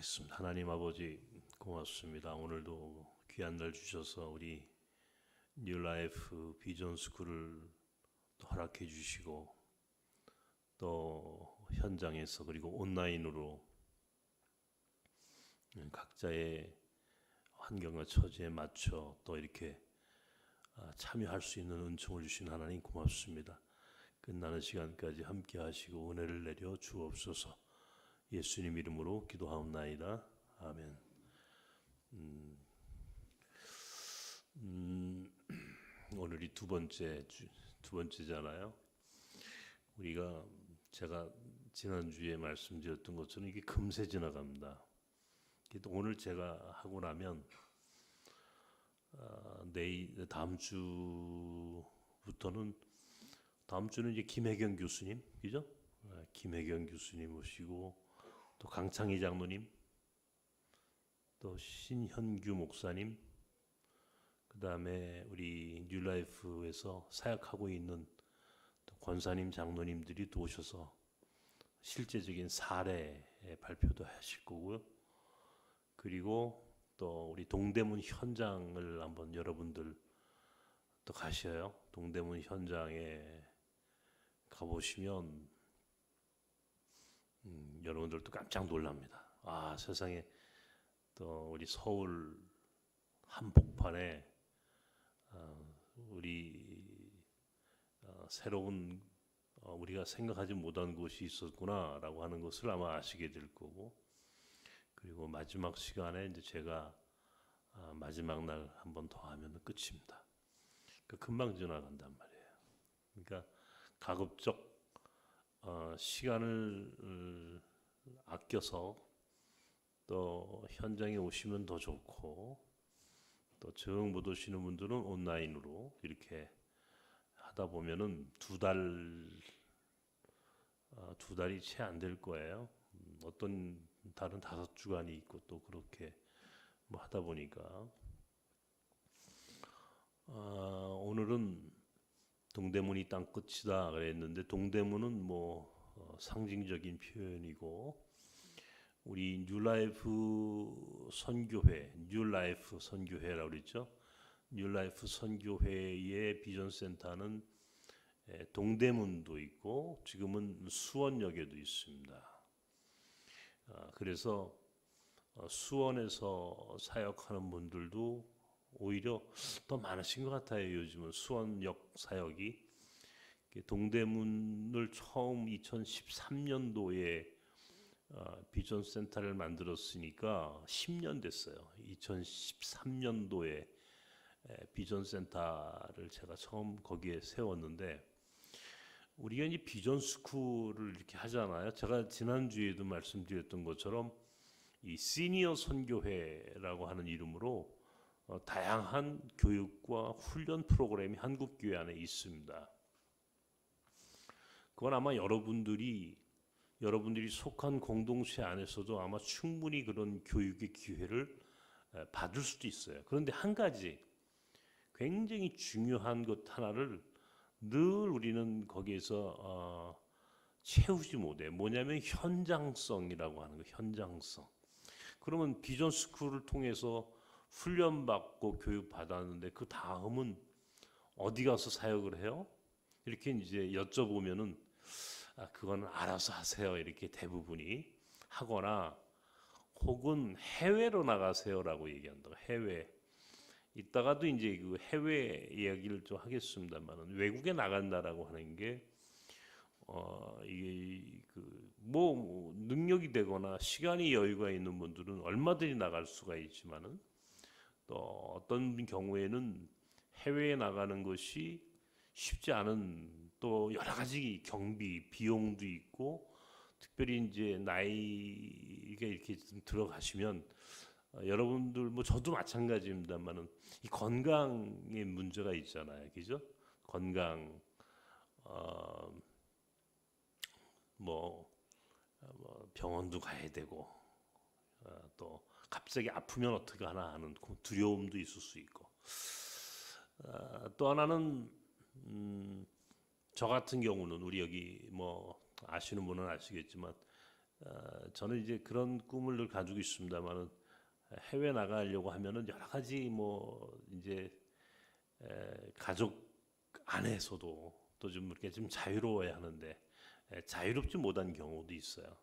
기도하겠습니다. 하나님 아버지 고맙습니다. 오늘도 귀한 날 주셔서 우리 뉴라이프 비전 스쿨을 또 허락해 주시고 또 현장에서 그리고 온라인으로 각자의 환경과 처지에 맞춰 또 이렇게 참여할 수 있는 은총을 주신 하나님 고맙습니다. 끝나는 시간까지 함께 하시고 은혜를 내려 주옵소서. 예수님 이름으로 기도하옵나이다. 아멘. 오늘이 두 번째잖아요. 제가 지난주에 말씀드렸던 것처럼 이게 금세 지나갑니다. 오늘 제가 하고 나면 다음 주는 이제 김혜경 교수님, 그죠? 김혜경 교수님 오시고 또 강창희 장로님, 또 신현규 목사님, 그 다음에 우리 뉴라이프에서 사역하고 있는 또 권사님 장로님들이 또 오셔서 실제적인 사례 발표도 하실 거고요. 그리고 또 우리 동대문 현장을 한번 여러분들 또 가셔요. 동대문 현장에 가보시면 여러분들도 깜짝 놀랍니다. 세상에 또 우리 서울 한복판에 우리 새로운 우리가 생각하지 못한 곳이 있었구나라고 하는 것을 아마 아시게 될 거고, 그리고 마지막 시간에 이제 제가 마지막 날 한 번 더 하면 끝입니다. 금방 지나간단 말이에요. 그러니까 가급적 시간을 아껴서 또 현장에 오시면 더 좋고, 또 정 못 오시는 분들은 온라인으로 이렇게 하다 보면은 두 달이 채 안 될 거예요. 어떤 달은 5주간이 있고 또 그렇게 하다 보니까 오늘은 동대문이 땅 끝이다 그랬는데, 동대문은 상징적인 표현이고, 우리 뉴라이프 선교회라고 그랬죠. 뉴라이프 선교회의 비전센터는 동대문도 있고 지금은 수원역에도 있습니다. 그래서 수원에서 사역하는 분들도 오히려 더 많으신 것 같아요. 요즘은 수원역 사역이. 동대문을 처음 2013년도에 비전센터를 만들었으니까 10년 됐어요. 2013년도에 비전센터를 제가 처음 거기에 세웠는데, 우리가 이제 비전스쿨을 이렇게 하잖아요. 제가 지난주에도 말씀드렸던 것처럼 이 시니어 선교회라고 하는 이름으로 다양한 교육과 훈련 프로그램이 한국교회 안에 있습니다. 그건 아마 여러분들이 속한 공동체 안에서도 아마 충분히 그런 교육의 기회를 받을 수도 있어요. 그런데 한 가지 굉장히 중요한 것 하나를 늘 우리는 거기에서 채우지 못해요. 뭐냐면 현장성이라고 하는 거, 현장성. 그러면 비전 스쿨을 통해서 훈련받고 교육받았는데 그 다음은 어디 가서 사역을 해요? 이렇게 이제 여쭤보면은 그건 알아서 하세요. 이렇게 대부분이 하거나, 혹은 해외로 나가세요라고 얘기한다고. 해외. 이따가도 이제 그 해외 이야기를 좀 하겠습니다만은, 외국에 나간다라고 하는 게 이게 능력이 되거나 시간이 여유가 있는 분들은 얼마든지 나갈 수가 있지만은, 또 어떤 경우에는 해외에 나가는 것이 쉽지 않은, 또 여러 가지 경비, 비용도 있고, 특별히 이제 나이가 이렇게 좀 들어가시면 여러분들 저도 마찬가지입니다만은 이 건강에 문제가 있잖아요, 그죠? 건강 병원도 가야 되고, 또 갑자기 아프면 어떻게 하나 하는 두려움도 있을 수 있고, 또 하나는 저 같은 경우는 우리 여기 아시는 분은 아시겠지만 저는 이제 그런 꿈을 늘 가지고 있습니다만은 해외 나가려고 하면은 여러 가지 뭐 이제 가족 안에서도 또 좀 이렇게 좀 자유로워야 하는데 자유롭지 못한 경우도 있어요.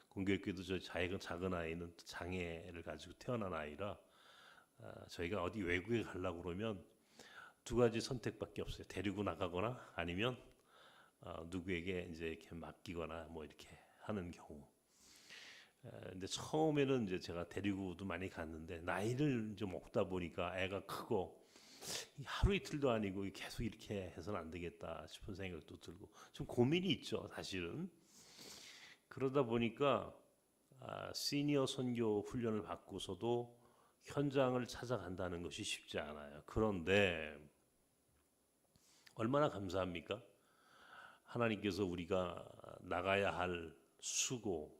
공교롭게도 저 작은 아이는 장애를 가지고 태어난 아이라 저희가 어디 외국에 가려고 그러면 두 가지 선택밖에 없어요. 데리고 나가거나 아니면 누구에게 이제 이렇게 맡기거나 뭐 이렇게 하는 경우. 근데 처음에는 이제 제가 데리고도 많이 갔는데 나이를 좀 먹다 보니까 애가 크고 하루 이틀도 아니고 계속 이렇게 해서는 안 되겠다 싶은 생각도 들고 좀 고민이 있죠, 사실은. 그러다 보니까 시니어 선교 훈련을 받고서도 현장을 찾아간다는 것이 쉽지 않아요. 그런데 얼마나 감사합니까? 하나님께서 우리가 나가야 할 수고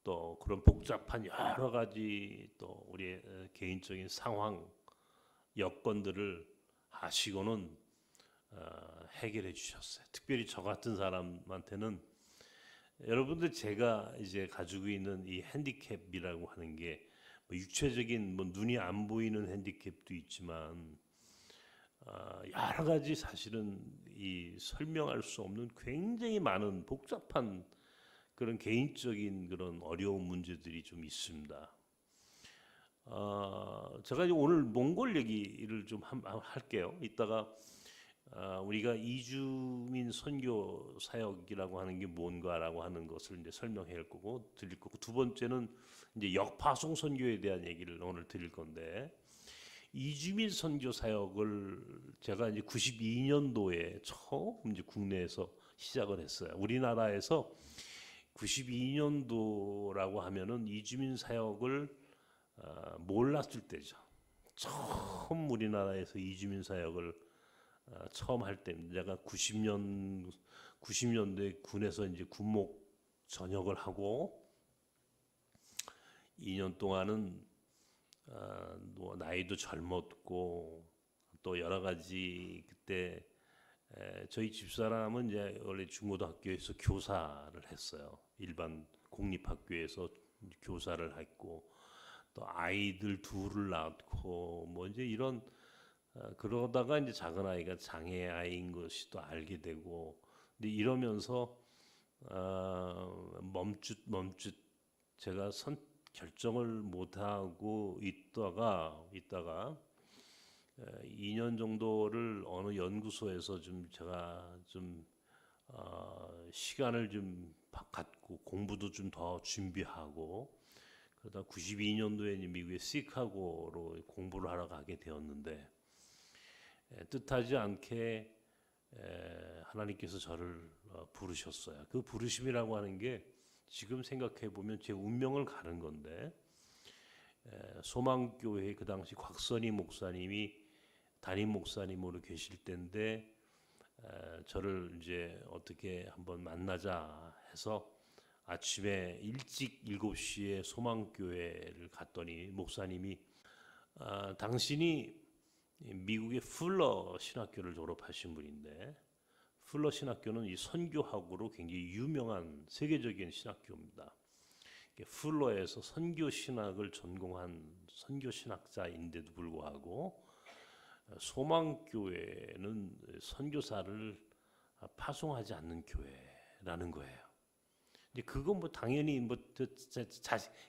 또 그런 복잡한 여러 가지 또 우리의 개인적인 상황 여건들을 아시고는 해결해 주셨어요. 특별히 저 같은 사람한테는 여러분들 제가 이제 가지고 있는 이 핸디캡이라고 하는 게뭐 육체적인 뭐 눈이 안 보이는 핸디캡도 있지만 여러 가지 사실은 이 설명할 수 없는 굉장히 많은 복잡한 그런 개인적인 그런 어려운 문제들이 좀 있습니다. 제가 이제 오늘 몽골 얘기를 좀 할게요. 이따가 우리가 이주민 선교 사역이라고 하는 게 뭔가라고 하는 것을 이제 설명할 거고 드릴 거고 두 번째는 이제 역파송 선교에 대한 얘기를 오늘 드릴 건데 이주민 선교 사역을 제가 이제 92년도에 처음 이제 국내에서 시작을 했어요. 우리나라에서 92년도라고 하면은 이주민 사역을 몰랐을 때죠. 처음 우리나라에서 이주민 사역을 처음 할 때 내가 90년대 군에서 이제 군목 전역을 하고 2년 동안은 뭐 나이도 젊었고 또 여러 가지 그때 저희 집사람은 이제 원래 중고등학교에서 교사를 했어요. 일반 공립학교에서 교사를 했고 또 아이들 둘을 낳고 뭐 이제 이런 그러다가 이제 작은 아이가 장애 아이인 것이 또 알게 되고 근데 이러면서 멈칫 제가 결정을 못 하고 있다가 2년 정도를 어느 연구소에서 좀 제가 좀 시간을 좀 갖고 공부도 좀 더 준비하고 그러다 92년도에 미국의 시카고로 공부를 하러 가게 되었는데 뜻하지 않게 하나님께서 저를 부르셨어요. 그 부르심이라고 하는 게 지금 생각해 보면 제 운명을 가는 건데 소망교회 그 당시 곽선희 목사님이 담임 목사님으로 계실 때인데 저를 이제 어떻게 한번 만나자 해서 아침에 일찍 7시에 소망교회를 갔더니 목사님이 당신이 미국의 풀러 신학교를 졸업하신 분인데 풀러 신학교는 이 선교학으로 굉장히 유명한 세계적인 신학교입니다. 풀러에서 선교 신학을 전공한 선교 신학자인데도 불구하고 소망교회는 선교사를 파송하지 않는 교회라는 거예요. 이제 그건 뭐 당연히 뭐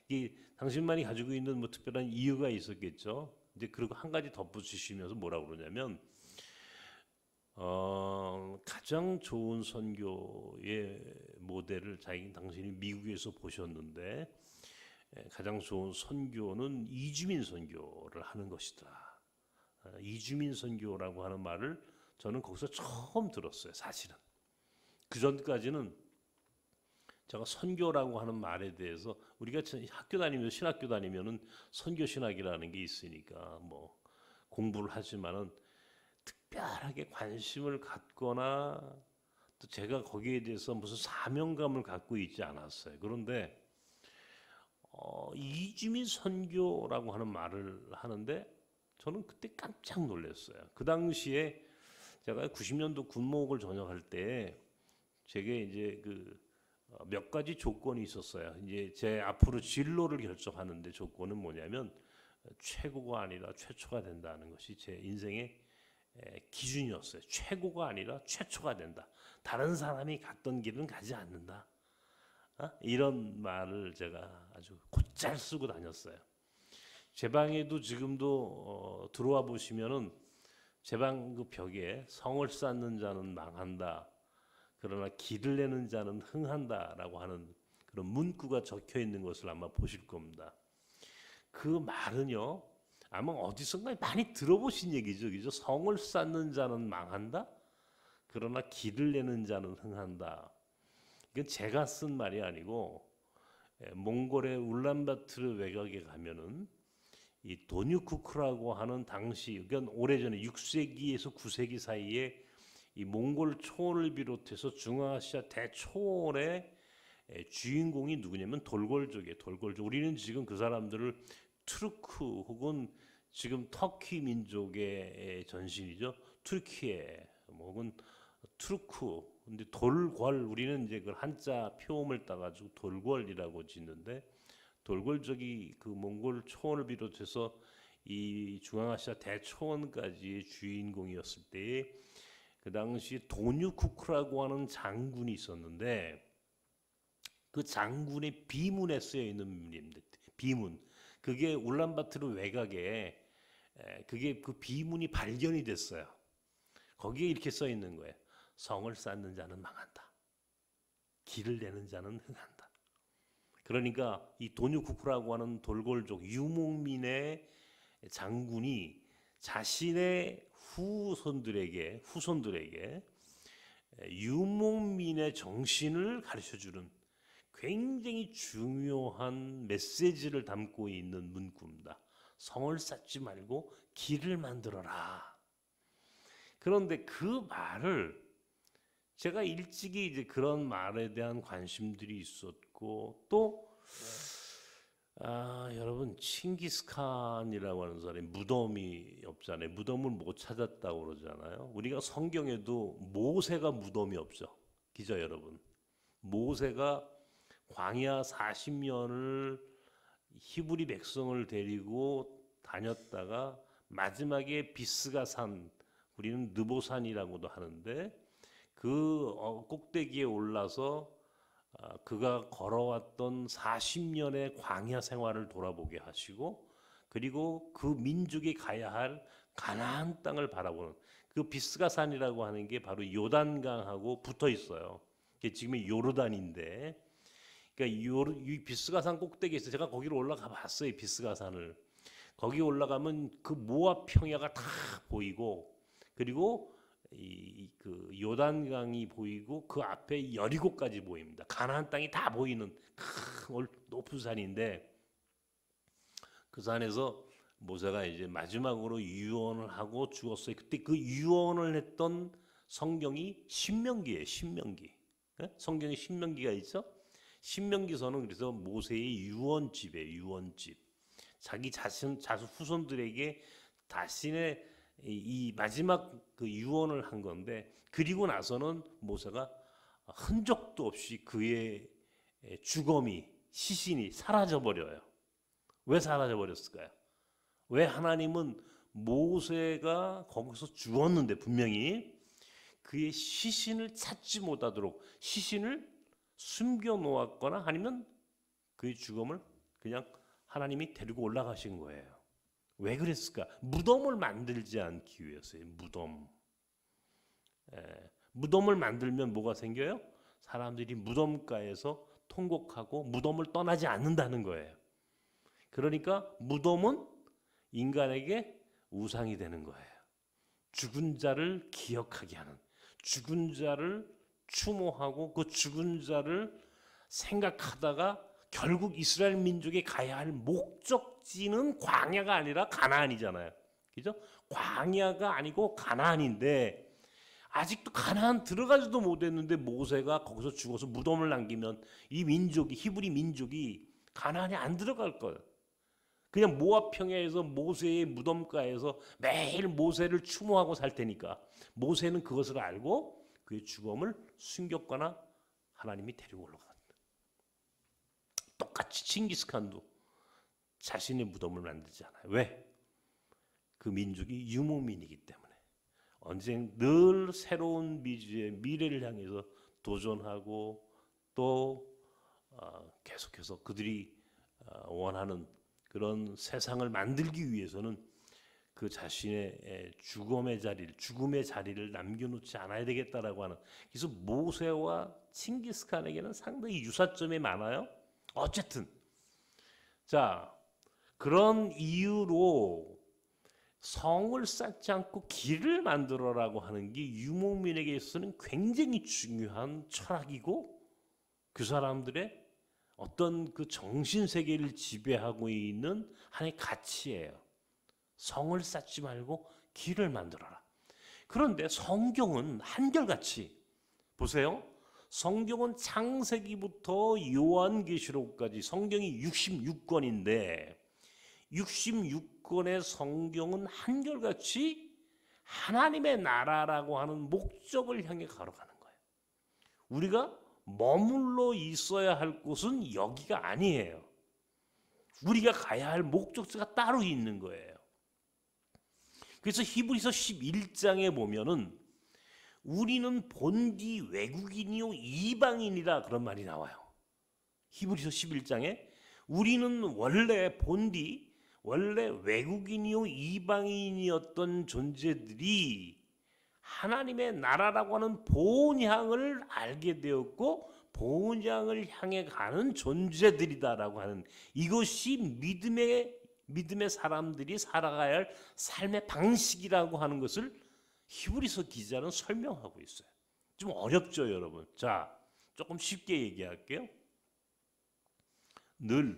이 당신만이 가지고 있는 뭐 특별한 이유가 있었겠죠. 이제 그리고 한 가지 덧붙이시면서 뭐라 그러냐면 가장 좋은 선교의 모델을 당신이 미국에서 보셨는데 가장 좋은 선교는 이주민 선교를 하는 것이다. 이주민 선교라고 하는 말을 저는 거기서 처음 들었어요. 사실은 그 전까지는 제가 선교라고 하는 말에 대해서 우리가 학교 다니면서 신학교 다니면은 선교 신학이라는 게 있으니까 뭐 공부를 하지만은 특별하게 관심을 갖거나 또 제가 거기에 대해서 무슨 사명감을 갖고 있지 않았어요. 그런데 이주민 선교라고 하는 말을 하는데 저는 그때 깜짝 놀랐어요. 그 당시에 제가 90년도 군목을 전역할 때 제게 이제 그 몇 가지 조건이 있었어요. 이제 제 앞으로 진로를 결정하는데 조건은 뭐냐면 최고가 아니라 최초가 된다는 것이 제 인생의 기준이었어요. 최고가 아니라 최초가 된다. 다른 사람이 갔던 길은 가지 않는다. 이런 말을 제가 아주 곧잘 쓰고 다녔어요. 제 방에도 지금도 들어와 보시면은 제 방 그 벽에 성을 쌓는 자는 망한다. 그러나 길을 내는 자는 흥한다라고 하는 그런 문구가 적혀 있는 것을 아마 보실 겁니다. 그 말은요, 아마 어디선가 많이 들어보신 얘기죠, 그죠? 성을 쌓는 자는 망한다. 그러나 길을 내는 자는 흥한다. 이건 제가 쓴 말이 아니고 몽골의 울란바토르 외곽에 가면은 이 도뉴쿠크라고 하는 당시, 그러니까 오래전에 6세기에서 9세기 사이에 이 몽골 초원을 비롯해서 중앙아시아 대초원의 주인공이 누구냐면 돌골족이에요. 돌골족. 우리는 지금 그 사람들을 투르크 혹은 지금 터키 민족의 전신이죠. 투르키에 혹은 투르크. 근데 돌궐, 우리는 이제 그 한자 표음을 따가지고 돌궐이라고 짓는데, 돌궐족이 그 몽골 초원을 비롯해서 이 중앙아시아 대초원까지의 주인공이었을 때에 그 당시 도뉴쿠크라고 하는 장군이 있었는데, 그 장군의 비문에 쓰여 있는 문입니다. 비문. 그게 울란바토르 외곽에 그게 그 비문이 발견이 됐어요. 거기에 이렇게 써 있는 거예요. 성을 쌓는 자는 망한다. 길을 내는 자는 흥한다. 그러니까 이 도뉴쿠크라고 하는 돌골족 유목민의 장군이 자신의 후손들에게 유목민의 정신을 가르쳐주는 굉장히 중요한 메시지를 담고 있는 문구입니다. 성을 쌓지 말고 길을 만들어라. 그런데 그 말을 제가 일찍이 이제 그런 말에 대한 관심들이 있었고, 또 여러분 칭기스칸이라고 하는 사람이 무덤이 없잖아요. 무덤을 못 찾았다고 그러잖아요. 우리가 성경에도 모세가 무덤이 없죠. 기자 여러분. 모세가 광야 40년을 히브리 백성을 데리고 다녔다가 마지막에 비스가산, 우리는 느보산이라고도 하는데, 그 꼭대기에 올라서 그가 걸어왔던 40년의 광야 생활을 돌아보게 하시고, 그리고 그 민족이 가야 할 가나안 땅을 바라보는, 그 비스가산이라고 하는 게 바로 요단강하고 붙어 있어요. 이게 지금의 요르단인데, 그러니까 이 비스가산 꼭대기에서 제가 거기로 올라가 봤어요. 비스가산을. 거기 올라가면 그 모압 평야가 다 보이고, 그리고 그 요단강이 보이고, 그 앞에 여리고까지 보입니다. 가나안 땅이 다 보이는 큰 높은 산인데, 그 산에서 모세가 이제 마지막으로 유언을 하고 죽었어요. 그때 그 유언을 했던 성경이 신명기예요. 신명기. 성경에 신명기가 있죠. 신명기서는 그래서 모세의 유언집이에요. 유언집. 자기 자신 후손들에게 자신의 이 마지막 그 유언을 한 건데, 그리고 나서는 모세가 흔적도 없이 그의 주검이, 시신이 사라져 버려요. 왜 사라져 버렸을까요? 왜 하나님은 모세가 거기서 죽었는데 분명히 그의 시신을 찾지 못하도록 시신을 숨겨 놓았거나 아니면 그의 죽음을 그냥 하나님이 데리고 올라가신 거예요. 왜 그랬을까? 무덤을 만들지 않기 위해서요. 무덤을 만들면 뭐가 생겨요? 사람들이 무덤가에서 통곡하고 무덤을 떠나지 않는다는 거예요. 그러니까 무덤은 인간에게 우상이 되는 거예요. 죽은 자를 기억하게 하는, 죽은 자를 추모하고 그 죽은 자를 생각하다가 결국 이스라엘 민족이 가야 할 목적지는 광야가 아니라 가나안이잖아요. 그죠? 광야가 아니고 가나안인데, 아직도 가나안 들어가지도 못했는데 모세가 거기서 죽어서 무덤을 남기면 이 민족이, 히브리 민족이 가나안에 안 들어갈 거예요. 그냥 모압 평야에서 모세의 무덤가에서 매일 모세를 추모하고 살 테니까, 모세는 그것을 알고 그의 죽음을 숨겼거나 하나님이 데리고 올라가. 똑같이 칭기스칸도 자신의 무덤을 만들지 않아요. 왜? 그 민족이 유목민이기 때문에 언젠 늘 새로운 미래를 향해서 도전하고 또 계속해서 그들이 원하는 그런 세상을 만들기 위해서는 그 자신의 죽음의 자리를 남겨놓지 않아야 되겠다라고 하는. 그래서 모세와 칭기스칸에게는 상당히 유사점이 많아요. 어쨌든 자, 그런 이유로 성을 쌓지 않고 길을 만들어라고 하는 게 유목민에게 있어서는 굉장히 중요한 철학이고 그 사람들의 어떤 그 정신세계를 지배하고 있는 하나의 가치예요. 성을 쌓지 말고 길을 만들어라. 그런데 성경은 한결같이 보세요. 성경은 창세기부터 요한계시록까지 성경이 66권인데 66권의 성경은 한결같이 하나님의 나라라고 하는 목적을 향해 걸어가는 거예요. 우리가 머물러 있어야 할 곳은 여기가 아니에요. 우리가 가야 할 목적지가 따로 있는 거예요. 그래서 히브리서 11장에 보면은 우리는 본디 외국인이요 이방인이라 그런 말이 나와요. 히브리서 11장에 우리는 원래 외국인이요 이방인이었던 존재들이 하나님의 나라라고 하는 본향을 알게 되었고 본향을 향해 가는 존재들이다라고 하는 이것이 믿음의 사람들이 살아가야 할 삶의 방식이라고 하는 것을 히브리서 기자는 설명하고 있어요. 좀 어렵죠, 여러분. 자, 조금 쉽게 얘기할게요. 늘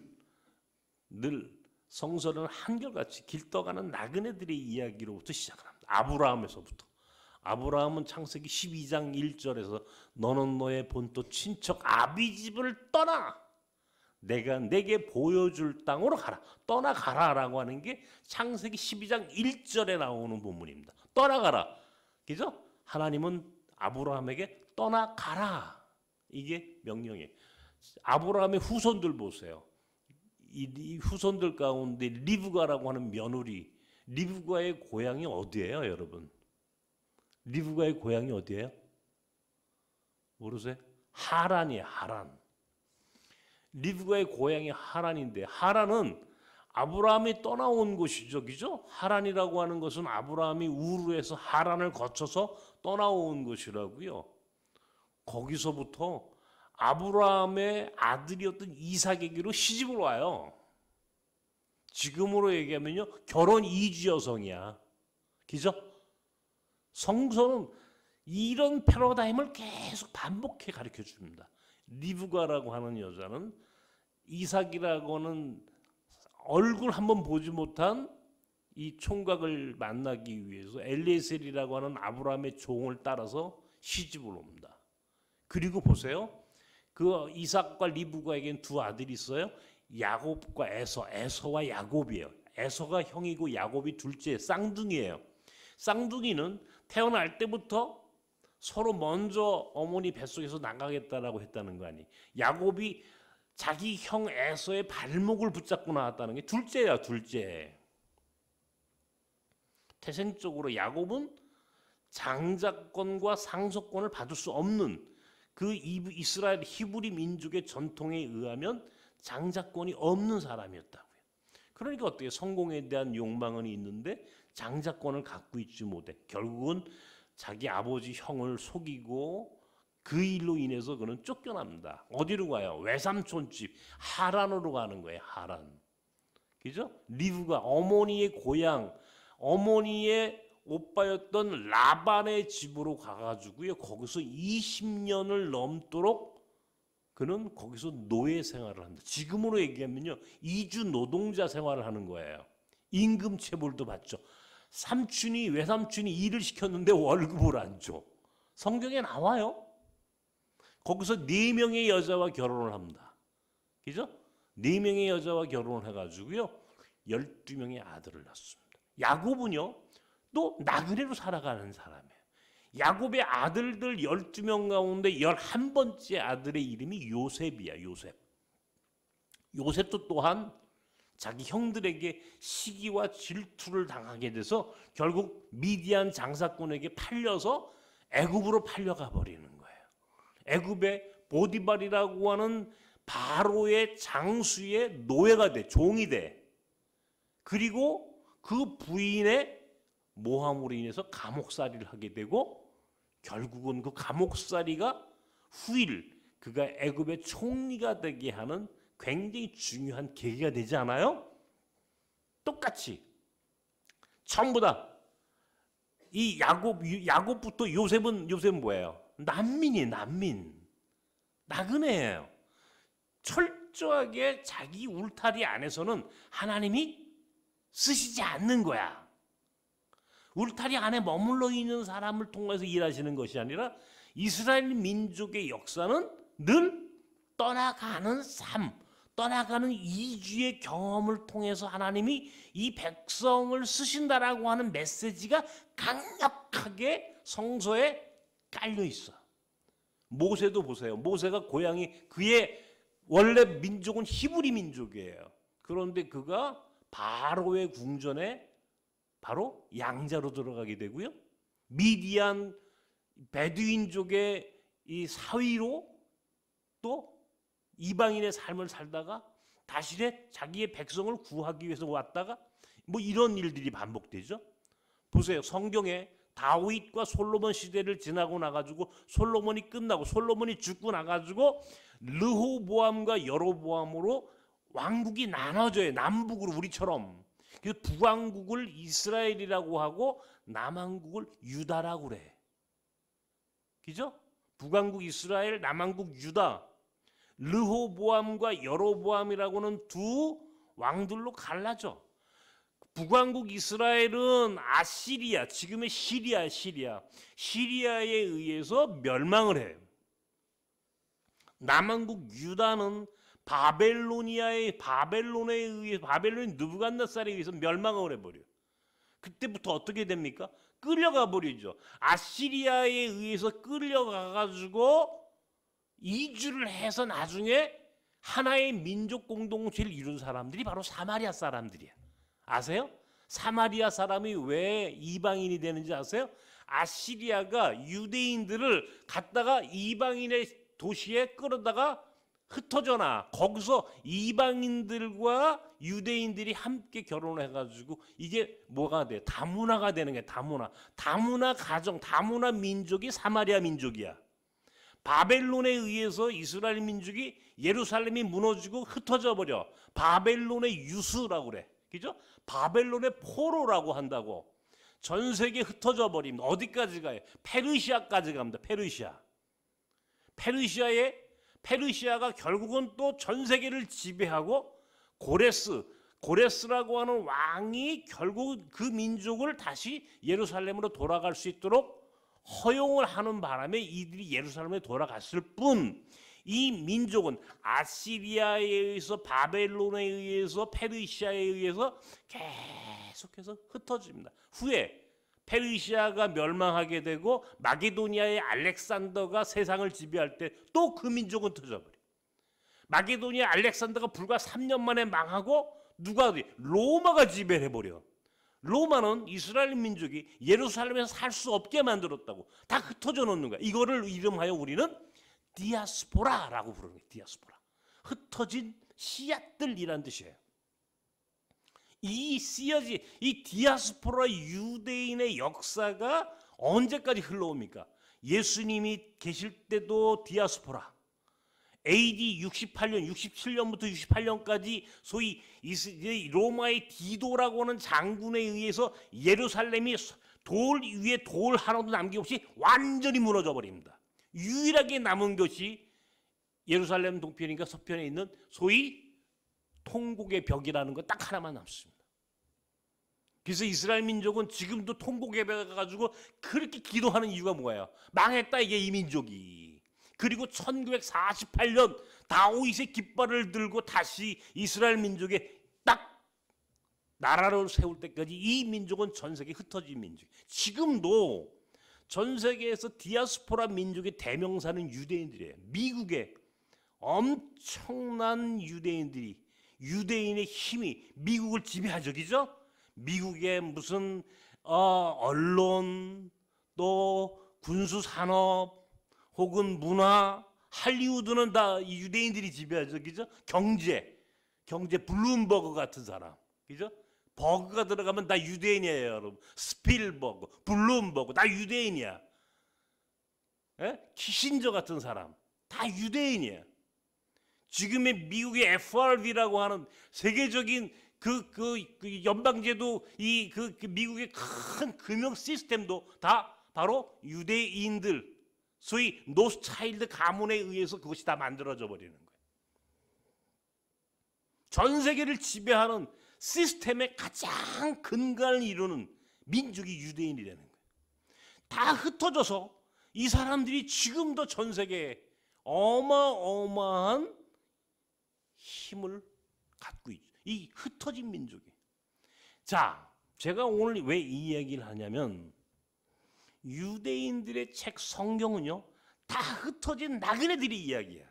성서는 한결같이 길떠가는 나그네들의 이야기로부터 시작합니다. 아브라함에서부터. 아브라함은 창세기 12장 1절에서 너는 너의 본토 친척 아비집을 떠나 내가 내게 보여줄 땅으로 가라. 떠나가라라고 하는 게 창세기 12장 1절에 나오는 본문입니다. 떠나가라. 그죠? 하나님은 아브라함에게 떠나가라. 이게 명령이에요. 아브라함의 후손들 보세요. 이 후손들 가운데 리브가라고 하는 며느리, 리브가의 고향이 어디예요, 여러분? 리브가의 고향이 어디예요? 모르세요? 하란이에요, 하란. 리브가의 고향이 하란인데 하란은 아브라함이 떠나온 곳이죠, 그죠? 하란이라고 하는 것은 아브라함이 우르에서 하란을 거쳐서 떠나온 곳이라고요. 거기서부터 아브라함의 아들이었던 이삭에게로 시집을 와요. 지금으로 얘기하면요, 결혼 이주 여성이야, 그죠? 성서는 이런 패러다임을 계속 반복해 가르쳐 줍니다. 리브가라고 하는 여자는 이삭이라고 하는 얼굴 한번 보지 못한 이 총각을 만나기 위해서 엘리에셀이라고 하는 아브라함의 종을 따라서 시집을 옵니다. 그리고 보세요. 그 이삭과 리브가에겐 두 아들이 있어요. 야곱과 에서와 야곱이에요. 에서가 형이고 야곱이 둘째, 쌍둥이에요. 쌍둥이는 태어날 때부터 서로 먼저 어머니 뱃속에서 나가겠다라고 했다는 거 아니에요. 야곱이 자기 형 에서의 발목을 붙잡고 나왔다는 게 둘째야, 둘째. 태생적으로 야곱은 장자권과 상속권을 받을 수 없는 그 이스라엘 히브리 민족의 전통에 의하면 장자권이 없는 사람이었다고요. 그러니까 어떻게 성공에 대한 욕망은 있는데 장자권을 갖고 있지 못해. 결국은 자기 아버지 형을 속이고 그 일로 인해서 그는 쫓겨납니다. 어디로 가요? 외삼촌 집 하란으로 가는 거예요. 하란. 그죠? 리브가 어머니의 고향, 어머니의 오빠였던 라반의 집으로 가가지고요. 거기서 20년을 넘도록 그는 거기서 노예 생활을 합니다. 지금으로 얘기하면요, 이주 노동자 생활을 하는 거예요. 임금 체불도 받죠. 외삼촌이 일을 시켰는데 월급을 안 줘. 성경에 나와요. 거기서 4명의 여자와 결혼을 합니다. 그죠? 4명의 여자와 결혼을 해가지고요 12명의 아들을 낳습니다. 야곱은요 또 나그네로 살아가는 사람이에요. 야곱의 아들들 12명 가운데 11번째 아들의 이름이 요셉이야. 요셉. 요셉도 또한 자기 형들에게 시기와 질투를 당하게 돼서 결국 미디안 장사꾼에게 팔려서 애굽으로 팔려가 버리는 거예요. 애굽의 보디발이라고 하는 바로의 장수의 노예가 돼, 종이 돼. 그리고 그 부인의 모함으로 인해서 감옥살이를 하게 되고 결국은 그 감옥살이가 후일 그가 애굽의 총리가 되게 하는 굉장히 중요한 계기가 되지 않아요? 똑같이 전부 다 이 야곱부터 요셉은 뭐예요? 난민 나그네예요. 철저하게 자기 울타리 안에서는 하나님이 쓰시지 않는 거야. 울타리 안에 머물러 있는 사람을 통해서 일하시는 것이 아니라 이스라엘 민족의 역사는 늘 떠나가는 삶, 떠나가는 이주의 경험을 통해서 하나님이 이 백성을 쓰신다라고 하는 메시지가 강력하게 성서에 깔려 있어. 모세도 보세요. 모세가 고향이 그의 원래 민족은 히브리 민족이에요. 그런데 그가 바로의 궁전에 바로 양자로 들어가게 되고요. 미디안 베두인족의 이 사위로 또 이방인의 삶을 살다가 다시 자기의 백성을 구하기 위해서 왔다가 뭐 이런 일들이 반복되죠. 보세요. 성경에 다윗과 솔로몬 시대를 지나고 나가지고 솔로몬이 끝나고 솔로몬이 죽고 나가지고 르호보암과 여로보암으로 왕국이 나눠져요. 남북으로 우리처럼. 그래서 북왕국을 이스라엘이라고 하고 남왕국을 유다라고 그래. 그죠? 북왕국 이스라엘, 남왕국 유다. 르호보암과 여로보암이라고는 두 왕들로 갈라져. 북왕국 이스라엘은 아시리아, 지금의 시리아에 의해서 멸망을 해요. 남왕국 유다는 바벨론에 의해 바벨론 느부갓네살에 의해서 멸망을 해버려. 그때부터 어떻게 됩니까? 끌려가 버리죠. 아시리아에 의해서 끌려가가지고 이주를 해서 나중에 하나의 민족 공동체를 이룬 사람들이 바로 사마리아 사람들이야. 아세요? 사마리아 사람이 왜 이방인이 되는지 아세요? 아시리아가 유대인들을 갖다가 이방인의 도시에 끌어다가 흩어져나 거기서 이방인들과 유대인들이 함께 결혼해가지고 이게 뭐가 돼? 다문화가 되는 게 다문화 가정, 다문화 민족이 사마리아 민족이야. 바벨론에 의해서 이스라엘 민족이 예루살렘이 무너지고 흩어져 버려. 바벨론의 유수라고 그래. 그죠? 바벨론의 포로라고 한다고. 전 세계에 흩어져 버립니다. 어디까지 가요? 페르시아까지 갑니다. 페르시아가 결국은 또 전 세계를 지배하고 고레스라고 하는 왕이 결국 그 민족을 다시 예루살렘으로 돌아갈 수 있도록 허용을 하는 바람에 이들이 예루살렘에 돌아갔을 뿐 이 민족은 아시리아에 의해서 바벨론에 의해서 페르시아에 의해서 계속해서 흩어집니다. 후에 페르시아가 멸망하게 되고 마게도니아의 알렉산더가 세상을 지배할 때 또 그 민족은 터져버려. 마게도니아 알렉산더가 불과 3년 만에 망하고 로마가 지배를 해버려. 로마는 이스라엘 민족이 예루살렘에서 살 수 없게 만들었다고. 다 흩어져 놓는 거야. 이거를 이름하여 우리는 디아스포라라고 부르는 거예요. 디아스포라. 흩어진 씨앗들이란 뜻이에요. 이 디아스포라 유대인의 역사가 언제까지 흘러옵니까? 예수님이 계실 때도 디아스포라. AD 67년부터 68년까지 소위 로마의 디도라고 하는 장군에 의해서 예루살렘이 돌 위에 돌 하나도 남김없이 완전히 무너져 버립니다. 유일하게 남은 것이 예루살렘 동편인가 서편에 있는 소위 통곡의 벽이라는 거 딱 하나만 남습니다. 그래서 이스라엘 민족은 지금도 통곡의 벽에 가지고 그렇게 기도하는 이유가 뭐예요? 망했다 이게 이 민족이. 그리고 1948년 다윗의 깃발을 들고 다시 이스라엘 민족에 딱 나라를 세울 때까지 이 민족은 전 세계에 흩어진 민족. 지금도 전 세계에서 디아스포라 민족의 대명사는 유대인들이에요. 미국에 엄청난 유대인의 힘이 미국을 지배하죠, 그죠? 미국의 무슨 언론, 또 군수 산업, 혹은 문화, 할리우드는 다 유대인들이 지배하죠, 그죠? 경제 블룸버그 같은 사람, 그죠? 버그가 들어가면 다 유대인이에요, 여러분. 스필버그, 블룸버그 다 유대인이야. 예? 키신저 같은 사람 다 유대인이야. 지금의 미국의 FRB라고 하는 세계적인 그 연방제도 그 미국의 큰 금융 시스템도 다 바로 유대인들, 소위 노스차일드 가문에 의해서 그것이 다 만들어져 버리는 거예요. 전 세계를 지배하는 시스템의 가장 근간을 이루는 민족이 유대인이라는 거예요. 다 흩어져서 이 사람들이 지금도 전 세계에 어마어마한 힘을 갖고 있죠. 이 흩어진 민족이. 자, 제가 오늘 왜 이 이야기를 하냐면 유대인들의 책 성경은요 다 흩어진 나그네들의 이야기야.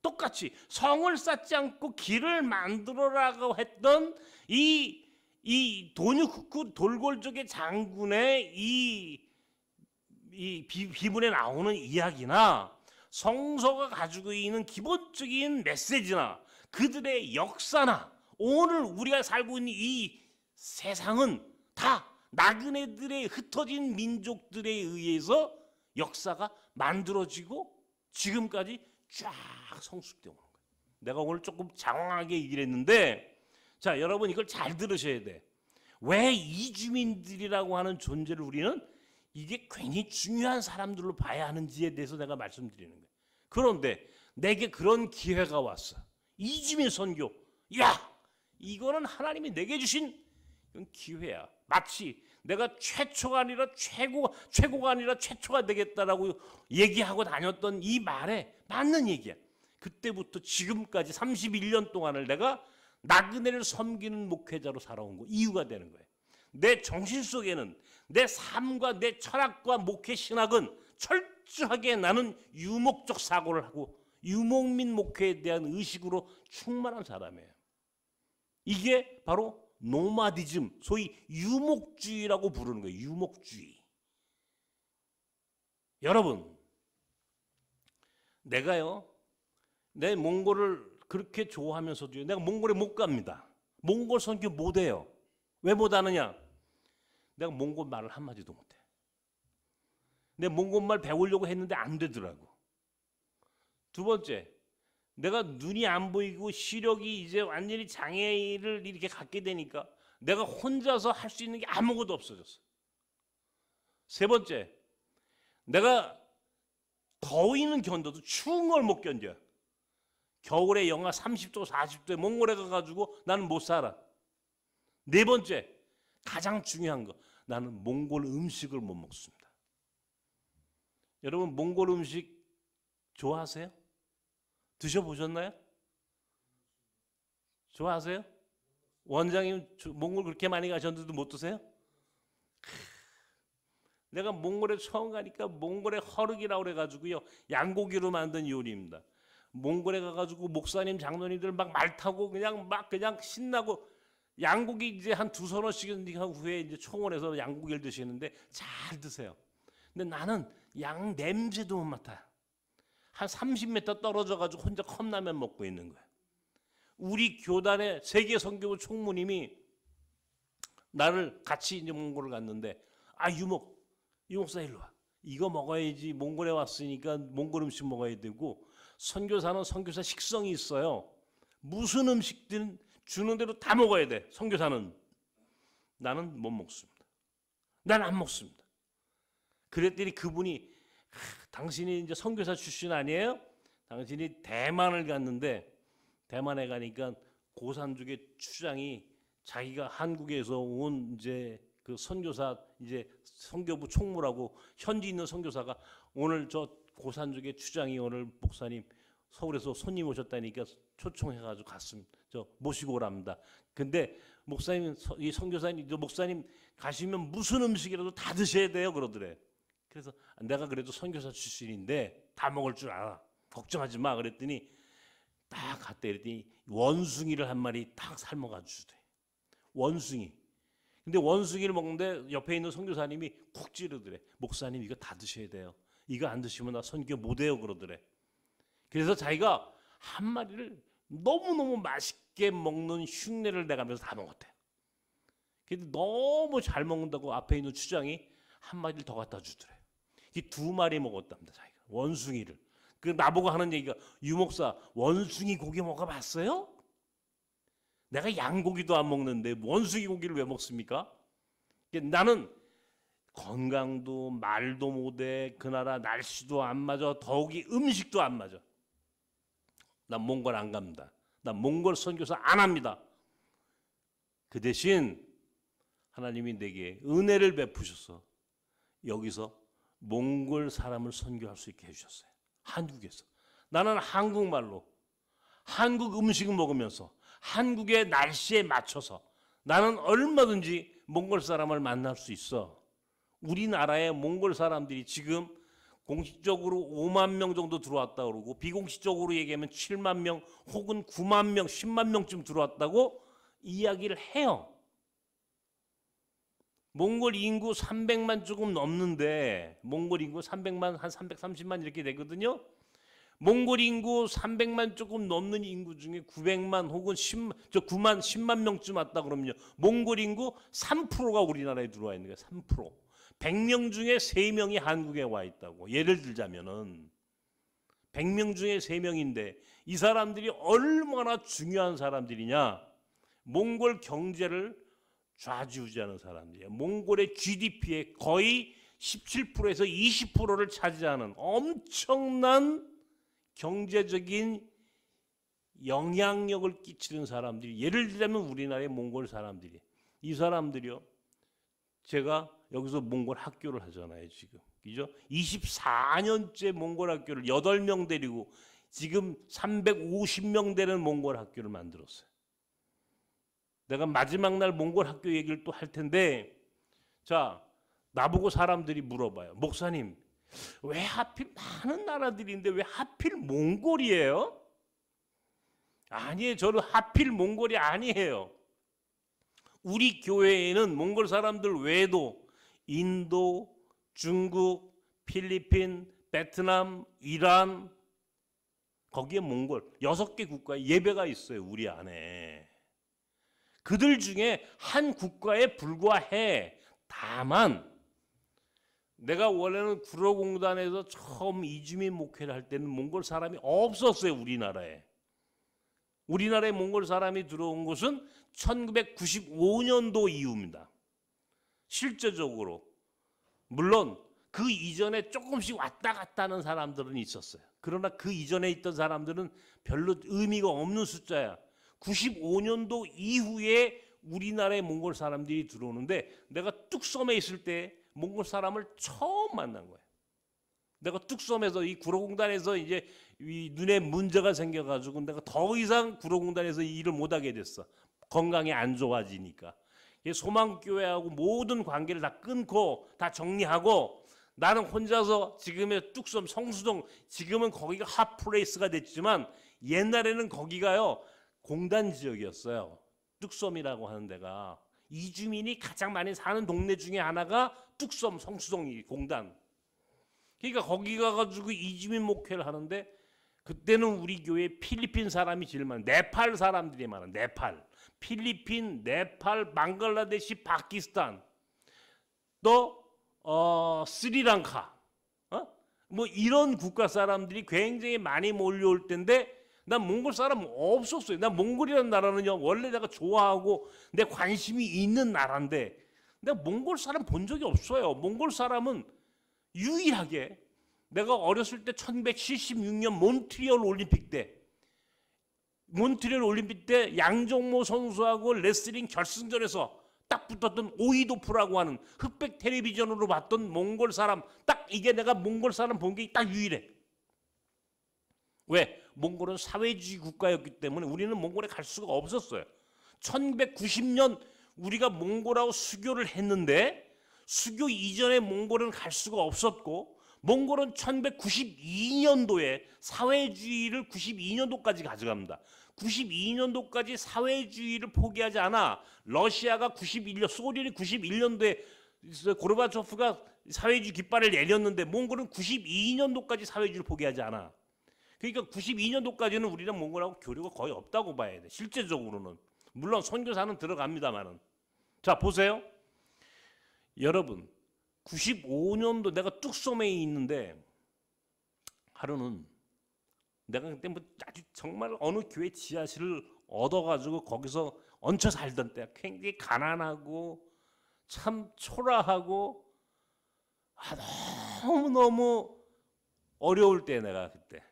똑같이 성을 쌓지 않고 길을 만들어라고 했던 이 도뉴크쿠 돌골족의 장군의 이 비문에 나오는 이야기나 성서가 가지고 있는 기본적인 메시지나 그들의 역사나 오늘 우리가 살고 있는 이 세상은 다 나그네들의 흩어진 민족들에 의해서 역사가 만들어지고 지금까지 쫙 성숙되어 오는 거예요. 내가 오늘 조금 장황하게 얘기를 했는데, 자, 여러분 이걸 잘 들으셔야 돼. 왜 이주민들이라고 하는 존재를 우리는 이게 굉장히 중요한 사람들로 봐야 하는지에 대해서 내가 말씀드리는 거예요. 그런데 내게 그런 기회가 왔어. 이주민 선교. 야, 이거는 하나님이 내게 주신 기회야. 마치 내가 최초가 아니라 최고가 아니라 최초가 되겠다라고 얘기하고 다녔던 이 말에 맞는 얘기야. 그때부터 지금까지 31년 동안을 내가 나그네를 섬기는 목회자로 살아온 거 이유가 되는 거예요. 내 정신 속에는 내 삶과 내 철학과 목회 신학은 철저하게 나는 유목적 사고를 하고 유목민 목회에 대한 의식으로 충만한 사람이에요. 이게 바로 노마디즘, 소위 유목주의라고 부르는 거예요. 유목주의. 여러분, 내가요, 내 몽골을 그렇게 좋아하면서도 내가 몽골에 못 갑니다. 몽골 선교 못 해요. 왜 못 하느냐? 내가 몽골 말을 한마디도 못해. 내 몽골 말 배우려고 했는데 안 되더라고. 두 번째, 내가 눈이 안 보이고 시력이 이제 완전히 장애를 이렇게 갖게 되니까 내가 혼자서 할 수 있는 게 아무것도 없어졌어. 세 번째, 내가 더위는 견뎌도 추운 걸 못 견뎌. 겨울에 영하 30도, 40도에 몽골에 가가지고 나는 못 살아. 네 번째, 가장 중요한 거, 나는 몽골 음식을 못 먹습니다. 여러분 몽골 음식 좋아하세요? 드셔보셨나요? 좋아하세요? 원장님 몽골 그렇게 많이 가셨는데도 못 드세요? 내가 몽골에 처음 가니까 몽골의 허르기라고 그래가지고요, 양고기로 만든 요리입니다. 몽골에 가가지고 목사님 장로님들 막 말 타고 그냥 신나고 양고기 이제 한 두세 번씩 한 후에 이제 총원에서 양고기를 드시는데 잘 드세요. 근데 나는 양 냄새도 못 맡아요. 한 30m 떨어져 가지고 혼자 컵라면 먹고 있는 거야. 우리 교단의 세계 선교부 총무님이 나를 같이 이제 몽골을 갔는데, 아, 유목사 일로 와. 이거 먹어야지. 몽골에 왔으니까 몽골 음식 먹어야 되고, 선교사는 선교사 식성이 있어요. 무슨 음식든 주는 대로 다 먹어야 돼. 선교사는. 나는 못 먹습니다. 난 안 먹습니다. 그랬더니 그분이, 당신이 이제 선교사 출신 아니에요? 당신이 대만을 갔는데, 대만에 가니까 고산족의 추장이 자기가 한국에서 온 이제 그 선교사 이제 선교부 총무라고 현지 있는 선교사가 오늘 저 고산족의 추장이 오늘 목사님 서울에서 손님 오셨다니까 초청해가지고 갔습니다. 저 모시고 오랍니다. 근데 목사님, 이 선교사님, 목사님 가시면 무슨 음식이라도 다 드셔야 돼요 그러더래. 그래서 내가 그래도 선교사 출신인데 다 먹을 줄 알아. 걱정하지 마 그랬더니 딱 갔다 이랬더니 원숭이를 한 마리 딱 삶아가지고 주대. 원숭이. 근데 원숭이를 먹는데 옆에 있는 선교사님이 쿡 찌르더래. 목사님 이거 다 드셔야 돼요. 이거 안 드시면 나 선교 못해요 그러더래. 그래서 자기가 한 마리를 너무너무 맛있게 먹는 흉내를 내가면서 다 먹었대. 근데 너무 잘 먹는다고 앞에 있는 추장이 한 마리를 더 갖다 주더래. 이 두 마리 먹었답니다 자기가. 원숭이를. 그 나보고 하는 얘기가 유목사 원숭이 고기 먹어봤어요? 내가 양고기도 안 먹는데 원숭이 고기를 왜 먹습니까? 나는 건강도 말도 못해. 그 나라 날씨도 안 맞아. 더욱이 음식도 안 맞아. 난 몽골 안 갑니다. 난 몽골 선교사 안 합니다. 그 대신 하나님이 내게 은혜를 베푸셔서 여기서 몽골 사람을 선교할 수 있게 해주셨어요. 한국에서. 나는 한국말로 한국 음식을 먹으면서 한국의 날씨에 맞춰서 나는 얼마든지 몽골 사람을 만날 수 있어. 우리나라의 몽골 사람들이 지금 공식적으로 5만 명 정도 들어왔다고 그러고 비공식적으로 얘기하면 7만 명 혹은 9만 명, 10만 명쯤 들어왔다고 이야기를 해요. 몽골 인구 300만 조금 넘는데 몽골 인구 300만 한 330만 이렇게 되거든요. 몽골 인구 300만 조금 넘는 인구 중에 900만 혹은 9만 10만 명쯤 왔다 그러면요. 몽골 인구 3%가 우리나라에 들어와 있는 거예요. 3%. 100명 중에 3명이 한국에 와 있다고. 예를 들자면은 100명 중에 3명인데 이 사람들이 얼마나 중요한 사람들이냐. 몽골 경제를 좌지우지하는 사람들이에요. 몽골의 GDP의 거의 17%에서 20%를 차지하는 엄청난 경제적인 영향력을 끼치는 사람들이 예를 들자면 우리나라의 몽골 사람들이 이 사람들이요. 제가 여기서 몽골 학교를 하잖아요. 지금. 그죠? 24년째 몽골 학교를 8명 데리고 지금 350명 되는 몽골 학교를 만들었어요. 내가 마지막 날 몽골 학교 얘기를 또 할 텐데 자 나보고 사람들이 물어봐요. 목사님 왜 하필 많은 나라들인데 왜 하필 몽골이에요? 아니에요. 저는 하필 몽골이 아니에요. 우리 교회에는 몽골 사람들 외에도 인도, 중국, 필리핀, 베트남, 이란 거기에 몽골 6개 국가의 예배가 있어요. 우리 안에. 그들 중에 한 국가에 불과해. 다만 내가 원래는 구로공단에서 처음 이주민 목회를 할 때는 몽골 사람이 없었어요. 우리나라에. 우리나라에 몽골 사람이 들어온 것은 1995년도 이후입니다. 실제적으로. 물론 그 이전에 조금씩 왔다 갔다 하는 사람들은 있었어요. 그러나 그 이전에 있던 사람들은 별로 의미가 없는 숫자야. 95년도 이후에 우리나라에 몽골 사람들이 들어오는데 내가 뚝섬에 있을 때 몽골 사람을 처음 만난 거예요. 내가 뚝섬에서 이 구로공단에서 이제 이 눈에 문제가 생겨가지고 내가 더 이상 구로공단에서 일을 못하게 됐어. 건강이 안 좋아지니까. 소망교회하고 모든 관계를 다 끊고 다 정리하고 나는 혼자서 지금의 뚝섬 성수동 지금은 거기가 핫플레이스가 됐지만 옛날에는 거기가요. 공단 지역이었어요. 뚝섬이라고 하는 데가 이주민이 가장 많이 사는 동네 중에 하나가 뚝섬 성수동이 공단. 그러니까 거기 가가지고 이주민 목회를 하는데 그때는 우리 교회에 필리핀 사람이 제일 많아. 네팔 사람들이 많아. 네팔, 필리핀, 네팔, 방글라데시, 파키스탄, 또 스리랑카, 뭐 이런 국가 사람들이 굉장히 많이 몰려올 텐데 난 몽골 사람 없었어요. 난 몽골이라는 나라는요 원래 내가 좋아하고 내 관심이 있는 나라인데 내가 몽골 사람 본 적이 없어요. 몽골 사람은 유일하게 내가 어렸을 때 1976년 몬트리올 올림픽 때 양정모 선수하고 레슬링 결승전에서 딱 붙었던 오이도프라고 하는 흑백 텔레비전으로 봤던 몽골 사람 딱 이게 내가 몽골 사람 본 게 딱 유일해. 왜? 몽골은 사회주의 국가였기 때문에 우리는 몽골에 갈 수가 없었어요. 1990년 우리가 몽골하고 수교를 했는데 수교 이전에 몽골은 갈 수가 없었고 몽골은 1192년도에 사회주의를 92년도까지 가져갑니다. 92년도까지 사회주의를 포기하지 않아 러시아가 91년, 소련이 91년도에 고르바초프가 사회주의 깃발을 내렸는데 몽골은 92년도까지 사회주의를 포기하지 않아. 그러니까 92년도까지는 우리랑 몽골하고 교류가 거의 없다고 봐야 돼. 실제적으로는. 물론 선교사는 들어갑니다만은. 자, 보세요. 여러분, 95년도 내가 뚝섬에 있는데 하루는 내가 그때 뭐 아주 정말 어느 교회 지하실을 얻어가지고 거기서 얹혀 살던 때야. 굉장히 가난하고 참 초라하고 너무너무 어려울 때 내가 그때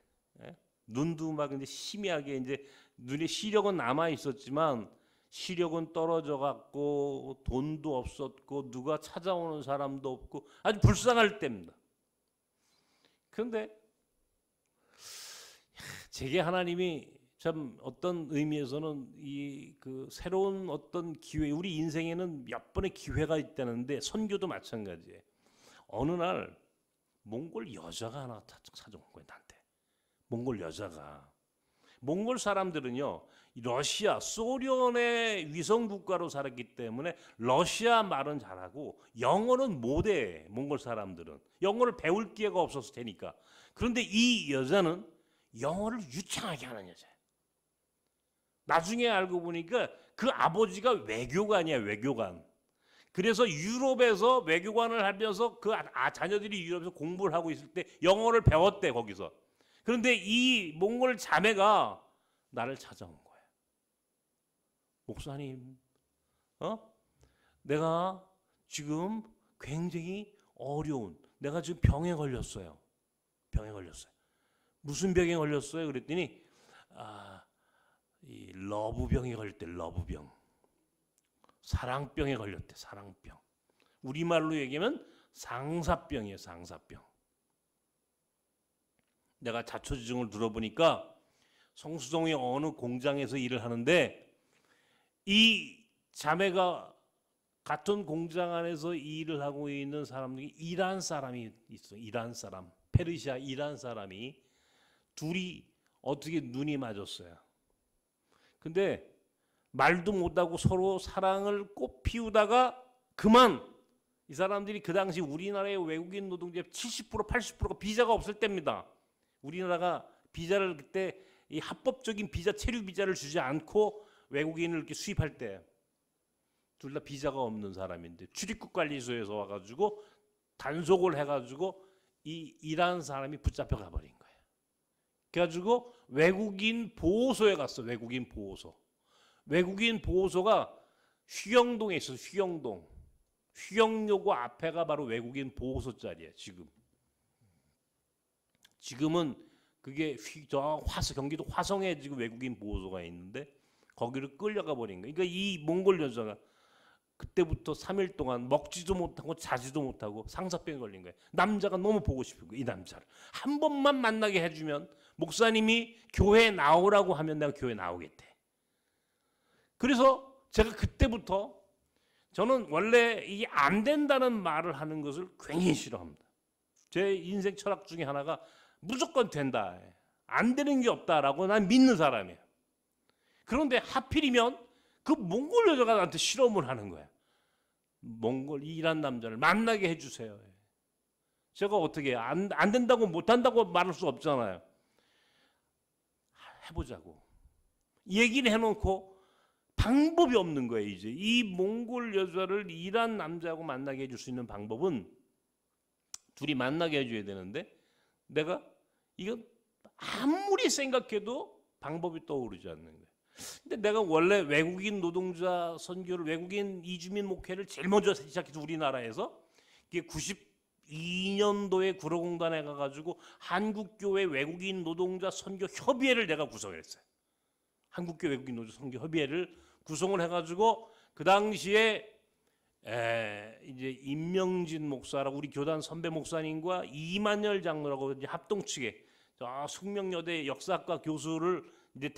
눈도 막 이제 희미하게 이제 눈에 시력은 남아 있었지만 시력은 떨어져 갖고 돈도 없었고 누가 찾아오는 사람도 없고 아주 불쌍할 때입니다. 그런데 제게 하나님이 참 어떤 의미에서는 이 그 새로운 어떤 기회, 우리 인생에는 몇 번의 기회가 있다는데 선교도 마찬가지예요. 어느 날 몽골 여자가 하나 찾아온 거예요, 나한테. 몽골 여자가. 몽골 사람들은요, 러시아, 소련의 위성 국가로 살았기 때문에 러시아 말은 잘하고 영어는 못해. 몽골 사람들은 영어를 배울 기회가 없어서 되니까. 그런데 이 여자는 영어를 유창하게 하는 여자예요. 나중에 알고 보니까 그 아버지가 외교관이야, 외교관. 그래서 유럽에서 외교관을 하면서 그 자녀들이 유럽에서 공부를 하고 있을 때 영어를 배웠대, 거기서. 그런데 이 몽골 자매가 나를 찾아온 거야. 목사님, 내가 지금 굉장히 어려운, 내가 지금 병에 걸렸어요. 병에 걸렸어요. 무슨 병에 걸렸어요? 그랬더니 이 러브병에 걸렸대. 러브병. 사랑병에 걸렸대. 사랑병. 우리말로 얘기하면 상사병이에요. 상사병. 내가 자초지종을 들어보니까 성수동의 어느 공장에서 일을 하는데 이 자매가 같은 공장 안에서 일을 하고 있는 사람 중에 이란 사람이 있어. 이란 사람. 페르시아 이란 사람이 둘이 어떻게 눈이 맞았어요. 근데 말도 못하고 서로 사랑을 꽃 피우다가 그만. 이 사람들이 그 당시 우리나라의 외국인 노동자 70% 80%가 비자가 없을 때입니다. 우리나라가 비자를 그때 이 합법적인 비자, 체류 비자를 주지 않고 외국인을 이렇게 수입할 때 둘 다 비자가 없는 사람인데 출입국 관리소에서 와가지고 단속을 해가지고 이 이란 사람이 붙잡혀 가버린 거예요. 그래가지고 외국인 보호소에 갔어. 외국인 보호소. 외국인 보호소가 휘영동에 있어. 휘영동. 휘영요구 앞에가 바로 외국인 보호소 자리야. 지금은 그게 경기도 화성에 지금 외국인 보호소가 있는데 거기를 끌려가 버린 거예요. 그러니까 이 몽골 여자가 그때부터 3일 동안 먹지도 못하고 자지도 못하고 상사병에 걸린 거예요. 남자가 너무 보고 싶은 거예요. 이 남자를 한 번만 만나게 해주면 목사님이 교회에 나오라고 하면 내가 교회에 나오겠대. 그래서 제가 그때부터 저는 원래 이게 안 된다는 말을 하는 것을 굉장히 싫어합니다. 제 인생 철학 중에 하나가 무조건 된다. 안 되는 게 없다라고 난 믿는 사람이에요. 그런데 하필이면 그 몽골 여자가 나한테 실험을 하는 거야. 몽골 이란 남자를 만나게 해주세요. 제가 어떻게 안 된다고 못한다고 말할 수 없잖아요. 해보자고 얘기를 해놓고 방법이 없는 거예요. 이제 이 몽골 여자를 이란 남자하고 만나게 해줄 수 있는 방법은 둘이 만나게 해줘야 되는데 내가 이건 아무리 생각해도 방법이 떠오르지 않는 거예요. 근데 내가 원래 외국인 노동자 선교를, 외국인 이주민 목회를 제일 먼저 시작해서 우리나라에서 이게 92년도에 구로공단에 가가지고 한국교회 외국인 노동자 선교 협의회를 내가 구성했어요. 한국교회 외국인 노동자 선교 협의회를 구성을 해가지고 그 당시에 이제 임명진 목사라고 우리 교단 선배 목사님과 이만열 장로라고 이제 합동 측에 숙명여대 역사학과 교수를 이제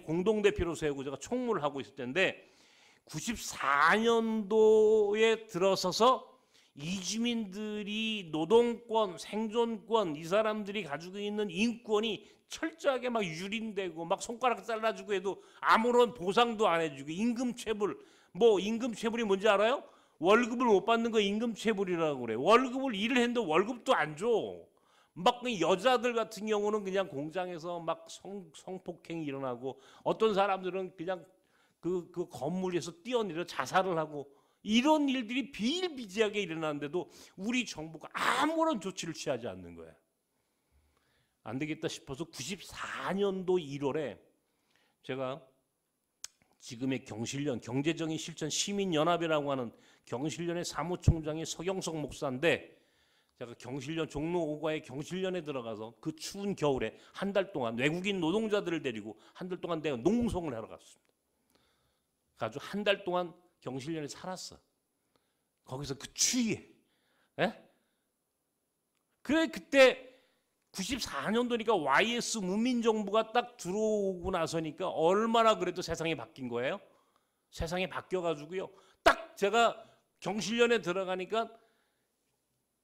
공동 대표로 세우고 제가 총무를 하고 있을 텐데 94년도에 들어서서 이주민들이 노동권, 생존권, 이 사람들이 가지고 있는 인권이 철저하게 막 유린되고 막 손가락 잘라주고 해도 아무런 보상도 안 해주고 임금체불, 뭐 임금체불이 뭔지 알아요? 월급을 못 받는 거 임금체불이라고 그래. 월급을 일을 했는데 월급도 안 줘. 막 여자들 같은 경우는 그냥 공장에서 막 성폭행이 일어나고 어떤 사람들은 그냥 그 건물에서 뛰어내려 자살을 하고 이런 일들이 비일비재하게 일어나는데도 우리 정부가 아무런 조치를 취하지 않는 거예요. 안 되겠다 싶어서 94년도 1월에 제가 지금의 경실련 경제적인 실천 시민연합이라고 하는 경실련의 사무총장이 서경석 목사인데 제가 경실련 종로 5가의 경실련에 들어가서 그 추운 겨울에 한 달 동안 외국인 노동자들을 데리고 한 달 동안 내가 농성을 하러 갔습니다. 가지고 한 달 동안 경실련에 살았어. 거기서 그 추위에. 에? 그래 그때 94년도니까 YS 문민정부가 딱 들어오고 나서니까 얼마나 그래도 세상이 바뀐 거예요. 세상이 바뀌어가지고요. 딱 제가 경실련에 들어가니까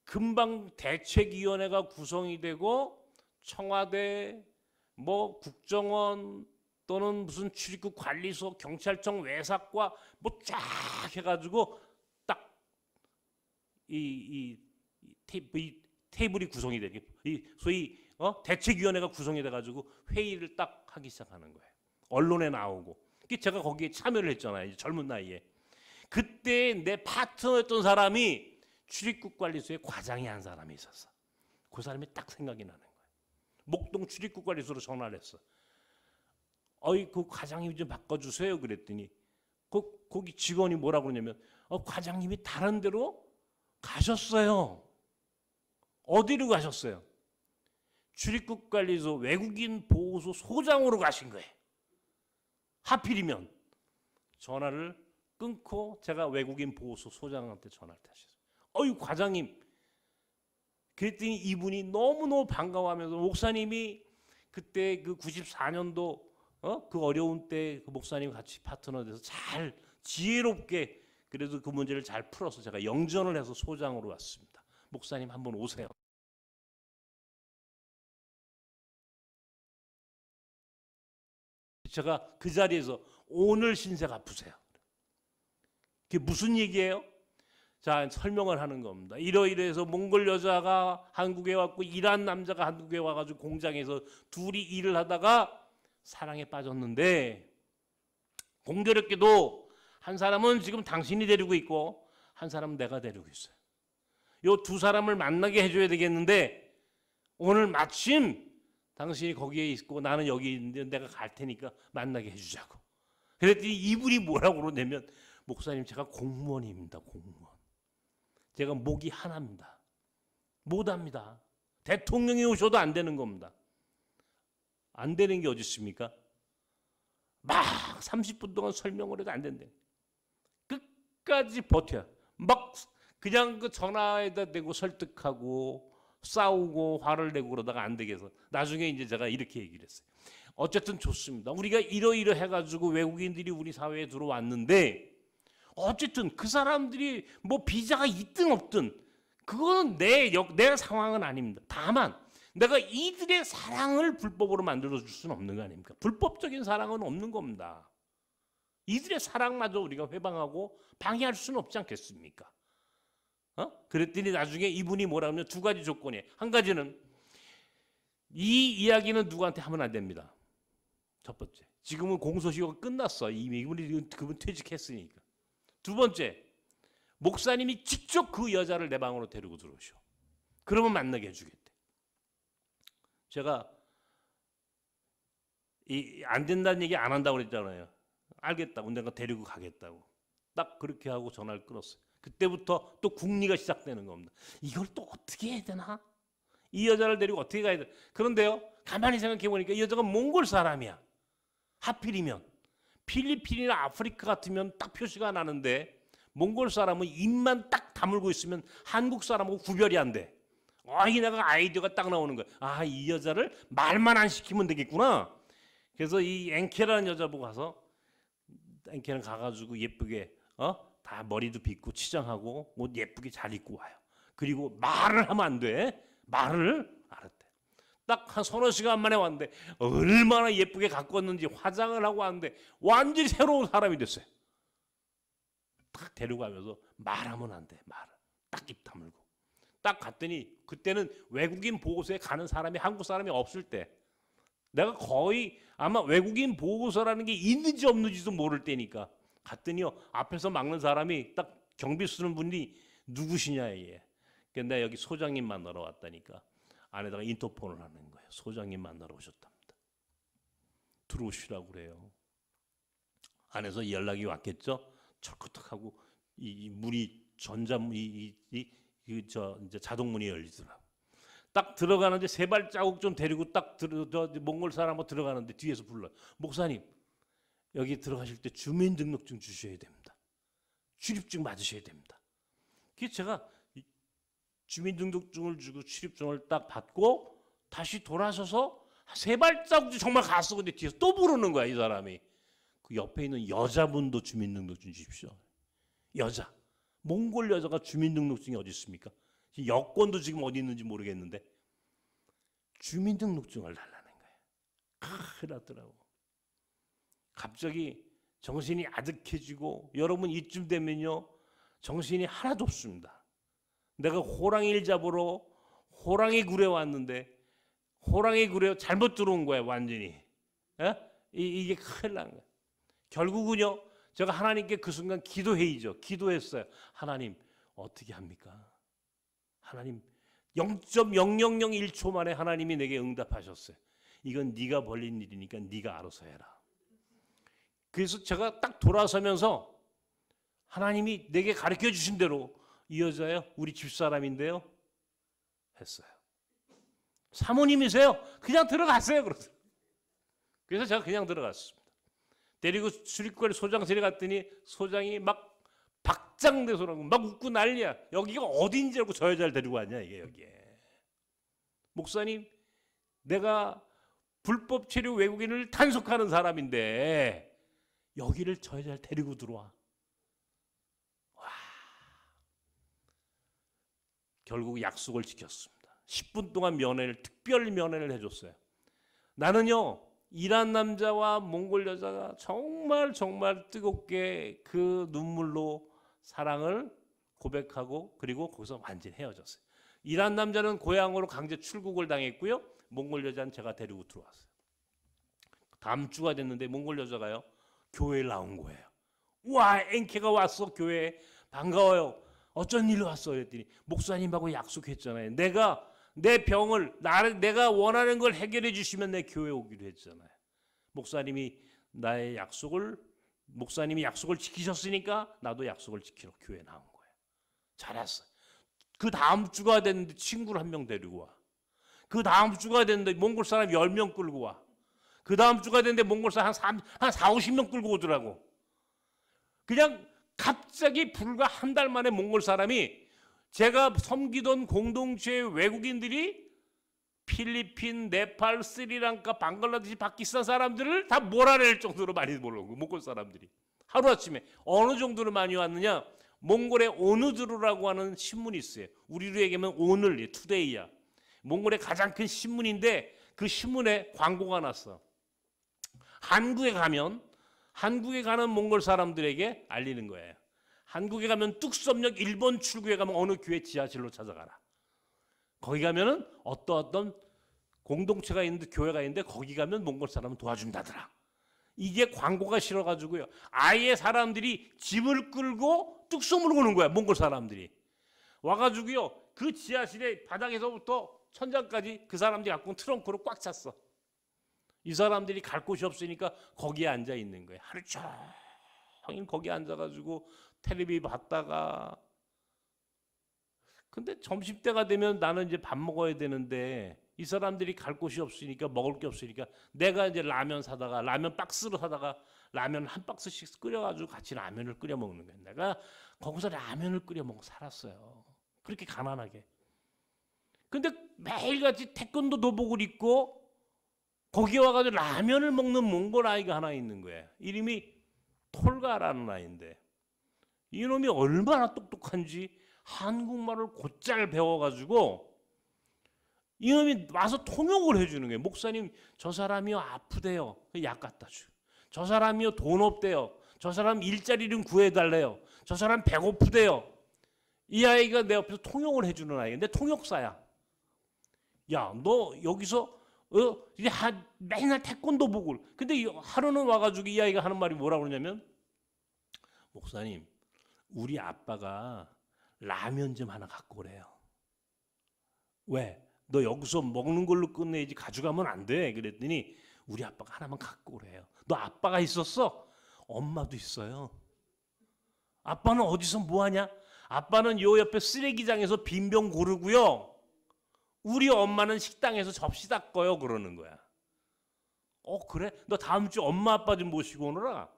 금방 대책위원회가 구성이 되고 청와대, 뭐 국정원 또는 무슨 출입국 관리소, 경찰청 외삭과 뭐 쫙 해가지고 딱 이 테이블이 구성이 되게 이 소위 대책위원회가 구성이 돼가지고 회의를 딱 하기 시작하는 거예요. 언론에 나오고. 제가 거기에 참여를 했잖아요. 젊은 나이에. 그때 내 파트너였던 사람이 출입국 관리소에 과장이 한 사람이 있었어. 그 사람이 딱 생각이 나는 거예요. 목동 출입국 관리소로 전화를 했어. 그 과장님 좀 바꿔주세요. 그랬더니 거기 직원이 뭐라고 그러냐면 과장님이 다른 데로 가셨어요. 어디로 가셨어요? 출입국 관리소 외국인 보호소 소장으로 가신 거예요. 하필이면 전화를 끊고 제가 외국인 보호소 소장한테 전화를 다셨어요. 과장님. 그랬더니 이분이 너무너무 반가워하면서 목사님이 그때 그 94년도 그 어려운 때 그 목사님 같이 파트너 돼서 잘 지혜롭게 그래도 그 문제를 잘 풀어서 제가 영전을 해서 소장으로 왔습니다. 목사님 한번 오세요. 제가 그 자리에서 오늘 신세 갚으세요. 그게 무슨 얘기예요? 자, 설명을 하는 겁니다. 이러이러해서 몽골 여자가 한국에 왔고 이란 남자가 한국에 와가지고 공장에서 둘이 일을 하다가 사랑에 빠졌는데 공교롭게도 한 사람은 지금 당신이 데리고 있고 한 사람은 내가 데리고 있어요. 이 두 사람을 만나게 해줘야 되겠는데 오늘 마침 당신이 거기에 있고 나는 여기 있는데 내가 갈 테니까 만나게 해주자고. 그랬더니 이분이 뭐라고 그러냐면 목사님 제가 공무원입니다. 공무원. 제가 목이 하나입니다. 못합니다. 대통령이 오셔도 안 되는 겁니다. 안 되는 게 어디 있습니까? 막 30분 동안 설명을 해도 안 된대. 끝까지 버텨. 막 그냥 그 전화에다 대고 설득하고 싸우고 화를 내고 그러다가 안 되겠어. 나중에 이제 제가 이렇게 얘기를 했어요. 어쨌든 좋습니다. 우리가 이러이러 해가지고 외국인들이 우리 사회에 들어왔는데 어쨌든 그 사람들이 뭐 비자가 있든 없든 그거는 내 상황은 아닙니다. 다만 내가 이들의 사랑을 불법으로 만들어줄 수는 없는 거 아닙니까? 불법적인 사랑은 없는 겁니다. 이들의 사랑마저 우리가 회방하고 방해할 수는 없지 않겠습니까? 그랬더니 나중에 이분이 뭐라 하면 두 가지 조건이에요. 한 가지는 이 이야기는 누구한테 하면 안 됩니다. 첫 번째, 지금은 공소시효가 끝났어. 이미 그분 퇴직했으니까. 두 번째, 목사님이 직접 그 여자를 내 방으로 데리고 들어오셔. 그러면 만나게 해주겠대. 제가 안 된다는 얘기 안 한다고 그랬잖아요. 알겠다고 내가 데리고 가겠다고. 딱 그렇게 하고 전화를 끊었어요. 그때부터 또 궁리가 시작되는 겁니다. 이걸 또 어떻게 해야 되나? 이 여자를 데리고 어떻게 가야 되나? 그런데요, 가만히 생각해 보니까 이 여자가 몽골 사람이야. 하필이면 필리핀이나 아프리카 같으면 딱 표시가 나는데 몽골 사람은 입만 딱 다물고 있으면 한국 사람하고 구별이 안 돼. 이 내가 아이디어가 딱 나오는 거야. 이 여자를 말만 안 시키면 되겠구나. 그래서 이 앵케라는 여자 보고 가서 앵케는 가가지고 예쁘게 다 머리도 빗고 치장하고 옷 예쁘게 잘 입고 와요. 그리고 말을 하면 안 돼. 말을 알았대. 딱 한 서너 시간 만에 왔는데 얼마나 예쁘게 갖고 왔는지 화장을 하고 왔는데 완전히 새로운 사람이 됐어요. 딱 데려가면서 말하면 안 돼. 말을 딱 입 다물고 딱 갔더니 그때는 외국인 보고소에 가는 사람이 한국 사람이 없을 때 내가 거의 아마 외국인 보고서라는 게 있는지 없는지도 모를 때니까 갔더니요 앞에서 막는 사람이 딱 경비 쓰는 분이 누구시냐 얘. 근데 내가 여기 소장님 만나러 왔다니까 안에다가 인터폰을 하는 거예요. 소장님 만나러 오셨답니다. 들어오시라고 그래요. 안에서 연락이 왔겠죠. 철커덕하고 이 문이 이제 자동문이 열리더라고. 딱 들어가는데 세 발자국 좀 데리고 딱 몽골 사람하고 들어가는데 뒤에서 불러. 목사님 여기 들어가실 때 주민등록증 주셔야 됩니다. 출입증 맞으셔야 됩니다. 그래서 제가 주민등록증을 주고 출입증을 딱 받고 다시 돌아서서 세 발자국 정말 갔어. 근데 뒤에서 또 부르는 거야 이 사람이. 그 옆에 있는 여자분도 주민등록증 주십시오. 여자. 몽골 여자가 주민등록증이 어디 있습니까? 여권도 지금 어디 있는지 모르겠는데 주민등록증을 달라는 거예요. 큰일 났더라고. 갑자기 정신이 아득해지고 여러분 이쯤 되면요 정신이 하나도 없습니다. 내가 호랑이를 잡으러 호랑이 굴에 왔는데 호랑이 굴에 잘못 들어온 거야 완전히. 이게 큰일 난 거야. 결국은요 제가 하나님께 그 순간 기도회의죠. 기도했어요. 하나님 어떻게 합니까? 하나님 0.0001초 만에 하나님이 내게 응답하셨어요. 이건 네가 벌린 일이니까 네가 알아서 해라. 그래서 제가 딱 돌아서면서 하나님이 내게 가르쳐 주신 대로 이 여자요 우리 집사람인데요 했어요. 사모님이세요? 그냥 들어갔어요. 그래서 제가 그냥 들어갔습니다. 데리고 출입구에 소장실에 갔더니 소장이 막 박장대소라고 막 웃고 난리야. 여기가 어딘지 알고 저 여자를 데리고 왔냐 이게 여기에. 목사님 내가 불법 체류 외국인을 단속하는 사람인데 여기를 저 여자를 데리고 들어와. 와. 결국 약속을 지켰습니다. 10분 동안 특별 면회를 해줬어요. 나는요 이란 남자와 몽골 여자가 정말 뜨겁게 그 눈물로 사랑을 고백하고 그리고 거기서 완전히 헤어졌어요. 이란 남자는 고향으로 강제 출국을 당했고요. 몽골 여자는 제가 데리고 들어왔어요. 다음 주가 됐는데 몽골 여자가요. 교회에 나온 거예요. 와 앵케가 왔어 교회에. 반가워요. 어쩐 일로 왔어? 그랬더니 목사님하고 약속했잖아요. 내 병을 내가 원하는 걸 해결해 주시면 내 교회 오기로 했잖아요. 목사님이 약속을 지키셨으니까 나도 약속을 지키러 교회에 나온 거예요. 잘했어. 그 다음 주가 됐는데 친구를 한 명 데리고 와. 그 다음 주가 됐는데 몽골 사람 10명 끌고 와. 그 다음 주가 됐는데 몽골 사람 한 4, 50명 끌고 오더라고. 그냥 갑자기 불과 한 달 만에 몽골 사람이 제가 섬기던 공동체의 외국인들이 필리핀, 네팔, 스리랑카, 방글라데시, 파키스탄 사람들을 다 몰아낼 정도로 많이 몰라오고 몽골 사람들이 하루아침에 어느 정도로 많이 왔느냐. 몽골의 오누드루라고 하는 신문이 있어요. 우리로 얘기하면 오늘, 투데이야. 몽골의 가장 큰 신문인데 그 신문에 광고가 났어. 한국에 가는 몽골 사람들에게 알리는 거예요. 한국에 가면 뚝섬역 1번 출구에 가면 어느 교회 지하실로 찾아가라. 거기 가면은 어떤 공동체가 있는데 교회가 있는데 거기 가면 몽골 사람은 도와준다더라. 이게 광고가 싫어가지고요. 아예 사람들이 짐을 끌고 뚝섬으로 오는 거야. 몽골 사람들이 와가지고요. 그 지하실에 바닥에서부터 천장까지 그 사람들이 갖고 온 트렁크로 꽉 찼어. 이 사람들이 갈 곳이 없으니까 거기에 앉아 있는 거예요. 하루 종일 거기 앉아가지고 텔레비 봤다가. 근데 점심때가 되면 나는 이제 밥 먹어야 되는데 이 사람들이 갈 곳이 없으니까 먹을 게 없으니까 내가 이제 라면 박스로 사다가 라면 한 박스씩 끓여가지고 같이 라면을 끓여 먹는 거예요. 내가 거기서 라면을 끓여 먹고 살았어요. 그렇게 가난하게. 근데 매일같이 태권도 도복을 입고 거기 와가지고 라면을 먹는 몽골 아이가 하나 있는 거예요. 이름이 톨가라는 아이인데 이놈이 얼마나 똑똑한지 한국말을 곧잘 배워가지고 이놈이 와서 통역을 해주는 거예요. 목사님, 저 사람이요 아프대요. 약 갖다 줘. 저 사람이요 돈 없대요. 저 사람 일자리 좀 구해달래요. 저 사람 배고프대요. 이 아이가 내 옆에서 통역을 해주는 아이가. 내 통역사야. 야, 너 여기서 이제 맨날 태권도 보고. 근데 하루는 와가지고 이 아이가 하는 말이 뭐라고 그러냐면, 목사님, 우리 아빠가 라면 좀 하나 갖고 오래요. 왜? 너 여기서 먹는 걸로 끝내야지 가져가면 안 돼. 그랬더니 우리 아빠가 하나만 갖고 오래요. 너 아빠가 있었어? 엄마도 있어요. 아빠는 어디서 뭐하냐? 아빠는 요 옆에 쓰레기장에서 빈병 고르고요. 우리 엄마는 식당에서 접시 닦아요. 그러는 거야. 그래? 너 다음 주 엄마 아빠 좀 모시고 오너라.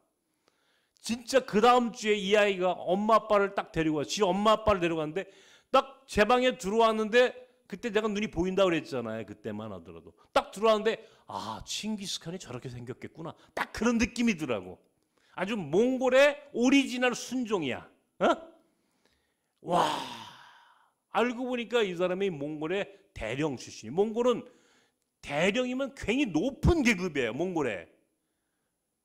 진짜 그 다음 주에 이 아이가 엄마 아빠를 딱 데리고 와. 지 엄마 아빠를 데려갔는데 딱 제 방에 들어왔는데 그때 내가 눈이 보인다고 그랬잖아요. 그때만 하더라도. 딱 들어왔는데 칭기스칸이 저렇게 생겼겠구나. 딱 그런 느낌이더라고. 아주 몽골의 오리지널 순종이야. 와, 알고 보니까 이 사람이 몽골의 대령 출신이. 몽골은 대령이면 굉장히 높은 계급이에요. 몽골에.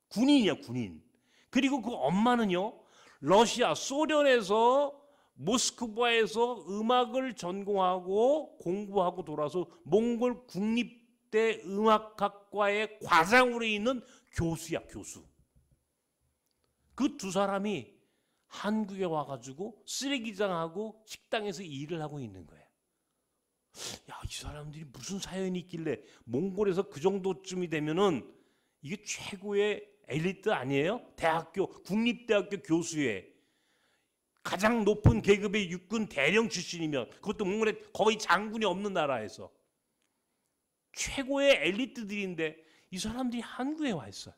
군인이야, 군인. 그리고 그 엄마는요, 러시아, 소련에서 모스크바에서 음악을 전공하고 공부하고 돌아서 몽골 국립대 음악학과의 과장으로 있는 교수야, 교수. 그 두 사람이 한국에 와가지고 쓰레기장하고 식당에서 일을 하고 있는 거예요. 야, 이 사람들이 무슨 사연이 있길래 몽골에서 그 정도쯤이 되면은 이게 최고의 엘리트 아니에요? 대학교, 국립대학교 교수에 가장 높은 계급의 육군 대령 출신이면, 그것도 몽골에 거의 장군이 없는 나라에서 최고의 엘리트들인데 이 사람들이 한국에 와 있어요.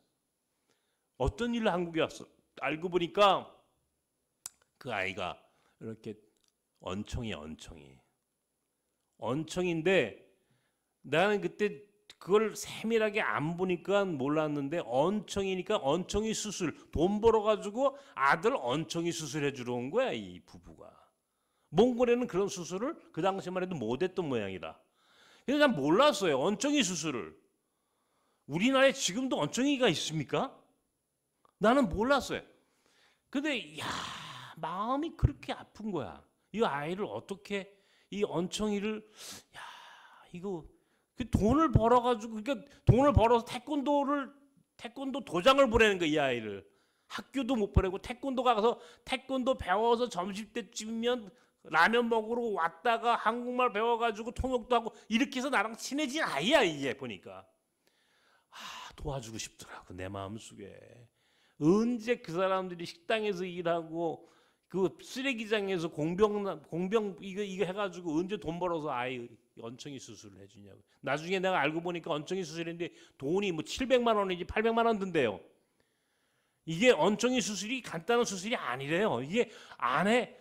어떤 일로 한국에 왔어? 알고 보니까 그 아이가 이렇게 언청인데 나는 그때 그걸 세밀하게 안 보니까 몰랐는데 언청이니까 언청이 수술, 돈 벌어가지고 아들 언청이 수술해 주러 온 거야, 이 부부가. 몽골에는 그런 수술을 그 당시만 해도 못했던 모양이다. 그래서 난 몰랐어요, 언청이 수술을. 우리나라에 지금도 언청이가 있습니까? 나는 몰랐어요. 근데 마음이 그렇게 아픈 거야. 이 아이를 어떻게, 이 언청이를, 이거 그 돈을 벌어가지고, 그러니까 돈을 벌어서 태권도 도장을 보내는 거야, 이 아이를. 학교도 못 보내고 태권도 가서 태권도 배워서 점심때쯤이면 라면 먹으러 왔다가 한국말 배워가지고 통역도 하고 이렇게 해서 나랑 친해진 아이야, 이게 보니까. 도와주고 싶더라고, 내 마음속에. 언제 그 사람들이 식당에서 일하고 그 쓰레기장에서 공병 이거 해가지고 언제 돈 벌어서 아이 언청이 수술을 해주냐고. 나중에 내가 알고 보니까 언청이 수술인데 돈이 뭐 700만 원인지 800만 원 든대요. 이게 언청이 수술이 간단한 수술이 아니래요. 이게 안에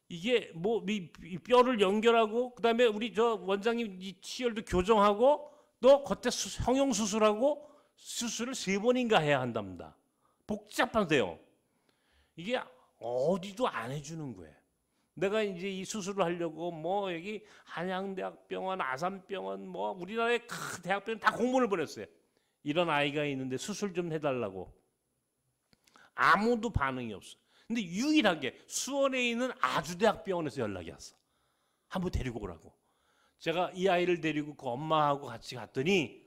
이게 뭐 이 뼈를 연결하고 그다음에 우리 저 원장님 이 치열도 교정하고 또 겉에 성형 수술하고 수술을 3번인가 해야 한답니다. 복잡한데요. 이게 어디도 안 해주는 거예요. 내가 이제 이 수술을 하려고 뭐 여기 한양대학병원, 아산병원, 뭐 우리나라의 큰 대학병원 다 공문을 보냈어요. 이런 아이가 있는데 수술 좀 해달라고. 아무도 반응이 없어. 근데 유일하게 수원에 있는 아주대학병원에서 연락이 왔어. 한번 데리고 오라고. 제가 이 아이를 데리고 그 엄마하고 같이 갔더니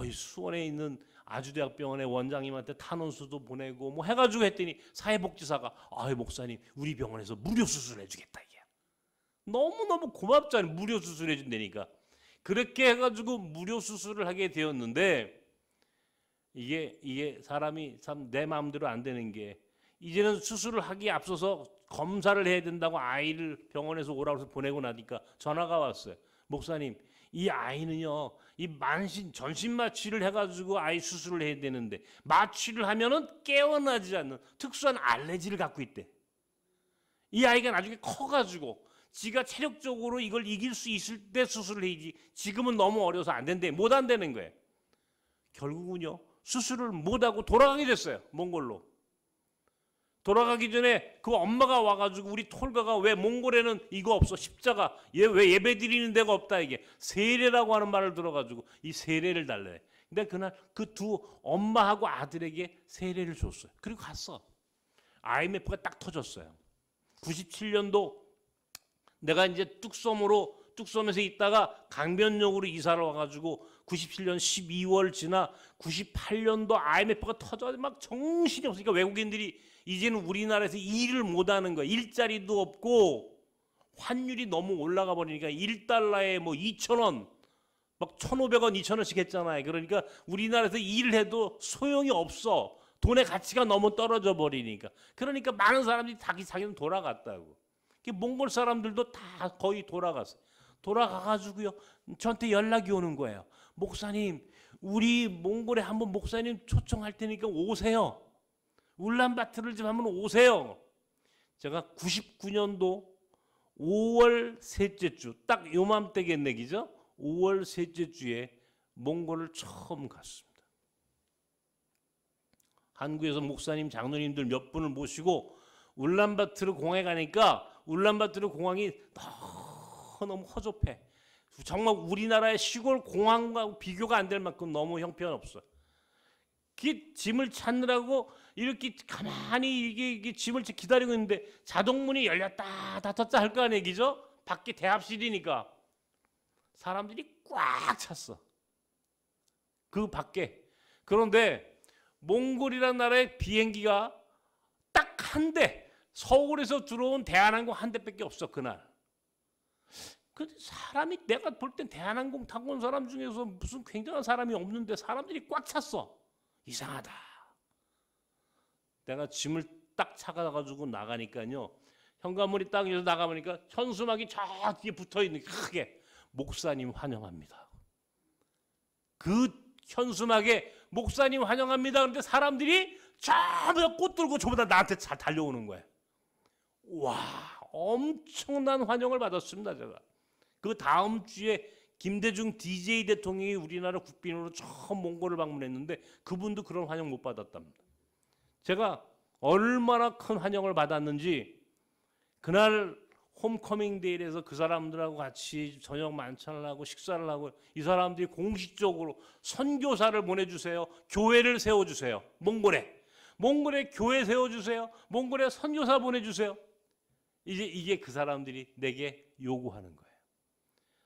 이 수원에 있는 아주대학병원의 원장님한테 탄원서도 보내고 뭐 해가지고 했더니 사회복지사가 목사님 우리 병원에서 무료 수술해 주겠다 이게. 너무너무 고맙잖아요. 무료 수술해 준다니까. 그렇게 해가지고 무료 수술을 하게 되었는데 이게 사람이 참 내 마음대로 안 되는 게 이제는 수술을 하기에 앞서서 검사를 해야 된다고 아이를 병원에서 오라고 해서 보내고 나니까 전화가 왔어요. 목사님 이 아이는요 이 만신 전신 마취를 해가지고 아이 수술을 해야 되는데 마취를 하면은 깨어나지 않는 특수한 알레르기를 갖고 있대. 이 아이가 나중에 커가지고 지가 체력적으로 이걸 이길 수 있을 때 수술을 해야지 지금은 너무 어려서 안 된대. 못 한다는 거예요. 결국은요 수술을 못하고 돌아가게 됐어요. 몽골로. 돌아가기 전에 그 엄마가 와가지고 우리 톨가가 왜 몽골에는 이거 없어 십자가 얘 왜 예배 드리는 데가 없다 이게 세례라고 하는 말을 들어가지고 이 세례를 달래. 근데 그날 그 두 엄마하고 아들에게 세례를 줬어요. 그리고 갔어. IMF가 딱 터졌어요. 97년도 내가 이제 뚝섬에서 있다가 강변역으로 이사를 와가지고 97년 12월 지나 98년도 IMF가 터져 막 정신이 없으니까 외국인들이 이제는 우리나라에서 일을 못하는 거야. 일자리도 없고 환율이 너무 올라가 버리니까 1달러에 뭐 2,000원 막 1,500원 2,000원씩 했잖아요. 그러니까 우리나라에서 일을 해도 소용이 없어. 돈의 가치가 너무 떨어져 버리니까. 그러니까 많은 사람들이 자기는 돌아갔다고. 몽골 사람들도 다 거의 돌아갔어요. 돌아가가지고요 저한테 연락이 오는 거예요. 목사님 우리 몽골에 한번 목사님 초청할 테니까 오세요. 울란바토르를 좀 한번 오세요. 제가 99년도 5월 셋째 주 딱 요맘때겠네 그죠? 5월 셋째 주에 몽골을 처음 갔습니다. 한국에서 목사님 장로님들 몇 분을 모시고 울란바토르 공항에 가니까 울란바토르 공항이 너무 허접해. 정말 우리나라의 시골 공항과 비교가 안 될 만큼 너무 형편없어. 그 짐을 찾느라고 이렇게 가만히 이게 짐을 기다리고 있는데 자동문이 열렸다 닫혔다 할 거 아니에요, 그죠? 밖에 대합실이니까 사람들이 꽉 찼어. 그 밖에. 그런데 몽골이라는 나라의 비행기가 딱 한 대, 서울에서 들어온 대한항공 한 대밖에 없어 그날. 근데 사람이 내가 볼 땐 대한항공 타고 온 사람 중에서 무슨 굉장한 사람이 없는데 사람들이 꽉 찼어. 이상하다. 내가 짐을 딱 차가가지고 나가니까요. 현관문이 딱 열려서 나가보니까 현수막이 저 뒤에 붙어있는 크게 목사님 환영합니다. 그 현수막에 목사님 환영합니다. 그런데 사람들이 전부 꽃 들고 저보다 나한테 잘 달려오는 거예요. 와, 엄청난 환영을 받았습니다. 제가. 그 다음 주에 김대중 DJ 대통령이 우리나라 국빈으로 처음 몽골을 방문했는데 그분도 그런 환영 못 받았답니다. 제가 얼마나 큰 환영을 받았는지 그날 홈커밍 데이에서 그 사람들하고 같이 저녁 만찬을 하고 식사를 하고 이 사람들이 공식적으로 선교사를 보내주세요. 교회를 세워주세요. 몽골에 교회 세워주세요. 몽골에 선교사 보내주세요. 이게 그 사람들이 내게 요구하는 거예요.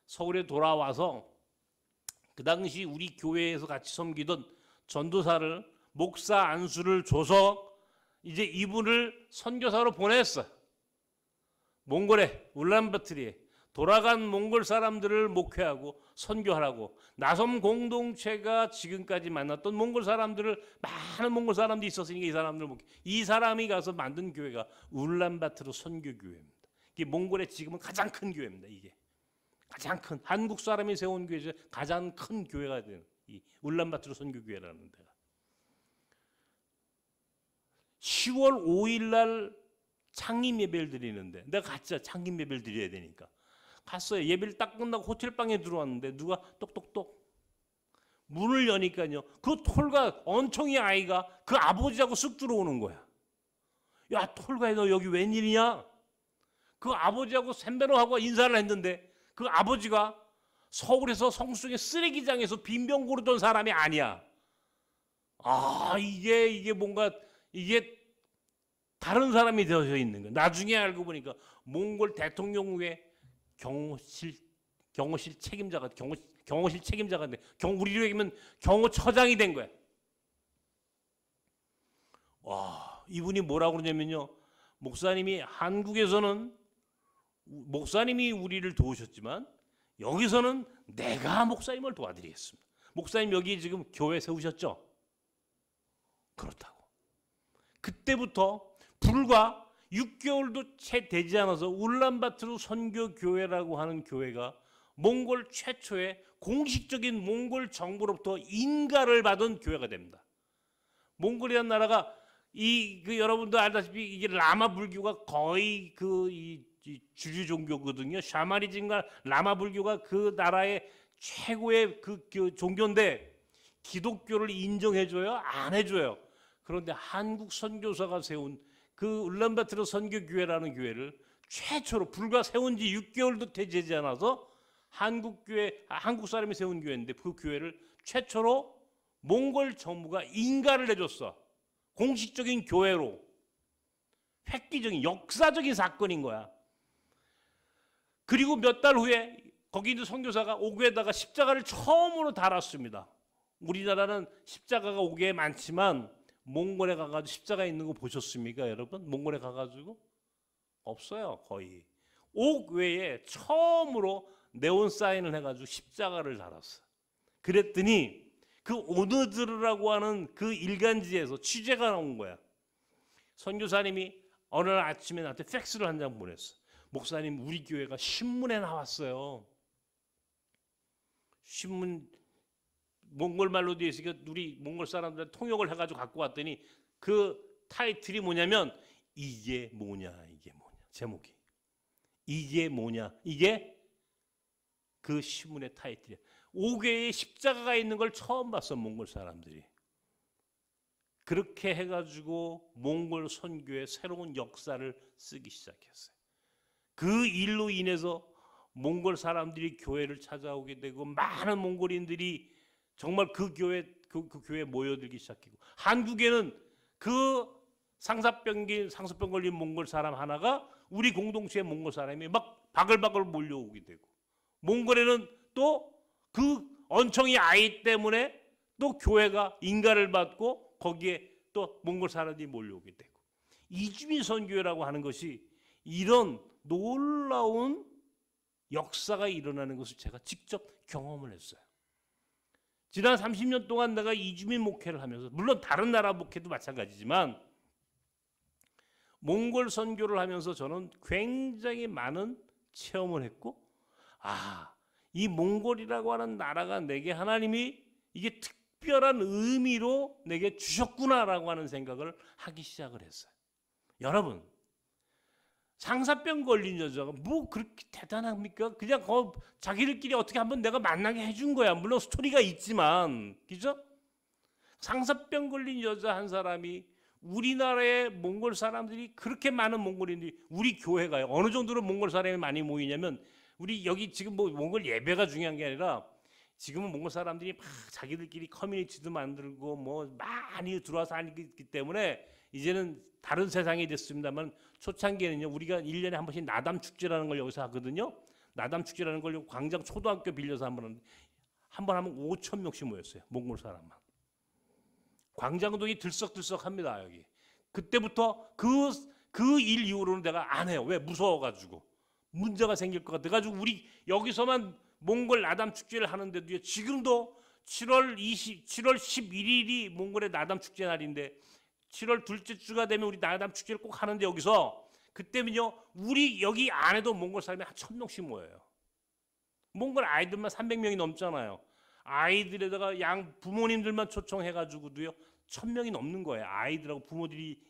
서울에 돌아와서 그 당시 우리 교회에서 같이 섬기던 전도사를 목사 안수를 줘서 이제 이분을 선교사로 보냈어요. 몽골에 울란바토르에 돌아간 몽골 사람들을 목회하고 선교하라고 나섬 공동체가 지금까지 만났던 몽골 사람들을 많은 몽골 사람들이 있었으니까 이 사람들 이 사람이 가서 만든 교회가 울란바토르 선교교회입니다. 이게 몽골의 지금은 가장 큰 교회입니다. 이게 가장 큰 한국 사람이 세운 교회죠. 가장 큰 교회가 되는 이 울란바토르 선교교회라는 데가 10월 5일 날 창립 예배를 드리는데 내가 갔죠. 창립 예배를 드려야 되니까 갔어요. 예배를 딱 끝나고 호텔방에 들어왔는데 누가 똑똑똑 문을 여니까요. 그 톨가 언청이 아이가 그 아버지하고 쓱 들어오는 거야. 야 톨가야 너 여기 웬일이냐? 그 아버지하고 샘배로하고 인사를 했는데 그 아버지가 서울에서 성수동의 쓰레기장에서 빈병 고르던 사람이 아니야. 아 이게 뭔가 이게 다른 사람이 되어져 있는 거야. 나중에 알고 보니까 몽골 대통령의 경호실 책임자가 돼. 우리로 얘기하면 경호처장이 된 거야. 와, 이분이 뭐라고 그러냐면요. 목사님이 한국에서는 목사님이 우리를 도우셨지만 여기서는 내가 목사님을 도와드리겠습니다. 목사님 여기 지금 교회 세우셨죠? 그렇다고. 그때부터 불과 6개월도 채 되지 않아서 울란바토르 선교교회라고 하는 교회가 몽골 최초의 공식적인 몽골 정부로부터 인가를 받은 교회가 됩니다. 몽골이라는 나라가 여러분도 알다시피 이게 라마 불교가 거의 이 주류 종교거든요. 샤머니즘과 라마 불교가 그 나라의 최고의 그 종교인데 기독교를 인정해줘요? 안 해줘요. 그런데 한국 선교사가 세운 그 울란바토르 선교교회라는 교회를 최초로 불과 세운 지 6개월도 되지 않아서 한국 사람이 세운 교회인데 그 교회를 최초로 몽골 정부가 인가를 해줬어. 공식적인 교회로. 획기적인 역사적인 사건인 거야. 그리고 몇 달 후에 거기 있는 선교사가 옥외에다가 십자가를 처음으로 달았습니다. 우리나라는 십자가가 옥외에 많지만 몽골에 가가지고 십자가 있는 거 보셨습니까, 여러분? 몽골에 가가지고 없어요, 거의. 옥외에 처음으로 네온 사인을 해가지고 십자가를 달았어. 그랬더니 그 오너드르라고 하는 그 일간지에서 취재가 나온 거야. 선교사님이 어느 날 아침에 나한테 팩스를 한 장 보냈어. 목사님, 우리 교회가 신문에 나왔어요. 신문 몽골 말로 되어 있으니까 우리 몽골 사람들 통역을 해가지고 갖고 왔더니 그 타이틀이 뭐냐면 이게 뭐냐, 제목이 이게 뭐냐, 이게 그 신문의 타이틀이야. 5개의 십자가가 있는 걸 처음 봤어, 몽골 사람들이. 그렇게 해가지고 몽골 선교의 새로운 역사를 쓰기 시작했어요. 그 일로 인해서 몽골 사람들이 교회를 찾아오게 되고 많은 몽골인들이 정말 그 교회에 모여들기 시작했고, 한국에는 그 상사병 걸린 몽골 사람 하나가 우리 공동체의 몽골 사람이 막 바글바글 몰려오게 되고, 몽골에는 또 그 언청이 아이 때문에 또 교회가 인가를 받고 거기에 또 몽골 사람들이 몰려오게 되고, 이주민 선교회라고 하는 것이 이런 놀라운 역사가 일어나는 것을 제가 직접 경험을 했어요. 지난 30년 동안 내가 이주민 목회를 하면서, 물론 다른 나라 목회도 마찬가지지만 몽골 선교를 하면서 저는 굉장히 많은 체험을 했고, 이 몽골이라고 하는 나라가 내게 하나님이 이게 특별한 의미로 내게 주셨구나라고 하는 생각을 하기 시작을 했어요. 여러분, 상사병 걸린 여자가 뭐 그렇게 대단합니까? 그냥 자기들끼리 어떻게 한번 내가 만나게 해준 거야. 물론 스토리가 있지만, 그죠? 상사병 걸린 여자 한 사람이, 우리나라의 몽골 사람들이 그렇게 많은 몽골인들이 우리 교회가요. 어느 정도로 몽골 사람이 많이 모이냐면, 우리 여기 지금 뭐 몽골 예배가 중요한 게 아니라 지금은 몽골 사람들이 막 자기들끼리 커뮤니티도 만들고 뭐 많이 들어와서 하기 때문에 이제는 다른 세상이 됐습니다만, 초창기에는요, 우리가 1년에 한 번씩 나담 축제라는 걸 여기서 하거든요. 나담 축제라는 걸 광장 초등학교 빌려서 한 번 하면 5,000명씩 모였어요. 몽골 사람만. 광장동이 들썩들썩합니다, 여기. 그때부터 그 일 이후로는 내가 안 해요. 왜? 무서워가지고. 문제가 생길 것 같아가지고 우리 여기서만 몽골 나담 축제를 하는데도요, 지금도 7월 11일이 몽골의 나담 축제 날인데 7월 둘째 주가 되면 우리 나담 축제를 꼭 하는데, 여기서 그때면요, 우리 여기 안에도 몽골 사람이 한 1,000명씩 모여요. 몽골 아이들만 300명이 넘잖아요. 아이들에다가 부모님들만 초청해가지고도요 1,000명이 넘는 거예요. 아이들하고 부모들이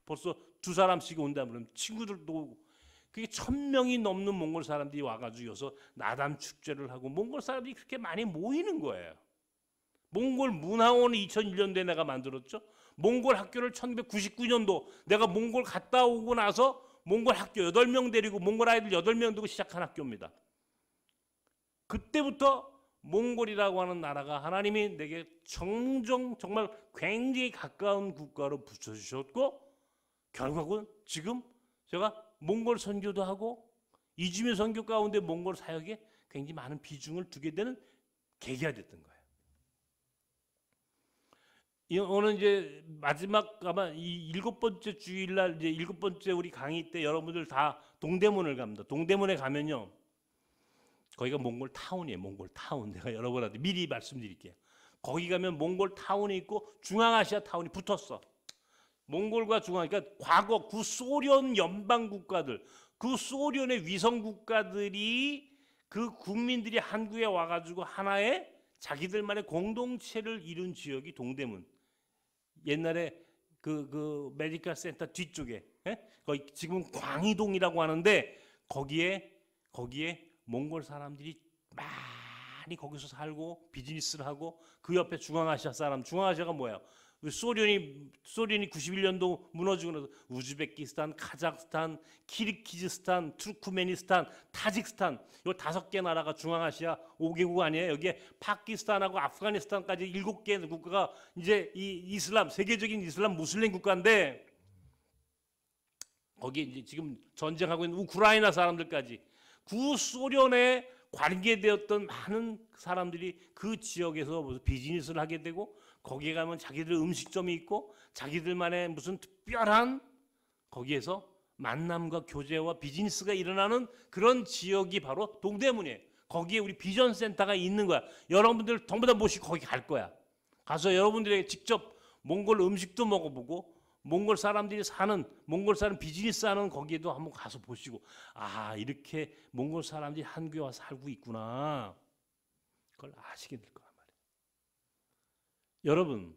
벌써 2사람씩 온다 그러면 친구들도 오고, 그게 1,000명이 넘는 몽골 사람들이 와가지고 여기서 나담 축제를 하고, 몽골 사람들이 그렇게 많이 모이는 거예요. 몽골 문화원을 2001년도에 내가 만들었죠. 몽골 학교를 1999년도 내가 몽골 갔다 오고 나서 몽골 학교 8명 데리고 몽골 아이들 8명 두고 시작한 학교입니다. 그때부터 몽골이라고 하는 나라가 하나님이 내게 정말 굉장히 가까운 국가로 붙여주셨고, 결국은 지금 제가 몽골 선교도 하고 이주민 선교 가운데 몽골 사역에 굉장히 많은 비중을 두게 되는 계기가 됐던 거예요. 오늘 이제 마지막 아마 이 7번째 주일날 이제 7번째 우리 강의 때 여러분들 다 동대문을 갑니다. 동대문에 가면요, 거기가 몽골 타운이에요. 몽골 타운. 내가 여러분한테 미리 말씀드릴게요. 거기 가면 몽골 타운이 있고 중앙아시아 타운이 붙었어. 몽골과 그러니까 과거 구소련 연방 국가들, 그 소련의 위성 국가들이 그 국민들이 한국에 와가지고 하나의 자기들만의 공동체를 이룬 지역이 동대문. 옛날에 그 메디컬 센터 뒤쪽에, 거기 지금 광희동이라고 하는데, 거기에 몽골 사람들이 많이 거기서 살고 비즈니스를 하고, 그 옆에 중앙아시아 사람, 중앙아시아가 뭐예요? 소련이 91년도 무너지고 나서 우즈베키스탄, 카자흐스탄, 키르기즈스탄, 투르크메니스탄, 타직스탄 이 5개 나라가 중앙아시아 5개국 아니에요. 여기에 파키스탄하고 아프가니스탄까지 7개 국가가 이제 이 이슬람 세계적인 이슬람 무슬림 국가인데 거기에 이제 지금 전쟁하고 있는 우크라이나 사람들까지 구소련에 관계되었던 많은 사람들이 그 지역에서 무슨 비즈니스를 하게 되고 거기에 가면 자기들 음식점이 있고 자기들만의 무슨 특별한 거기에서 만남과 교제와 비즈니스가 일어나는 그런 지역이 바로 동대문이에요. 거기에 우리 비전 센터가 있는 거야. 여러분들 전부 다 모시고 거기 갈 거야. 가서 여러분들에게 직접 몽골 음식도 먹어보고 몽골 사람들이 사는 몽골 사람 비즈니스 하는 거기에도 한번 가서 보시고 아 이렇게 몽골 사람들이 한국에 와서 살고 있구나. 그걸 아시게 될 거란 말이에요. 여러분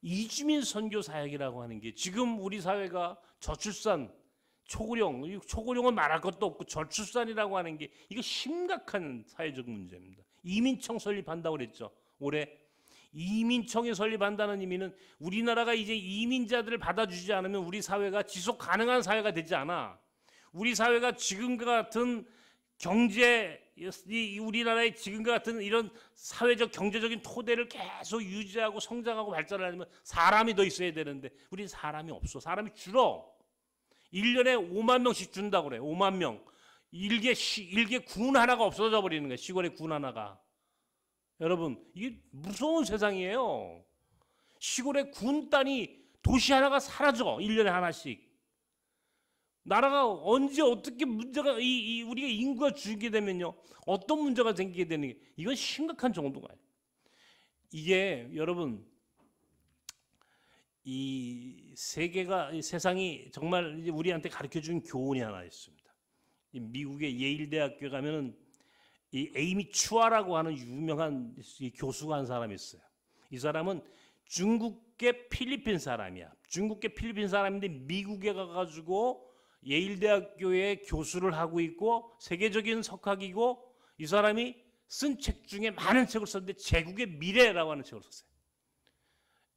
이주민 선교 사역이라고 하는 게 지금 우리 사회가 저출산 초고령은 말할 것도 없고 저출산이라고 하는 게 이거 심각한 사회적 문제입니다. 이민청 설립한다고 그랬죠. 올해 이민청이 설립한다는 의미는 우리나라가 이제 이민자들을 받아주지 않으면 우리 사회가 지속 가능한 사회가 되지 않아. 우리 사회가 지금과 같은 우리나라의 지금과 같은 이런 사회적 경제적인 토대를 계속 유지하고 성장하고 발전하려면 사람이 더 있어야 되는데 우리는 사람이 없어. 사람이 줄어. 1년에 5만 명씩 준다고 그래. 5만 명. 일개 군 하나가 없어져 버리는 거야. 시골의 군 하나가. 여러분 이게 무서운 세상이에요. 시골의 군단이 도시 하나가 사라져. 1년에 하나씩. 나라가 언제 어떻게 문제가 우리가 인구가 줄게 되면요 어떤 문제가 생기게 되는 게 이건 심각한 정도가 이게 여러분 이 세상이 정말 이제 우리한테 가르쳐 준 교훈이 하나 있습니다. 미국의 예일 대학교 가면은 이 에이미 추아라고 하는 유명한 교수가 한 사람이 있어요. 이 사람은 중국계 필리핀 사람이야. 중국계 필리핀 사람인데 미국에 가가지고 예일 대학교에 교수를 하고 있고 세계적인 석학이고 이 사람이 쓴 책 중에 많은 책을 썼는데 제국의 미래라고 하는 책을 썼어요.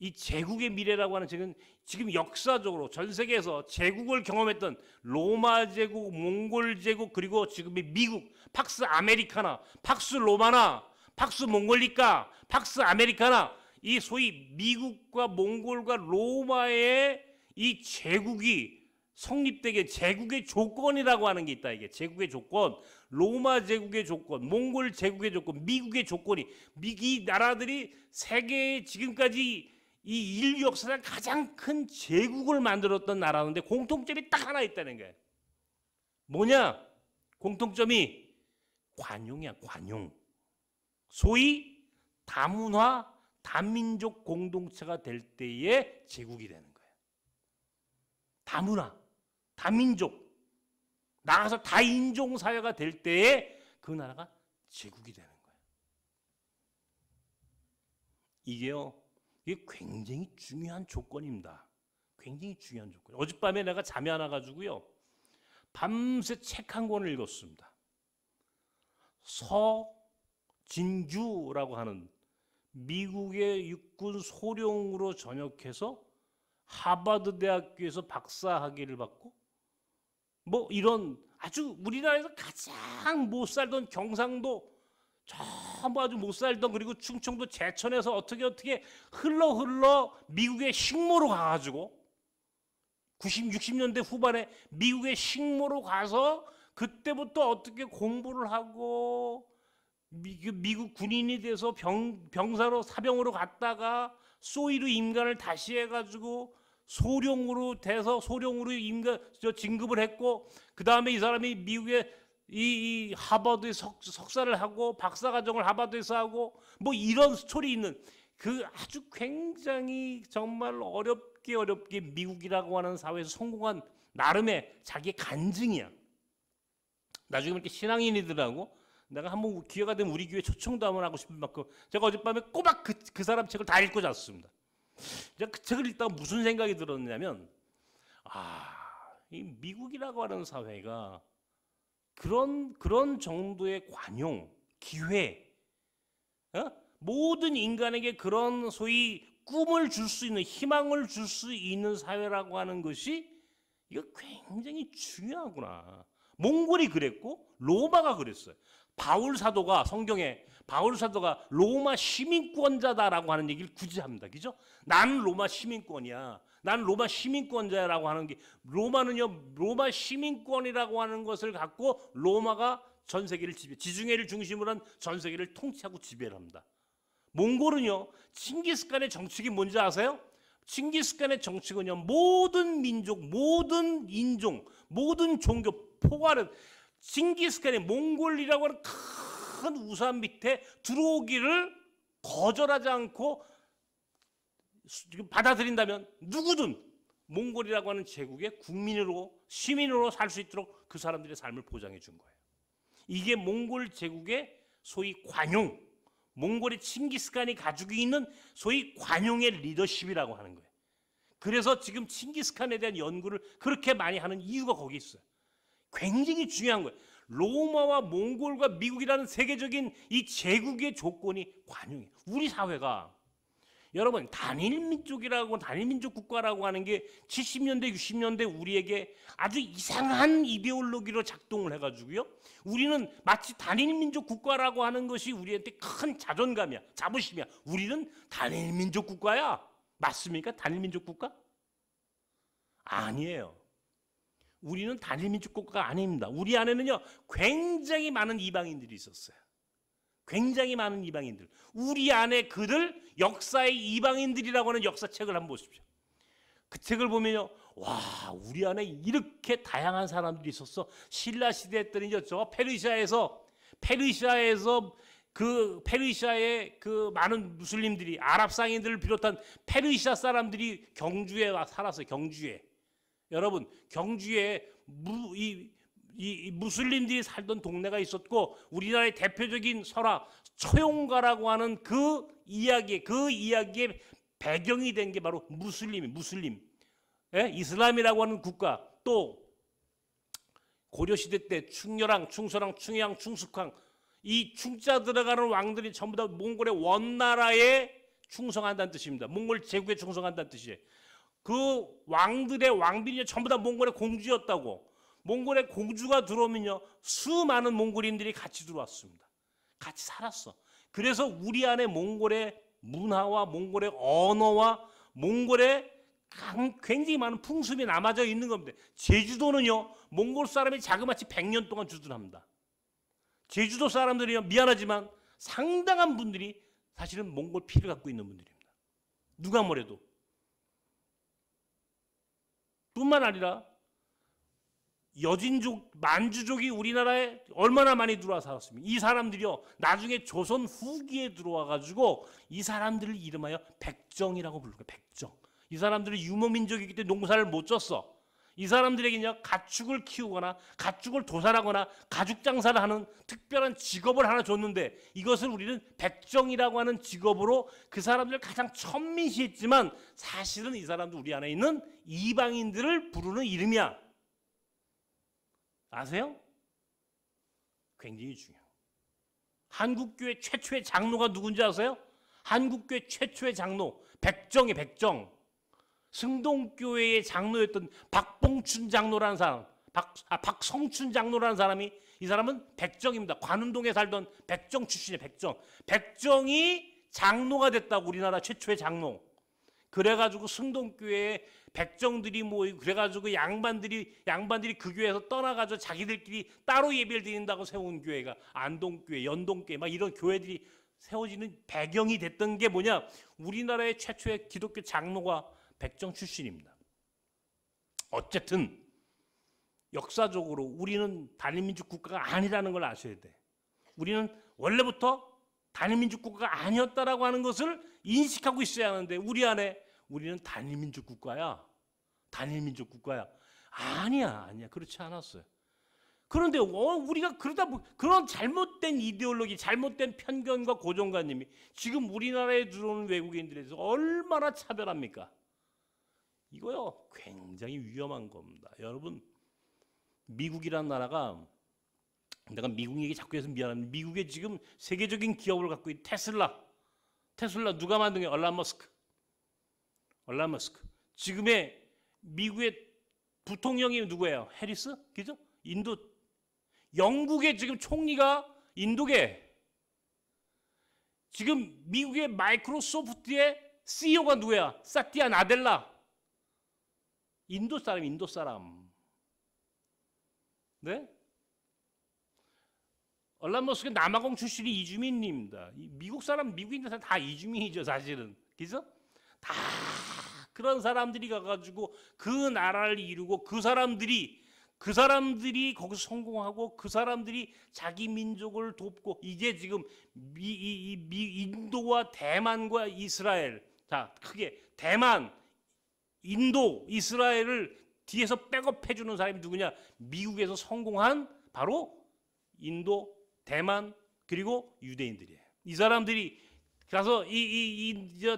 이 제국의 미래라고 하는 책은 지금 역사적으로 전 세계에서 제국을 경험했던 로마 제국, 몽골 제국 그리고 지금의 미국, 팍스 아메리카나, 팍스 로마나, 팍스 몽골리카, 팍스 아메리카나 이 소위 미국과 몽골과 로마의 이 제국이 성립되게 제국의 조건이라고 하는 게 있다. 이게 제국의 조건, 로마 제국의 조건, 몽골 제국의 조건, 미국의 조건이 이 나라들이 세계에 지금까지 이 인류 역사상 가장 큰 제국을 만들었던 나라인데 공통점이 딱 하나 있다는 거예요. 뭐냐? 공통점이 관용이야. 관용. 소위 다문화, 다민족 공동체가 될 때의 제국이 되는 거예요. 다문화, 다민족, 나가서 다인종 사회가 될 때에 그 나라가 제국이 되는 거예요. 이게 굉장히 중요한 조건입니다. 굉장히 중요한 조건. 어젯밤에 내가 잠이 안 와가지고요. 밤새 책 한 권을 읽었습니다. 서진규라고 하는 미국의 육군 소령으로 전역해서 하버드 대학교에서 박사학위를 받고 뭐 이런 아주 우리나라에서 가장 못 살던 경상도 전부 아주 못 살던 그리고 충청도 제천에서 어떻게 흘러 미국의 식모로 가가지고 60년대 후반에 미국의 식모로 가서 그때부터 어떻게 공부를 하고 미국 군인이 돼서 병사로 사병으로 갔다가 소위로 임관을 다시 해가지고 소령으로 돼서 소령으로 진급을 했고 그 다음에 이 사람이 미국의 이 하버드에 석사를 하고 박사과정을 하버드에서 하고 뭐 이런 스토리 있는 그 아주 굉장히 정말 어렵게 미국이라고 하는 사회에서 성공한 나름의 자기의 간증이야. 나중에 이렇게 신앙인이더라고. 내가 한번 기회가 되면 우리 교회 초청도 한번 하고 싶은 만큼 제가 어젯밤에 꼬박 그 사람 책을 다 읽고 잤습니다. 제가 그 책을 읽다가 무슨 생각이 들었냐면 이 미국이라고 하는 사회가 그런 정도의 관용, 기회, 모든 인간에게 그런 소위 꿈을 줄 수 있는, 희망을 줄 수 있는 사회라고 하는 것이 이거 굉장히 중요하구나. 몽골이 그랬고 로마가 그랬어요. 바울 사도가 성경에 바울 사도가 로마 시민권자다라고 하는 얘기를 굳이 합니다. 그죠? 나는 로마 시민권이야. 나는 로마 시민권자라고 하는 게, 로마는요, 로마 시민권이라고 하는 것을 갖고 로마가 전 세계를 지중해를 중심으로 한 전 세계를 통치하고 지배를 합니다. 몽골은요, 칭기스칸의 정책이 뭔지 아세요? 칭기스칸의 정책은요, 모든 민족, 모든 인종, 모든 종교 포괄은 칭기스칸의 몽골이라고 하는 큰 우산 밑에 들어오기를 거절하지 않고 받아들인다면 누구든 몽골이라고 하는 제국의 국민으로, 시민으로 살 수 있도록 그 사람들의 삶을 보장해 준 거예요. 이게 몽골 제국의 소위 관용, 몽골의 칭기스칸이 가지고 있는 소위 관용의 리더십이라고 하는 거예요. 그래서 지금 칭기스칸에 대한 연구를 그렇게 많이 하는 이유가 거기 있어요. 굉장히 중요한 거예요. 로마와 몽골과 미국이라는 세계적인 이 제국의 조건이 관용이에요. 우리 사회가, 여러분, 단일민족 국가라고 하는 게 70년대, 60년대 우리에게 아주 이상한 이데올로기로 작동을 해가지고요. 우리는 마치 단일민족 국가라고 하는 것이 우리한테 큰 자존감이야, 자부심이야. 우리는 단일민족 국가야. 맞습니까? 단일민족 국가? 아니에요. 우리는 단일민족 국가가 아닙니다. 우리 안에는요, 굉장히 많은 이방인들이 있었어요. 굉장히 많은 이방인들. 우리 안에 그들, 역사의 이방인들이라고 하는 역사책을 한번 보십시오. 그 책을 보면요, 와, 우리 안에 이렇게 다양한 사람들이 있었어. 신라 시대 했더니 저 페르시아의 그 많은 무슬림들이, 아랍 상인들을 비롯한 페르시아 사람들이 경주에 와 살았어요. 경주에. 여러분, 경주에 이 무슬림들이 살던 동네가 있었고, 우리나라의 대표적인 설화 처용가라고 하는 그 이야기의 배경이 된 게 바로 무슬림, 예? 이슬람이라고 하는 국가. 또 고려시대 때 충렬왕, 충서랑, 충의왕, 충숙왕, 이 충자 들어가는 왕들이 전부 다 몽골의 원나라에 충성한다는 뜻입니다. 몽골 제국에 충성한다는 뜻이에요. 그 왕들의 왕비는 전부 다 몽골의 공주였다고. 몽골의 공주가 들어오면요, 수많은 몽골인들이 같이 들어왔습니다. 같이 살았어. 그래서 우리 안에 몽골의 문화와 몽골의 언어와 몽골의 굉장히 많은 풍습이 남아져 있는 겁니다. 제주도는요, 몽골 사람이 자그마치 100년 동안 주둔합니다. 제주도 사람들이요, 미안하지만 상당한 분들이 사실은 몽골 피를 갖고 있는 분들입니다. 누가 뭐래도. 뿐만 아니라 여진족, 만주족이 우리나라에 얼마나 많이 들어와 살았습니까? 이 사람들이요, 나중에 조선 후기에 들어와 가지고 이 사람들을 이름하여 백정이라고 부르는 거예요. 백정. 이 사람들은 유목민족이기 때문에 농사를 못 졌어. 이 사람들에게는요, 가축을 키우거나 가축을 도살하거나 가죽 장사를 하는 특별한 직업을 하나 줬는데, 이것을 우리는 백정이라고 하는 직업으로 그 사람들을 가장 천민시했지만, 사실은 이 사람도 우리 안에 있는 이방인들을 부르는 이름이야. 아세요? 굉장히 중요해요. 한국교회 최초의 장로가 누군지 아세요? 한국교회 최초의 장로, 백정이 백정. 승동교회의 장로였던 박봉춘 장로라는 사람, 박성춘 장로라는 사람이, 이 사람은 백정입니다. 관운동에 살던 백정 출신이에요. 백정이 장로가 됐다고, 우리나라 최초의 장로. 그래가지고 승동교회에 백정들이 모이고, 그래가지고 양반들이 그 교회에서 떠나가지고 자기들끼리 따로 예배를 드린다고 세운 교회가 안동교회, 연동교회, 막 이런 교회들이 세워지는 배경이 됐던 게 뭐냐? 우리나라의 최초의 기독교 장로가 백정 출신입니다. 어쨌든 역사적으로 우리는 단일민족 국가가 아니라는 걸 아셔야 돼. 우리는 원래부터 단일민족 국가가 아니었다라고 하는 것을 인식하고 있어야 하는데, 우리 안에 우리는 단일민족 국가야. 단일민족 국가야. 아니야. 그렇지 않았어요. 그런데 우리가 그러다 그런 잘못된 이데올로기, 잘못된 편견과 고정관념이 지금 우리나라에 들어오는 외국인들에 대해서 얼마나 차별합니까? 이거요, 굉장히 위험한 겁니다. 여러분, 미국이라는 나라가, 내가 미국 얘기 자꾸 해서 미안합니다. 미국에 지금 세계적인 기업을 갖고 있는 테슬라 누가 만든 게? 얼란 머스크. 얼란 머스크. 지금의 미국의 부통령이 누구예요? 해리스? 그죠? 인도. 영국의 지금 총리가 인도계. 지금 미국의 마이크로소프트의 CEO가 누구야? 사티아 나델라. 인도 사람, 인도 사람. 네? 얼란 머스크 남아공 출신이 이주민입니다. 미국 사람, 미국인들 다 이주민이죠, 사실은. 그죠? 다 그런 사람들이 가가지고 그 나라를 이루고 그 사람들이 거기서 성공하고 그 사람들이 자기 민족을 돕고 이게 지금 인도와 대만과 이스라엘, 자 크게 대만, 인도, 이스라엘을 뒤에서 백업해 주는 사람이 누구냐? 미국에서 성공한 바로 인도, 대만 그리고 유대인들이에요. 이 사람들이 가서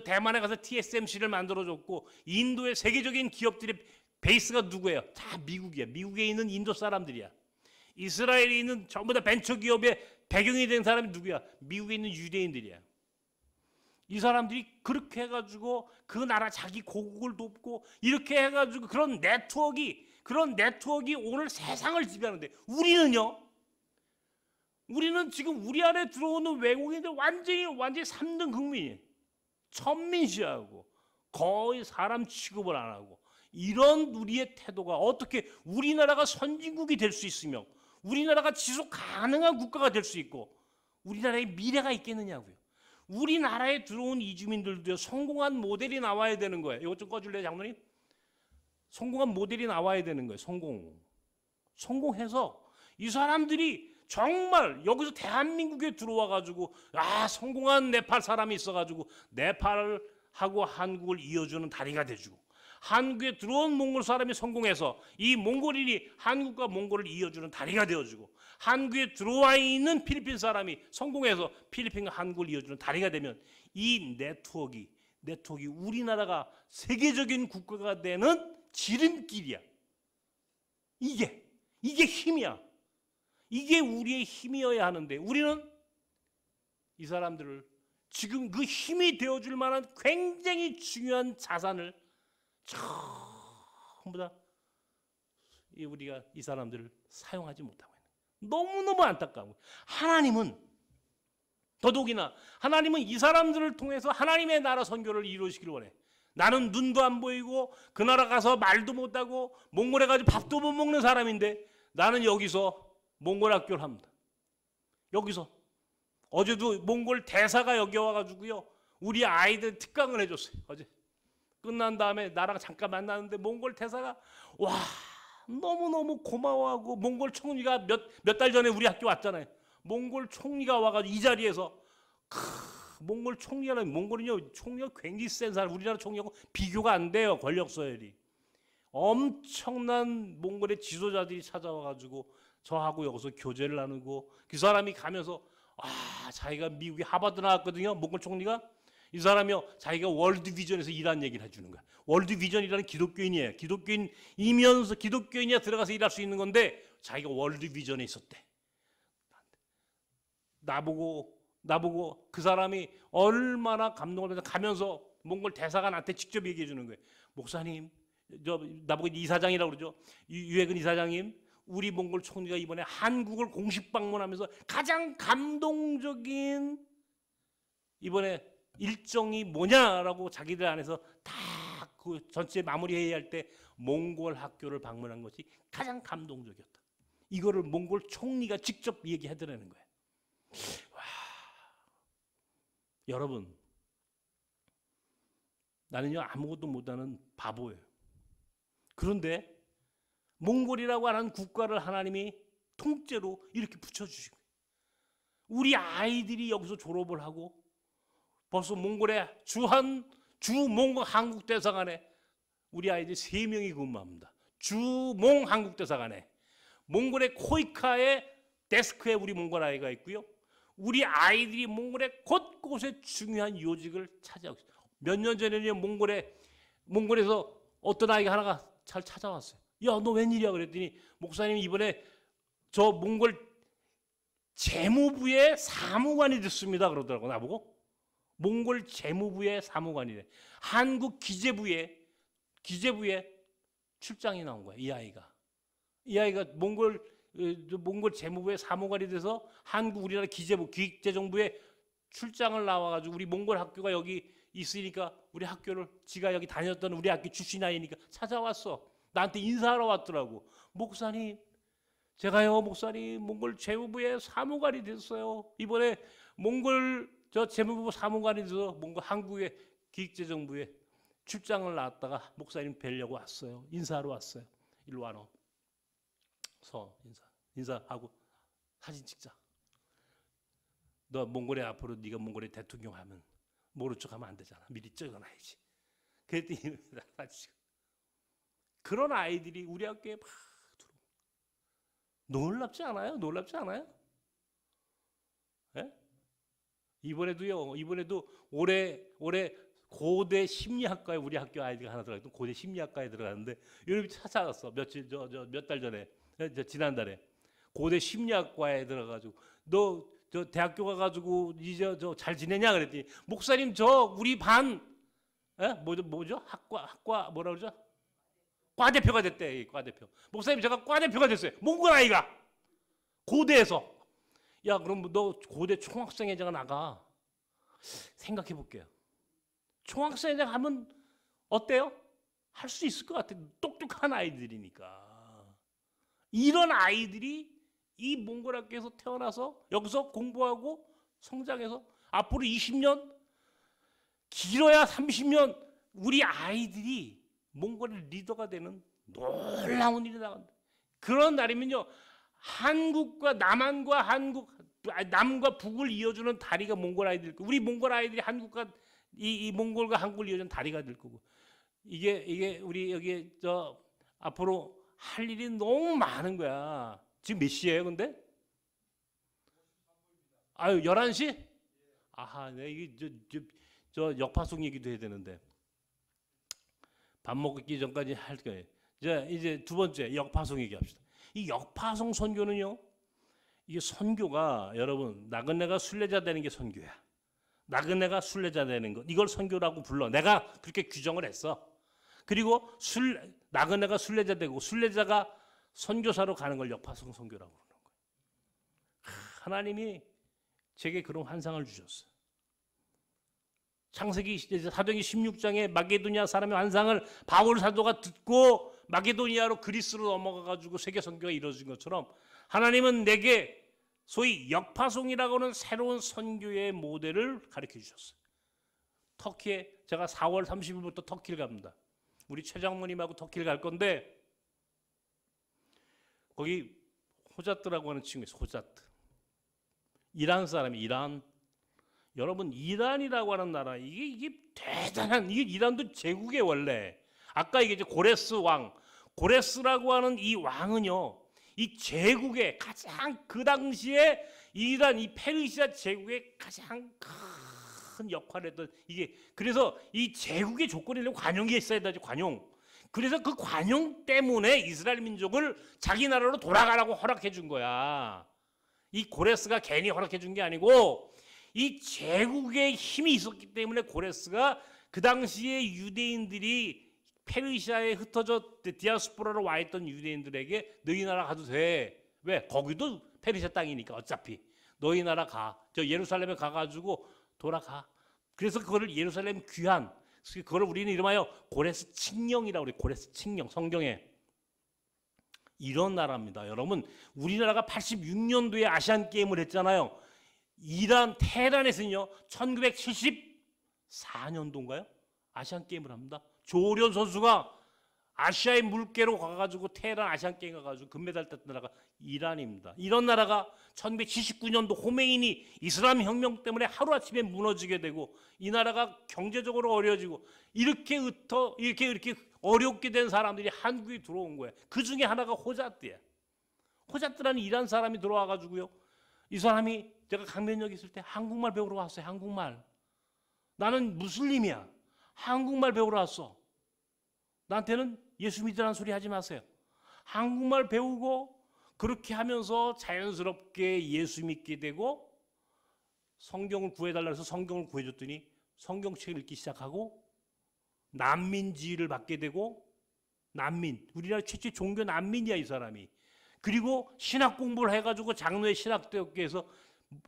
대만에 가서 TSMC를 만들어줬고 인도의 세계적인 기업들의 베이스가 누구예요? 다 미국이야. 미국에 있는 인도 사람들이야. 이스라엘에 있는 전부 다 벤처기업의 배경이 된 사람이 누구야? 미국에 있는 유대인들이야. 이 사람들이 그렇게 해가지고 그 나라 자기 고국을 돕고 이렇게 해가지고 그런 네트워크가 오늘 세상을 지배하는데 우리는 지금 우리 안에 들어오는 외국인들 완전히 3등 국민이에요. 천민시하고 거의 사람 취급을 안 하고 이런 우리의 태도가 어떻게 우리나라가 선진국이 될 수 있으며 우리나라가 지속 가능한 국가가 될 수 있고 우리나라의 미래가 있겠느냐고요. 우리나라에 들어온 이주민들도 성공한 모델이 나와야 되는 거예요. 이것 좀 꺼줄래요, 장로님? 성공한 모델이 나와야 되는 거예요. 성공해서 이 사람들이 정말 여기서 대한민국에 들어와 가지고 성공한 네팔 사람이 있어 가지고 네팔을 하고 한국을 이어주는 다리가 돼주고 한국에 들어온 몽골 사람이 성공해서 이 몽골인이 한국과 몽골을 이어주는 다리가 되어주고 한국에 들어와 있는 필리핀 사람이 성공해서 필리핀과 한국을 이어주는 다리가 되면 이 네트워크가 우리나라가 세계적인 국가가 되는 지름길이야. 이게 힘이야. 이게 우리의 힘이어야 하는데 우리는 이 사람들을 지금 그 힘이 되어줄 만한 굉장히 중요한 자산을 전부 다 우리가 이 사람들을 사용하지 못하고 있는 너무너무 안타까워. 하나님은 더더욱이나 하나님은 이 사람들을 통해서 하나님의 나라 선교를 이루시기를 원해. 나는 눈도 안 보이고 그 나라 가서 말도 못하고 몽골에 가서 밥도 못 먹는 사람인데 나는 여기서 몽골 학교를 합니다. 여기서 어제도 몽골 대사가 여기 와가지고요 우리 아이들 특강을 해줬어요. 어제 끝난 다음에 나랑 잠깐 만나는데 몽골 대사가 와 너무너무 고마워하고 몽골 총리가 몇 달 전에 우리 학교 왔잖아요. 몽골 총리가 와가지고 이 자리에서 몽골 총리라는 몽골은요 총리가 굉장히 센 사람 우리나라 총리하고 비교가 안 돼요. 권력 서열이 엄청난 몽골의 지도자들이 찾아와가지고 저하고 여기서 교제를 나누고 그 사람이 가면서 자기가 미국에 하버드 나왔거든요. 몽골 총리가 이 사람이요 자기가 월드 비전에서 일한 얘기를 해주는 거야. 월드 비전이라는 기독교인이에요. 기독교인이면서 기독교인이야 들어가서 일할 수 있는 건데 자기가 월드 비전에 있었대. 나보고 그 사람이 얼마나 감동을 받아서 가면서 몽골 대사가 나한테 직접 얘기해 주는 거예요. 목사님, 나보고 이사장이라고 그러죠. 유해근 이사장님, 우리 몽골 총리가 이번에 한국을 공식 방문하면서 가장 감동적인 이번에 일정이 뭐냐라고 자기들 안에서 다 그 전체 마무리 회의할 때 몽골 학교를 방문한 것이 가장 감동적이었다. 이거를 몽골 총리가 직접 얘기하더라는 거예요. 와, 여러분, 나는요 아무것도 못하는 바보예요. 그런데 몽골이라고 하는 국가를 하나님이 통째로 이렇게 붙여주신 거예요. 우리 아이들이 여기서 졸업을 하고 벌써 몽골의 주몽 한국대사관에 우리 아이들 3명이 근무합니다. 주몽 한국대사관에 몽골의 코이카의 데스크에 우리 몽골 아이가 있고요. 우리 아이들이 몽골의 곳곳에 중요한 요직을 차지하고 있어요. 몇 년 전에는 몽골에서 어떤 아이가 하나가 잘 찾아왔어요. 야, 너 웬일이야? 그랬더니 목사님 이번에 저 몽골 재무부의 사무관이 됐습니다. 그러더라고 나보고. 몽골 재무부의 사무관이 돼. 한국 기재부에 출장이 나온 거야. 이 아이가 몽골 재무부의 사무관이 돼서 한국 우리나라 기재부 기획재정부에 출장을 나와가지고 우리 몽골 학교가 여기 있으니까 우리 학교를 지가 여기 다녔던 우리 학교 출신 아이니까 찾아왔어. 나한테 인사하러 왔더라고. 목사님, 제가요 목사님 몽골 재무부의 사무관이 됐어요. 이번에 몽골 재무부 사무관이 돼서 몽골 한국의 기획재정부에 출장을 나왔다가 목사님 뵈려고 왔어요. 인사하러 왔어요. 일로 와너. 인사하고 사진 찍자. 너 몽골에 앞으로 네가 몽골에 대통령 하면 모른 척하면 안 되잖아. 미리 찍어놔야지. 그랬더니 그런 아이들이 우리 학교에 막 들어오고. 놀랍지 않아요? 예? 이번에도 올해 고대 심리학과에 우리 학교 아이들이 하나 들어갔던 고대 심리학과에 들어갔는데 여러분이 찾아갔어. 몇 달 전에 지난달에 고대 심리학과에 들어가지고 너 저 대학교 가가지고 이제 잘 지내냐 그랬더니 목사님 저 우리 반 뭐죠 학과 뭐라 그러죠? 과대표가 됐대. 과대표. 목사님 제가 과대표가 됐어요. 몽골 아이가 고대에서. 야 그럼 너 고대 총학생회장 나가. 생각해 볼게요. 총학생회장 하면 어때요? 할 수 있을 것 같아요. 똑똑한 아이들이니까. 이런 아이들이 이 몽골 학교에서 태어나서 여기서 공부하고 성장해서 앞으로 20년 길어야 30년 우리 아이들이 몽골의 리더가 되는 놀라운 일이 나간다. 그런 날이면요. 한국과 남과 북을 이어주는 다리가 몽골 아이들. 우리 몽골 아이들이 한국과 이 몽골과 한국을 이어주는 다리가 될 거고. 이게 우리 여기 앞으로 할 일이 너무 많은 거야. 지금 몇 시예요, 근데? 11시? 아하, 이게 저 역파송 얘기도 해야 되는데. 밥 먹기 전까지 할 거예요. 이제 두 번째 역파송 얘기합시다. 이 역파송 선교는요. 이게 선교가 여러분 나그네가 순례자 되는 게 선교야. 나그네가 순례자 되는 것 이걸 선교라고 불러. 내가 그렇게 규정을 했어. 그리고 나그네가 순례자 되고 순례자가 선교사로 가는 걸 역파송 선교라고 그러는 거예요. 하나님이 제게 그런 환상을 주셨어요. 창세기 사도행전 16장에 마게도니아 사람의 환상을 바울 사도가 듣고 마게도니아로 그리스로 넘어가 가지고 세계 선교가 이루어진 것처럼 하나님은 내게 소위 역파송이라고 하는 새로운 선교의 모델을 가르쳐 주셨어요. 터키에 제가 4월 30일부터 터키를 갑니다. 우리 최 장모님하고 터키를 갈 건데 거기 호자트라고 하는 친구 있어요. 호자트. 이란 사람이 이란. 여러분 이란이라고 하는 나라 이게 대단한 이게 이란도 제국의 원래 아까 이게 이제 고레스 왕 고레스라고 하는 이 왕은요 이 제국의 가장 그 당시에 이란 이 페르시아 제국의 가장 큰 역할을 했던 이게 그래서 이 제국의 조건에는 관용이 있어야 되죠. 관용. 그래서 그 관용 때문에 이스라엘 민족을 자기 나라로 돌아가라고 허락해 준 거야. 이 고레스가 괜히 허락해 준 게 아니고 이 제국의 힘이 있었기 때문에 고레스가 그 당시에 유대인들이 페르시아에 흩어져 디아스포라로 와 있던 유대인들에게 너희 나라 가도 돼. 왜? 거기도 페르시아 땅이니까 어차피 너희 나라 가. 저 예루살렘에 가가지고 돌아가. 그래서 그거를 예루살렘 귀환. 그걸 우리는 이름하여 고레스 칙령이라고 그래요. 고레스 칙령. 성경에 이런 나라입니다. 여러분 우리나라가 86년도에 아시안 게임을 했잖아요. 이란 테헤란에서는요 1974년도인가요? 아시안 게임을 합니다. 조련 선수가 아시아의 물개로 가가지고 테헤란 아시안 게임 가가지고 금메달 땄던 나라가 이란입니다. 이런 나라가 1979년도 호메이니 이슬람 혁명 때문에 하루아침에 무너지게 되고 이 나라가 경제적으로 어려워지고 이렇게 어렵게 된 사람들이 한국에 들어온 거예요. 그 중에 하나가 호자트야. 호자트라는 이란 사람이 들어와가지고요. 이 사람이 제가 강변역에 있을 때 한국말 배우러 왔어요. 한국말. 나는 무슬림이야. 한국말 배우러 왔어. 나한테는 예수 믿으라는 소리 하지 마세요. 한국말 배우고 그렇게 하면서 자연스럽게 예수 믿게 되고 성경을 구해달라 해서 성경을 구해줬더니 성경책을 읽기 시작하고 난민 지위를 받게 되고 난민, 우리나라 최초의 종교 난민이야 이 사람이. 그리고 신학 공부를 해가지고 장로의 신학대학교에서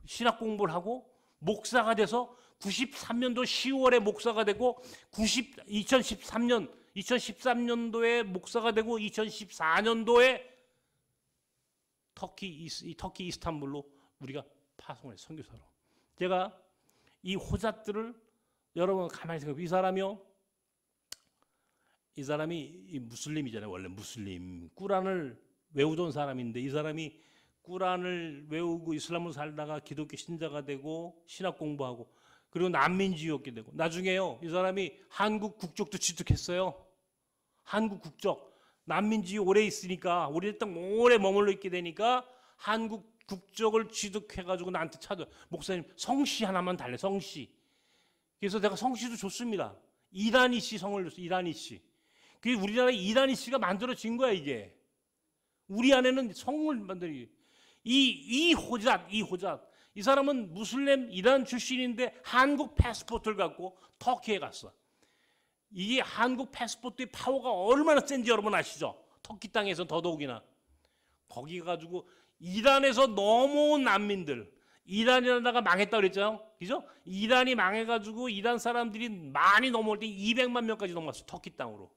신학 공부를 하고 목사가 돼서 93년도 10월에 목사가 되고 2013년도에 목사가 되고 2014년도에 터키 이스탄불로 우리가 파송을 해서 선교사로. 제가 이 호잣들을 여러분 가만히 생각해. 이 사람이 무슬림이잖아요. 원래 무슬림 꾸란을 외우던 사람인데 이 사람이 꾸란을 외우고 이슬람으로 살다가 기독교 신자가 되고 신학 공부하고 그리고 난민지였게 되고 나중에요 이 사람이 한국 국적도 취득했어요. 한국 국적. 난민지 오래 있으니까 오래 머물러 있게 되니까 한국 국적을 취득해가지고 나한테 찾아. 목사님 성씨 하나만 달래. 성씨. 그래서 내가 성씨도 줬습니다. 이란이 씨 성을 줬어. 이란이 씨. 그게 우리나라 이란이 씨가 만들어진 거야 이게. 우리 안에는 성을 만들기. 이 호잣. 이 사람은 무슬림 이란 출신인데 한국 패스포트를 갖고 터키에 갔어. 이게 한국 패스포트의 파워가 얼마나 센지 여러분 아시죠? 터키 땅에서 더더욱이나. 거기 가지고 이란에서 넘어온 난민들. 이란이라다가 망했다고 그랬잖아요. 그죠? 이란이 망해가지고 이란 사람들이 많이 넘어올 때 200만 명까지 넘어갔어. 터키 땅으로.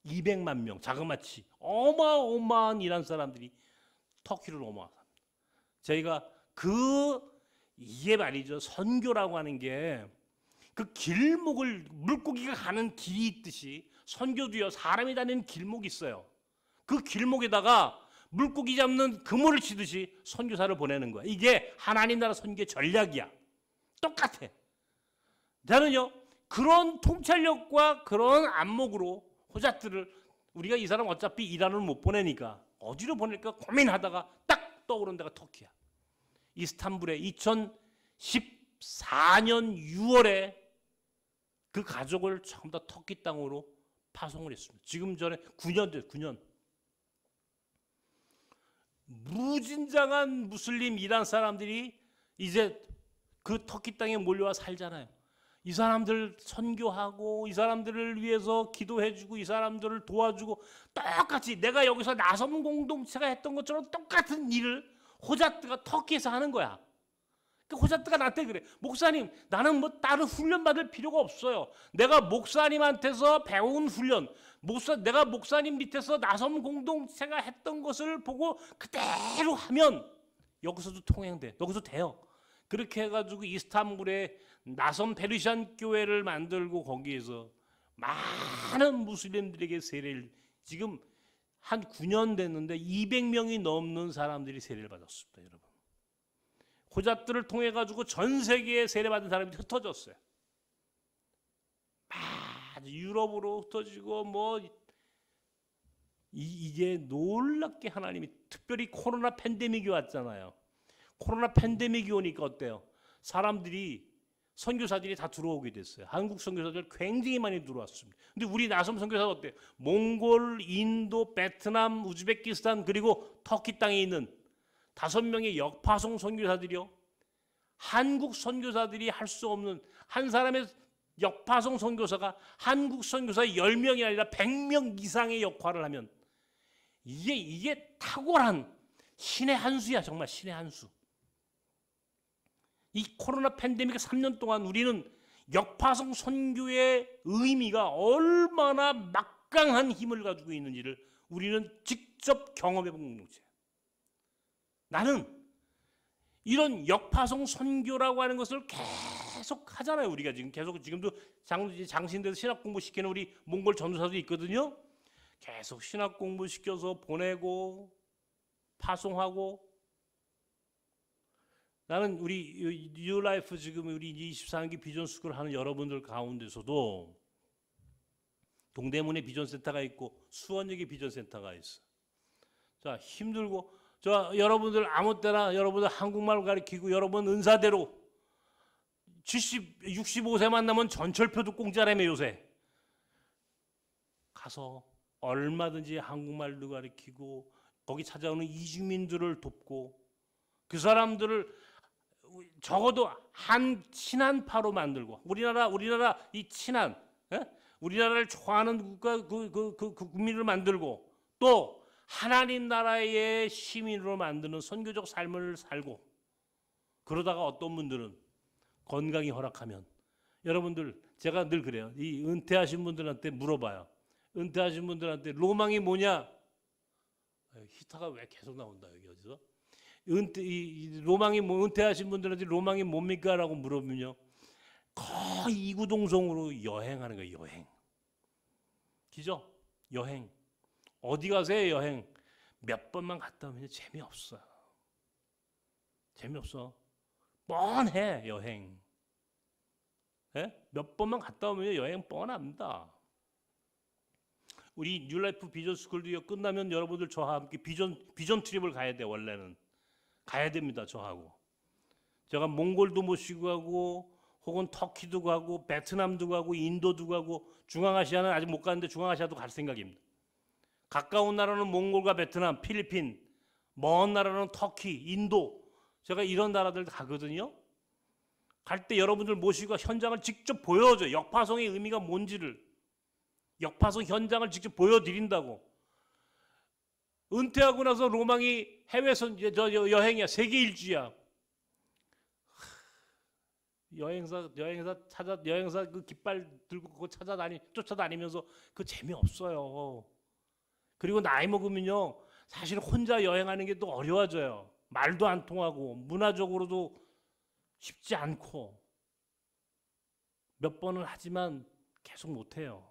200만 명. 자그마치. 어마어마한 이란 사람들이 터키로 넘어왔습니다. 저희가 이게 말이죠. 선교라고 하는 게 그 길목을 물고기가 가는 길이 있듯이 선교도요. 사람이 다니는 길목이 있어요. 그 길목에다가 물고기 잡는 그물을 치듯이 선교사를 보내는 거야. 이게 하나님 나라 선교의 전략이야. 똑같아. 나는요. 그런 통찰력과 그런 안목으로 호잣들을 우리가 이 사람 어차피 이란을 못 보내니까 어디로 보낼까 고민하다가 딱 떠오른 데가 터키야. 이스탄불에 2014년 6월에 그 가족을 전부 다 터키 땅으로 파송을 했습니다. 지금 전에 9년 됐어요. 9년. 무진장한 무슬림 이란 사람들이 이제 그 터키 땅에 몰려와 살잖아요. 이 사람들 선교하고 이 사람들을 위해서 기도해주고 이 사람들을 도와주고 똑같이 내가 여기서 나섬 공동체가 했던 것처럼 똑같은 일을 호잣드가 터키에서 하는 거야. 그 호잣드가 나한테 그래. 목사님 나는 뭐 다른 훈련 받을 필요가 없어요. 내가 목사님한테서 배운 훈련 내가 목사님 밑에서 나섬 공동체가 했던 것을 보고 그대로 하면 여기서도 통행돼. 여기서 돼요. 그렇게 해가지고 이스탄불에 나섬 페르시안 교회를 만들고 거기에서 많은 무슬림들에게 세례를 지금 한 9년 됐는데 200명이 넘는 사람들이 세례를 받았습니다. 여러분. 호잣들을 통해 가지고 전 세계에 세례받은 사람이 흩어졌어요. 유럽으로 흩어지고 이게 놀랍게 하나님이 특별히 코로나 팬데믹이 왔잖아요. 코로나 팬데믹이 오니까 어때요? 선교사들이 다 들어오게 됐어요. 한국 선교사들 굉장히 많이 들어왔습니다. 근데 우리 나섬 선교사가 어때요? 몽골, 인도, 베트남, 우즈베키스탄 그리고 터키 땅에 있는 5명의 역파송 선교사들이요. 한국 선교사들이 할 수 없는 한 사람의 역파송 선교사가 한국 선교사 10명이 아니라 100명 이상의 역할을 하면 이게 탁월한 신의 한 수야. 정말 신의 한 수. 이 코로나 팬데믹 3년 동안 우리는 역파송 선교의 의미가 얼마나 막강한 힘을 가지고 있는지를 우리는 직접 경험해 본 공동체예요. 나는 이런 역파송 선교라고 하는 것을 계속 하잖아요. 우리가 지금도 장신대에서 신학 공부 시키는 우리 몽골 전도사도 있거든요. 계속 신학 공부 시켜서 보내고 파송하고. 나는 우리 뉴라이프 지금 우리 24년기 비전 스쿨 하는 여러분들 가운데서도 동대문에 비전 센터가 있고 수원역에 비전 센터가 있어. 자, 힘들고 여러분들 아무 때나 여러분들 한국말 가르치고 여러분 은사대로 65세만 나면 전철표도 공짜라며 요새. 가서 얼마든지 한국말도 가르치고 거기 찾아오는 이주민들을 돕고 그 사람들을 적어도 한 친한파로 만들고 우리나라 이 친한 우리나라를 좋아하는 국가 그 국민을 만들고 또 하나님 나라의 시민으로 만드는 선교적 삶을 살고 그러다가 어떤 분들은 건강이 허락하면 여러분들 제가 늘 그래요. 이 은퇴하신 분들한테 물어봐요. 은퇴하신 분들한테 로망이 뭐냐? 히타가 왜 계속 나온다 여기 어디서? 로망이 은퇴하신 분들한테 로망이 뭡니까? 라고 물어보면요. 거의 이구동성으로 여행하는 거예요. 여행. 그죠? 여행. 어디 가세요? 여행. 몇 번만 갔다 오면 재미없어요. 재미없어. 뻔해 여행. 몇 번만 갔다 오면 여행 뻔합니다. 우리 뉴라이프 비전 스쿨도 끝나면 여러분들 저와 함께 비전 트립을 가야 돼. 원래는 가야 됩니다. 저하고 제가 몽골도 모시고 가고 혹은 터키도 가고 베트남도 가고 인도도 가고 중앙아시아는 아직 못 가는데 중앙아시아도 갈 생각입니다. 가까운 나라는 몽골과 베트남, 필리핀, 먼 나라는 터키, 인도 제가 이런 나라들 가거든요. 갈 때 여러분들 모시고 현장을 직접 보여줘요. 역파송의 의미가 뭔지를 역파송 현장을 직접 보여드린다고. 은퇴하고 나서 로망이 해외선 여행이야. 세계 일주야. 여행사 그 깃발 들고 그거 쫓아다니면서 그 재미없어요. 그리고 나이 먹으면요. 사실 혼자 여행하는 게 또 어려워져요. 말도 안 통하고 문화적으로도 쉽지 않고 몇 번은 하지만 계속 못 해요.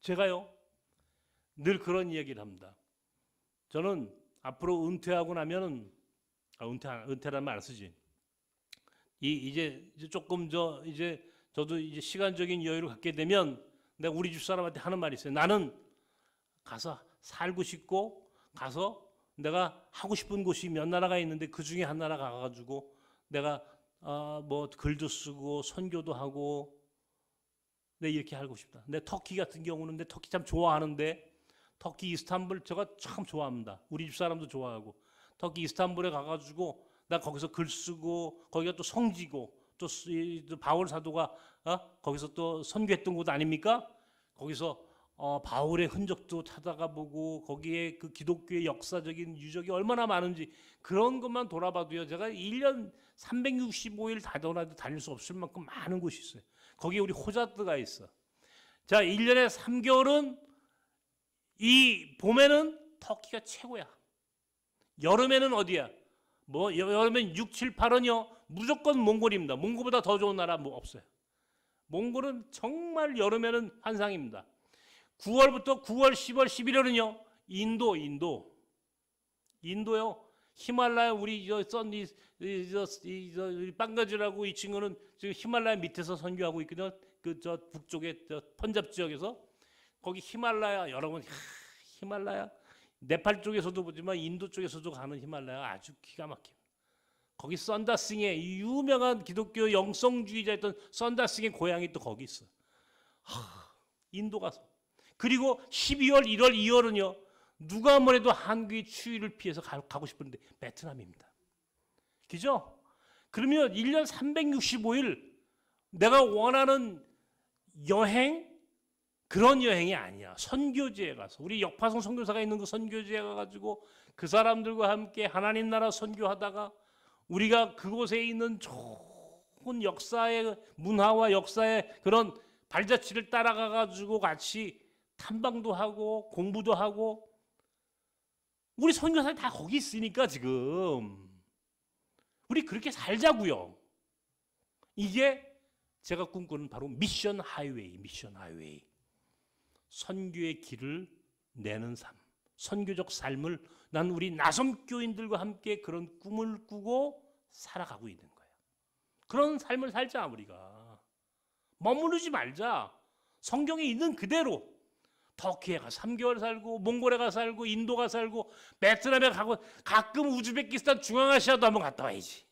제가요. 늘 그런 이야기를 합니다. 저는 앞으로 은퇴하고 나면은 은퇴라는 말 안 쓰지. 이제 조금 저도 이제 시간적인 여유를 갖게 되면 내가 우리 집 사람한테 하는 말이 있어요. 나는 가서 살고 싶고 가서 내가 하고 싶은 곳이 몇 나라가 있는데 그 중에 한 나라 가가지고 내가 뭐 글도 쓰고 선교도 하고 내 이렇게 하고 싶다. 내 터키 같은 경우는 내 터키 참 좋아하는데 터키 이스탄불 제가 참 좋아합니다. 우리 집 사람도 좋아하고 터키 이스탄불에 가가지고 나 거기서 글 쓰고 거기가 또 성지고 또 바울 사도가 거기서 또 선교했던 곳 아닙니까? 거기서 바울의 흔적도 찾아가 보고 거기에 그 기독교의 역사적인 유적이 얼마나 많은지 그런 것만 돌아봐도요. 제가 1년 365일 다 돌아도 다닐 수 없을 만큼 많은 곳이 있어요. 거기에 우리 호자드가 있어. 자, 1년에 3개월은 이 봄에는 터키가 최고야. 여름에는 어디야? 뭐 여름엔 6, 7, 8은요. 무조건 몽골입니다. 몽골보다 더 좋은 나라 뭐 없어요. 몽골은 정말 여름에는 환상입니다. 9월부터 9월, 10월, 11월은요. 인도요. 히말라야 우리 빵가지라고 이 친구는 지금 히말라야 밑에서 선교하고 있거든요. 그 저 북쪽에 펀잡 지역에서 거기 히말라야 여러분 히말라야 네팔 쪽에서도 보지만 인도 쪽에서도 가는 히말라야 아주 기가 막힙니다. 거기 선다싱의 유명한 기독교 영성주의자였던 선다싱의 고향이 또 거기 있어. 인도 가서 그리고 12월, 1월, 2월은요. 누가 뭐래도 한국의 추위를 피해서 가고 싶은데 베트남입니다. 그죠? 그러면 1년 365일 내가 원하는 여행 그런 여행이 아니야. 선교지에 가서 우리 역파송 선교사가 있는 그 선교지에 가가지고 그 사람들과 함께 하나님 나라 선교하다가 우리가 그곳에 있는 좋은 역사의 문화와 역사의 그런 발자취를 따라가가지고 같이 탐방도 하고 공부도 하고 우리 선교사들 다 거기 있으니까 지금 우리 그렇게 살자고요. 이게 제가 꿈꾸는 바로 미션 하이웨이. 선교의 길을 내는 삶, 선교적 삶을 난 우리 나섬교인들과 함께 그런 꿈을 꾸고 살아가고 있는 거예요. 그런 삶을 살자 우리가. 머무르지 말자. 성경에 있는 그대로 터키에 가 3개월 살고 몽골에 가 살고 인도 가 살고 베트남에 가고 가끔 우즈베키스탄 중앙아시아도 한번 갔다 와야지.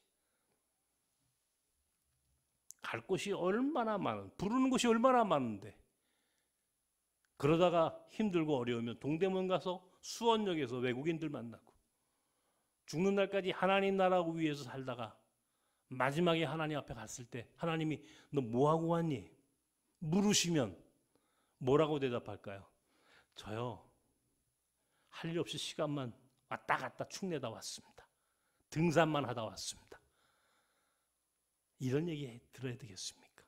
갈 곳이 얼마나 부르는 곳이 얼마나 많은데 그러다가 힘들고 어려우면 동대문 가서 수원역에서 외국인들 만나고 죽는 날까지 하나님 나라를 위해서 살다가 마지막에 하나님 앞에 갔을 때 하나님이 너 뭐하고 왔니? 물으시면 뭐라고 대답할까요? 저요, 할 일 없이 시간만 왔다 갔다 축내다 왔습니다. 등산만 하다 왔습니다. 이런 얘기 들어야 되겠습니까?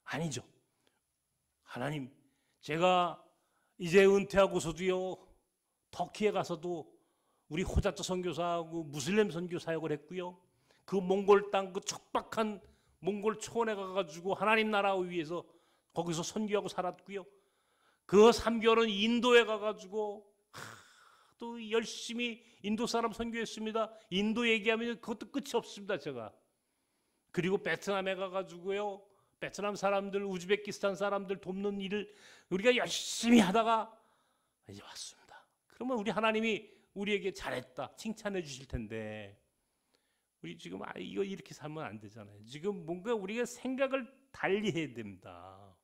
아니죠. 하나님, 제가 이제 은퇴하고서도요, 터키에 가서도 우리 호자트 선교사하고 무슬림 선교 사역을 했고요. 그 몽골 땅, 그 척박한 몽골 초원에 가가지고 하나님 나라 위해서 거기서 선교하고 살았고요. 그 3개월은 인도에 가가지고 또 열심히 인도 사람 선교했습니다. 인도 얘기하면 그것도 끝이 없습니다, 제가. 그리고 베트남에 가가지고요, 베트남 사람들, 우즈베키스탄 사람들 돕는 일을 우리가 열심히 하다가 이제 왔습니다. 그러면 우리 하나님이 우리에게 잘했다 칭찬해 주실 텐데, 우리 지금 이거 이렇게 살면 안 되잖아요. 지금 뭔가 우리가 생각을 달리 해야 됩니다.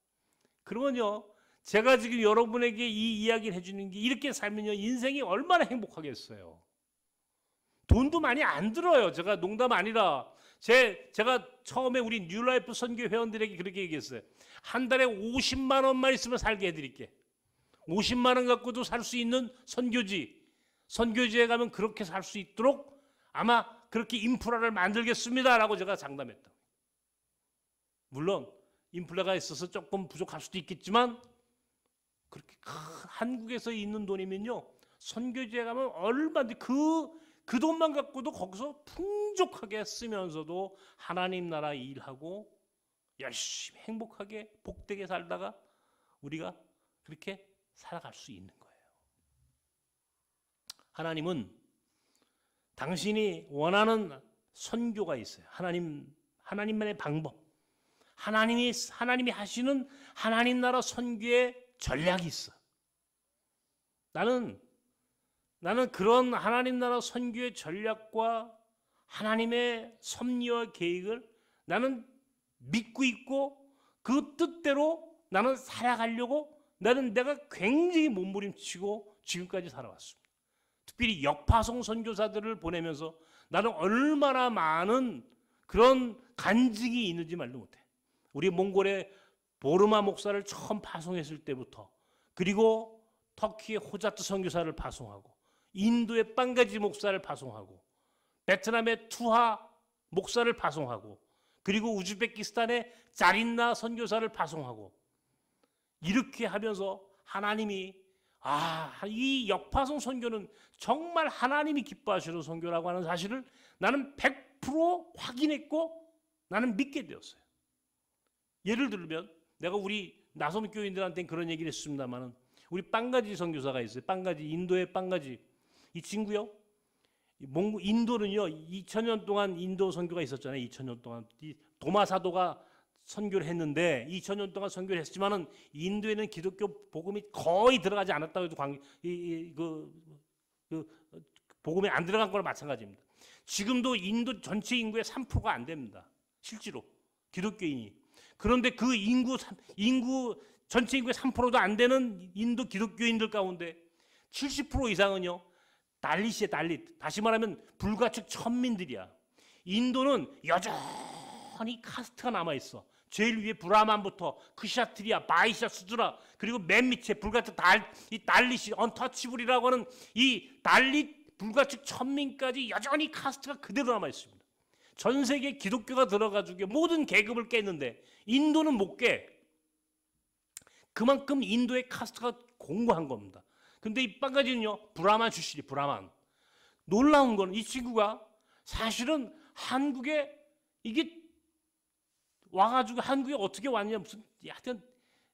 그러면요, 제가 지금 여러분에게 이 이야기를 해주는 게, 이렇게 살면요 인생이 얼마나 행복하겠어요. 돈도 많이 안 들어요. 제가 농담 아니라 제가 처음에 우리 뉴라이프 선교 회원들에게 그렇게 얘기했어요. 한 달에 50만 원만 있으면 살게 해드릴게. 50만 원 갖고도 살 수 있는 선교지에 가면 그렇게 살 수 있도록 아마 그렇게 인프라를 만들겠습니다 라고 제가 장담했다. 물론 인프라가 있어서 조금 부족할 수도 있겠지만, 그렇게 한국에서 있는 돈이면요 선교지에 가면 얼마든지 그 돈만 갖고도 거기서 풍족하게 쓰면서도 하나님 나라 일하고 열심히 행복하게 복되게 살다가 우리가 그렇게 살아갈 수 있는 거예요. 하나님은 당신이 원하는 선교가 있어요. 하나님만의 방법, 하나님이 하시는 하나님 나라 선교의 전략이 있어. 나는 그런 하나님 나라 선교의 전략과 하나님의 섭리와 계획을 나는 믿고 있고 그 뜻대로 나는 살아가려고 내가 굉장히 몸부림치고 지금까지 살아왔습니다. 특별히 역파송 선교사들을 보내면서 나는 얼마나 많은 그런 간증이 있는지 말도 못해. 우리 몽골의 보르마 목사를 처음 파송했을 때부터, 그리고 터키의 호자트 선교사를 파송하고, 인도의 빵가지 목사를 파송하고, 베트남의 투하 목사를 파송하고, 그리고 우즈베키스탄의 자린나 선교사를 파송하고, 이렇게 하면서 하나님이 이 역파송 선교는 정말 하나님이 기뻐하시는 선교라고 하는 사실을 나는 100% 확인했고 나는 믿게 되었어요. 예를 들면 내가 우리 나섬 교인들한테는 그런 얘기를 했습니다만은, 우리 빵가지 선교사가 있어요. 인도의 빵가지. 이 친구요, 인도는요 2000년 동안 인도 선교가 있었잖아요. 2000년 동안 이 도마 사도가 선교를 했는데 2000년 동안 선교를 했지만은 인도에는 기독교 복음이 거의 들어가지 않았다고 해도 복음이 안 들어간 거랑 마찬가지입니다. 지금도 인도 전체 인구의 3%가 안 됩니다. 실제로 기독교인이. 그런데 그 인구 전체 인구의 3%도 안 되는 인도 기독교인들 가운데 70% 이상은요 달릿이에요. 달릿. 다시 말하면 불가축 천민들이야. 인도는 여전히 카스트가 남아있어. 제일 위에 브라만부터 크샤트리아, 바이샤, 수드라, 그리고 맨 밑에 불가축 이 달릿이 언터치블이라고 하는 이 달릿 불가축 천민까지 여전히 카스트가 그대로 남아있습니다. 전 세계 기독교가 들어가지고 모든 계급을 깼는데 인도는 못 깨. 그만큼 인도의 카스트가 공고한 겁니다. 근데 이 빵가지는요 브라만 출신이 브라만. 놀라운 거는 이 친구가 사실은 한국에 이게 와가지고 한국에 어떻게 왔냐, 무슨 하여튼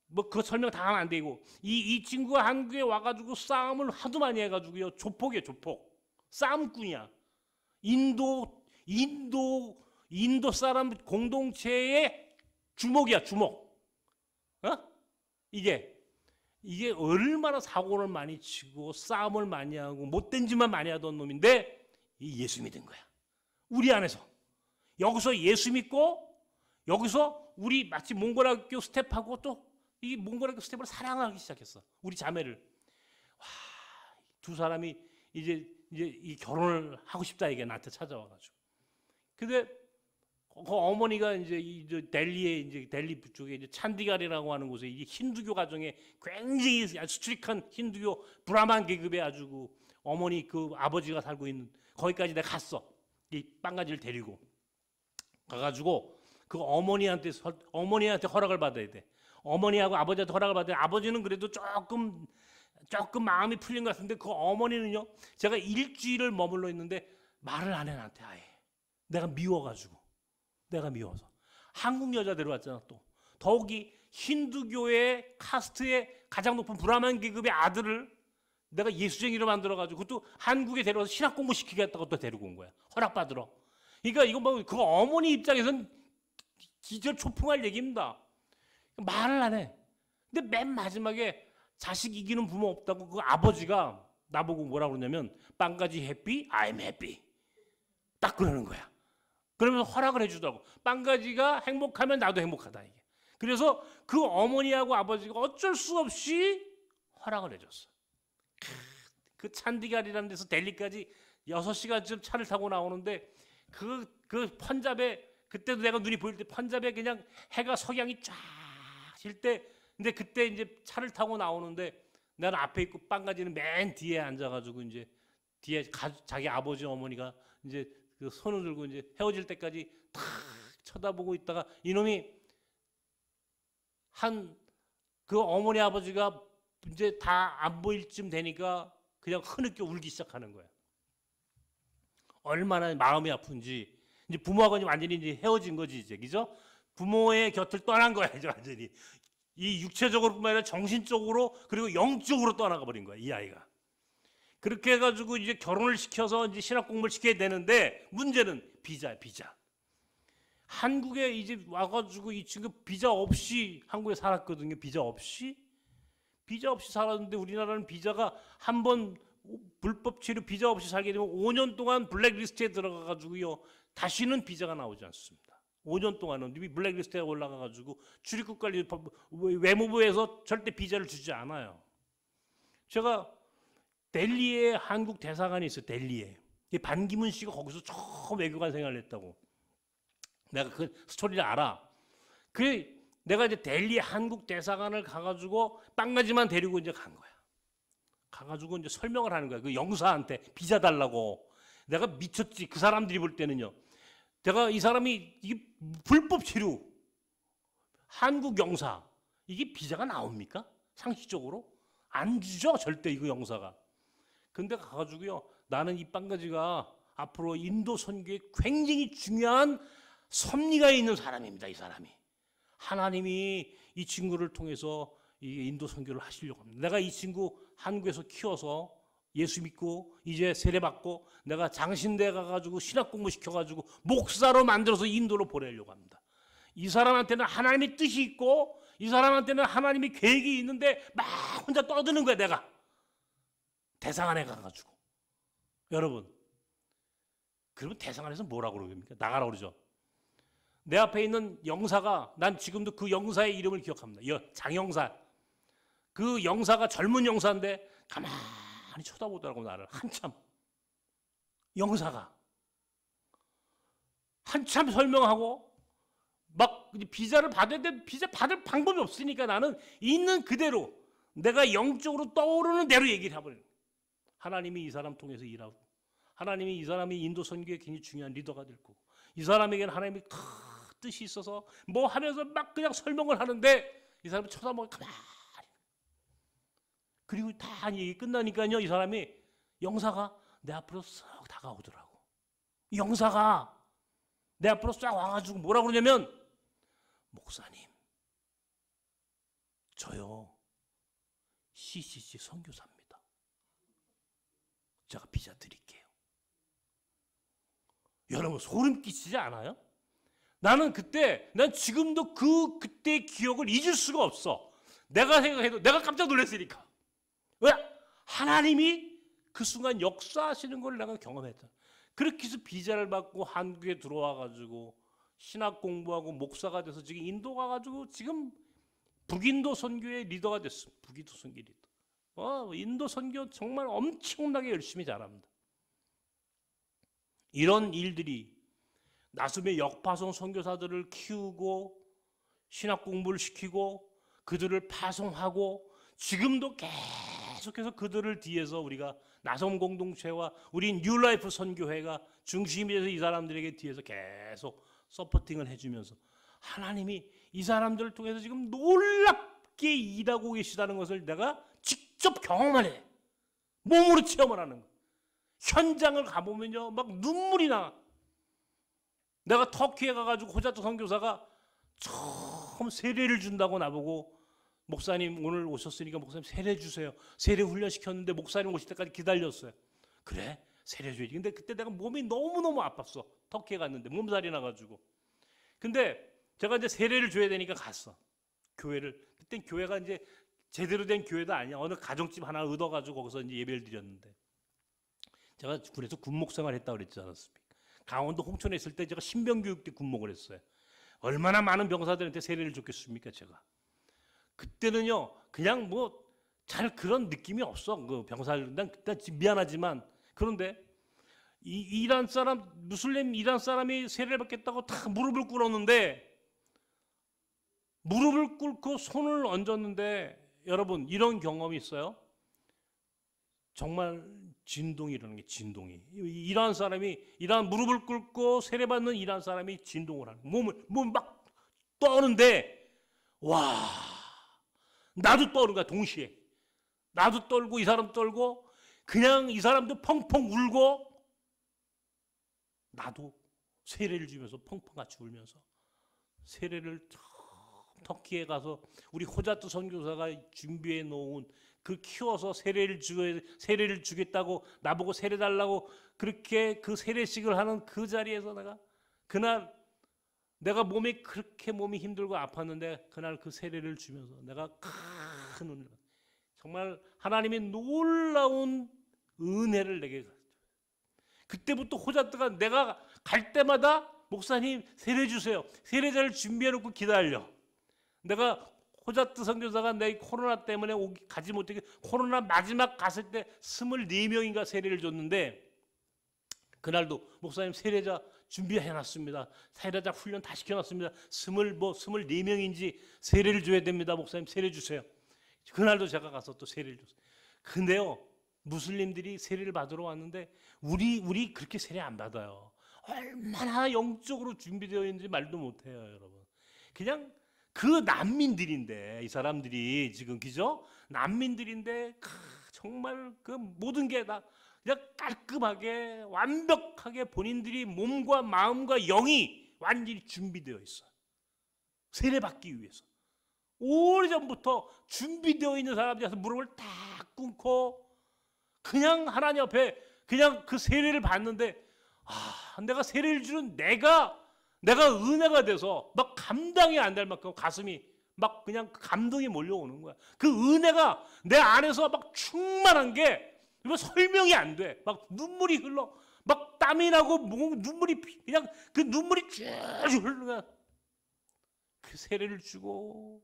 뭐 그거 설명 다 하면 안 되고, 이 친구가 한국에 와가지고 싸움을 하도 많이 해가지고요 조폭이에요. 조폭 싸움꾼이야. 인도 사람 공동체의 주목이야. 주목. 이게 얼마나 사고를 많이 치고 싸움을 많이 하고 못된 짓만 많이 하던 놈인데 이 예수 믿은 거야. 우리 안에서. 여기서 예수 믿고 여기서 우리 마치 몽골학교 스텝하고 또 이 몽골학교 스텝을 사랑하기 시작했어. 우리 자매를. 두 사람이 이제 이제 이 결혼을 하고 싶다 이게 나한테 찾아와가지고. 근데 그 어머니가 이제 이 델리에 이제 델리 쪽에 이제 찬디갈이라고 하는 곳에 이 힌두교 가정에 굉장히 수출익한 힌두교 브라만 계급의 아주 그 어머니 그 아버지가 살고 있는 거기까지 내가 갔어. 이 빵가지를 데리고 가가지고 그 어머니한테 허락을 받아야 돼. 어머니하고 아버지한테 허락을 받아야 돼. 아버지는 그래도 조금 마음이 풀린 것 같은데 그 어머니는요. 제가 일주일을 머물러 있는데 말을 안 해 나한테 아예. 내가 미워가지고. 내가 미워서. 한국 여자 데려왔잖아 또. 더욱이 힌두교의 카스트의 가장 높은 브라만 계급의 아들을 내가 예수쟁이로 만들어가지고 그것도 한국에 데려와서 신학 공부 시키겠다고 또 데리고 온 거야. 허락받으러. 그러니까 이거 뭐 그 어머니 입장에서는 기절초풍할 얘기입니다. 말을 안 해. 근데 맨 마지막에 자식 이기는 부모 없다고 그 아버지가 나보고 뭐라고 그러냐면 빵가지 해피, I'm happy. 딱 그러는 거야. 그러면서 허락을 해주더라고. 빵가지가 행복하면 나도 행복하다 이게. 그래서 그 어머니하고 아버지가 어쩔 수 없이 허락을 해줬어. 그 찬디갈이라는 데서 델리까지 6시간쯤 차를 타고 나오는데 그 펀잡에 그때도 내가 눈이 보일 때 펀잡에 그냥 해가 석양이 쫙 질 때 근데 그때 이제 차를 타고 나오는데 나는 앞에 있고 빵가지는 맨 뒤에 앉아가지고 이제 뒤에 자기 아버지 어머니가 이제 그 손을 들고 이제 헤어질 때까지 탁 쳐다보고 있다가 이놈이 그 어머니 아버지가 이제 다 안 보일 쯤 되니까 그냥 흐느껴 울기 시작하는 거야. 얼마나 마음이 아픈지. 이제 부모하고 완전히 이제 헤어진 거지 이제 그죠? 부모의 곁을 떠난 거야 이제 완전히. 이 육체적으로뿐만 아니라 정신적으로 그리고 영적으로 떠나가 버린 거야 이 아이가. 그렇게 해가지고 이제 결혼을 시켜서 이제 신학 공부를 시켜야 되는데 문제는 비자야 비자. 한국에 이제 와가지고 이 친구 비자 없이 한국에 살았거든요. 비자 없이 살았는데 우리나라는 비자가 한번 불법 체류 비자 없이 살게 되면 5년 동안 블랙리스트에 들어가가지고요 다시는 비자가 나오지 않습니다. 5년 동안은 블랙리스트에 올라가가지고 출입국 관리 외무부에서 절대 비자를 주지 않아요. 제가 델리에 한국 대사관이 있어요. 델리에 반기문 씨가 거기서 처음 외교관 생활을 했다고. 내가 그 스토리를 알아. 내가 이제 델리 한국 대사관을 가가지고 빵가지만 데리고 이제 간 거야. 가가지고 이제 설명을 하는 거야. 그 영사한테 비자 달라고. 내가 미쳤지. 그 사람들이 볼 때는요. 내가 이 사람이 이게 불법 체류 한국 영사 이게 비자가 나옵니까? 상식적으로 안 주죠. 절대 이거 영사가. 근데 가가지고요. 나는 이 빵가지가 앞으로 인도 선교에 굉장히 중요한 섭리가 있는 사람입니다. 이 사람이. 하나님이 이 친구를 통해서 이 인도 선교를 하시려고 합니다. 내가 이 친구 한국에서 키워서 예수 믿고 이제 세례받고 내가 장신대 가가지고 신학 공부 시켜가지고 목사로 만들어서 인도로 보내려고 합니다. 이 사람한테는 하나님의 뜻이 있고 이 사람한테는 하나님의 계획이 있는데 막 혼자 떠드는 거야 내가. 대사관에 가가지고. 여러분 그러면 대사관에서 뭐라고 그럽니까? 나가라고 그러죠. 내 앞에 있는 영사가 난 지금도 그 영사의 이름을 기억합니다. 장영사. 그 영사가 젊은 영사인데 가만히 쳐다보더라고 나를. 한참. 영사가. 한참 설명하고 막 비자를 받아야 돼. 비자 받을 방법이 없으니까 나는 있는 그대로 내가 영적으로 떠오르는 대로 얘기를 해버려요. 하나님이 이 사람 통해서 일하고 하나님이 이 사람이 인도 선교에 굉장히 중요한 리더가 될 거고 이 사람에게는 하나님이 큰 뜻이 있어서 뭐 하면서 막 그냥 설명을 하는데 이 사람이 쳐다보고 가만히 그리고 다 얘기 끝나니까요 이 사람이 영사가 내 앞으로 싹 다가오더라고. 영사가 내 앞으로 싹 와가지고 뭐라고 그러냐면 목사님 저요 CCC 선교사입니다. 제가 비자 드릴게요. 여러분 소름 끼치지 않아요? 나는 난 지금도 그때의 기억을 잊을 수가 없어. 내가 생각해도 내가 깜짝 놀랐으니까. 왜? 하나님이 그 순간 역사하시는 걸 내가 경험했다. 그렇게 해서 비자를 받고 한국에 들어와가지고 신학 공부하고 목사가 돼서 지금 인도 가가지고 지금 북인도 선교의 리더가 됐습니다. 북인도 선교 리더. 인도 선교 정말 엄청나게 열심히 잘합니다. 이런 일들이 나숨의 역파송 선교사들을 키우고 신학 공부를 시키고 그들을 파송하고 지금도 계속해서 그들을 뒤에서 우리가 나섬 공동체와 우리 뉴라이프 선교회가 중심이 돼서 이 사람들에게 뒤에서 계속 서포팅을 해주면서 하나님이 이 사람들을 통해서 지금 놀랍게 일하고 계시다는 것을 내가 직접 경험을 해. 몸으로 체험을 하는 거예요. 현장을 가보면요 막 눈물이 나. 내가 터키에 가가지고 호자트 선교사가 처음 세례를 준다고 나보고 목사님 오늘 오셨으니까 목사님 세례 주세요. 세례 훈련시켰는데 목사님 오실 때까지 기다렸어요. 그래? 세례 줘야지. 근데 그때 내가 몸이 너무너무 아팠어. 터키에 갔는데 몸살이 나가지고. 근데 제가 이제 세례를 줘야 되니까 갔어. 교회를. 그때 교회가 이제 제대로 된 교회도 아니야. 어느 가정집 하나 얻어가지고 거기서 이제 예배를 드렸는데 제가 그래서 군목 생활 했다고 그랬지 않았습니까? 강원도 홍천에 있을 때 제가 신병교육 때 군목을 했어요. 얼마나 많은 병사들한테 세례를 줬겠습니까 제가. 그때는요 그냥 뭐 잘 그런 느낌이 없어. 그 병사들 난 미안하지만 그런데 이란 사람 무슬림 이란 사람이 세례를 받겠다고 다 무릎을 꿇었는데 무릎을 꿇고 손을 얹었는데 여러분 이런 경험이 있어요? 정말 진동이 일어나는 게 진동이. 이란 사람이 이란 무릎을 꿇고 세례받는 이란 사람이 진동을 하는 몸을 막 떠는데 와 나도 떠는 거야 동시에. 나도 떨고 이 사람 떨고 그냥 이 사람도 펑펑 울고 나도 세례를 주면서 펑펑 같이 울면서 세례를 터키에 가서 우리 호자트 선교사가 준비해 놓은 그 키워서 세례를 주겠다고 나보고 세례 달라고 그렇게 그 세례식을 하는 그 자리에서 내가 그날 내가 몸이 힘들고 아팠는데 그날 그 세례를 주면서 내가 큰 은혜를 정말 하나님의 놀라운 은혜를 내게 그때부터 호자트가 내가 갈 때마다 목사님 세례 주세요. 세례자를 준비해 놓고 기다려. 내가 호자트 선교사가 내 코로나 때문에 가지 못하게 코로나 마지막 갔을 때 24명인가 세례를 줬는데 그날도 목사님 세례자 준비해놨습니다. 세례자 훈련 다 시켜놨습니다. 24명인지 세례를 줘야 됩니다. 목사님 세례 주세요. 그날도 제가 가서 또 세례를 줬어요. 근데요 무슬림들이 세례를 받으러 왔는데 우리 그렇게 세례 안 받아요. 얼마나 영적으로 준비되어 있는지 말도 못해요 여러분. 그냥 그 난민들인데 이 사람들이 지금 그죠? 난민들인데 정말 그 모든 게 다 그냥 깔끔하게 완벽하게 본인들이 몸과 마음과 영이 완전히 준비되어 있어요. 세례받기 위해서. 오래전부터 준비되어 있는 사람들한테 무릎을 딱 꿇고 그냥 하나님 앞에 그냥 그 세례를 받는데 내가 세례를 주는 내가 은혜가 돼서 막 감당이 안 될 만큼 가슴이 막 그냥 감동이 몰려오는 거야. 그 은혜가 내 안에서 막 충만한 게 이거 설명이 안 돼. 막 눈물이 흘러. 막 땀이 나고 눈물이 그냥 그 눈물이 쭉 흘러. 그 세례를 주고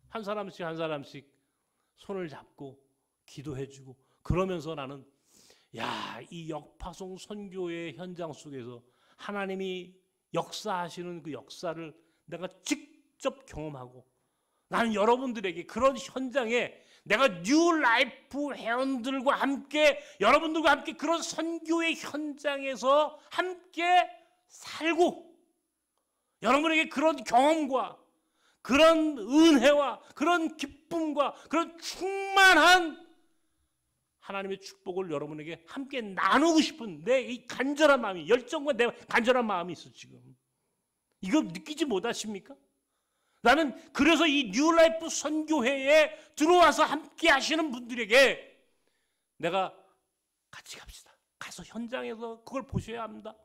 한 사람씩 손을 잡고 기도해주고 그러면서 나는 이 역파송 선교의 현장 속에서 하나님이 역사하시는 그 역사를 내가 직접 경험하고 나는 여러분들에게 그런 현장에 내가 뉴라이프 회원들과 함께 여러분들과 함께 그런 선교의 현장에서 함께 살고 여러분에게 그런 경험과 그런 은혜와 그런 기쁨과 그런 충만한 하나님의 축복을 여러분에게 함께 나누고 싶은 내 이 간절한 마음이 열정과 내 간절한 마음이 있어 지금. 이거 느끼지 못하십니까? 나는 그래서 이 뉴라이프 선교회에 들어와서 함께 하시는 분들에게 내가 같이 갑시다. 가서 현장에서 그걸 보셔야 합니다.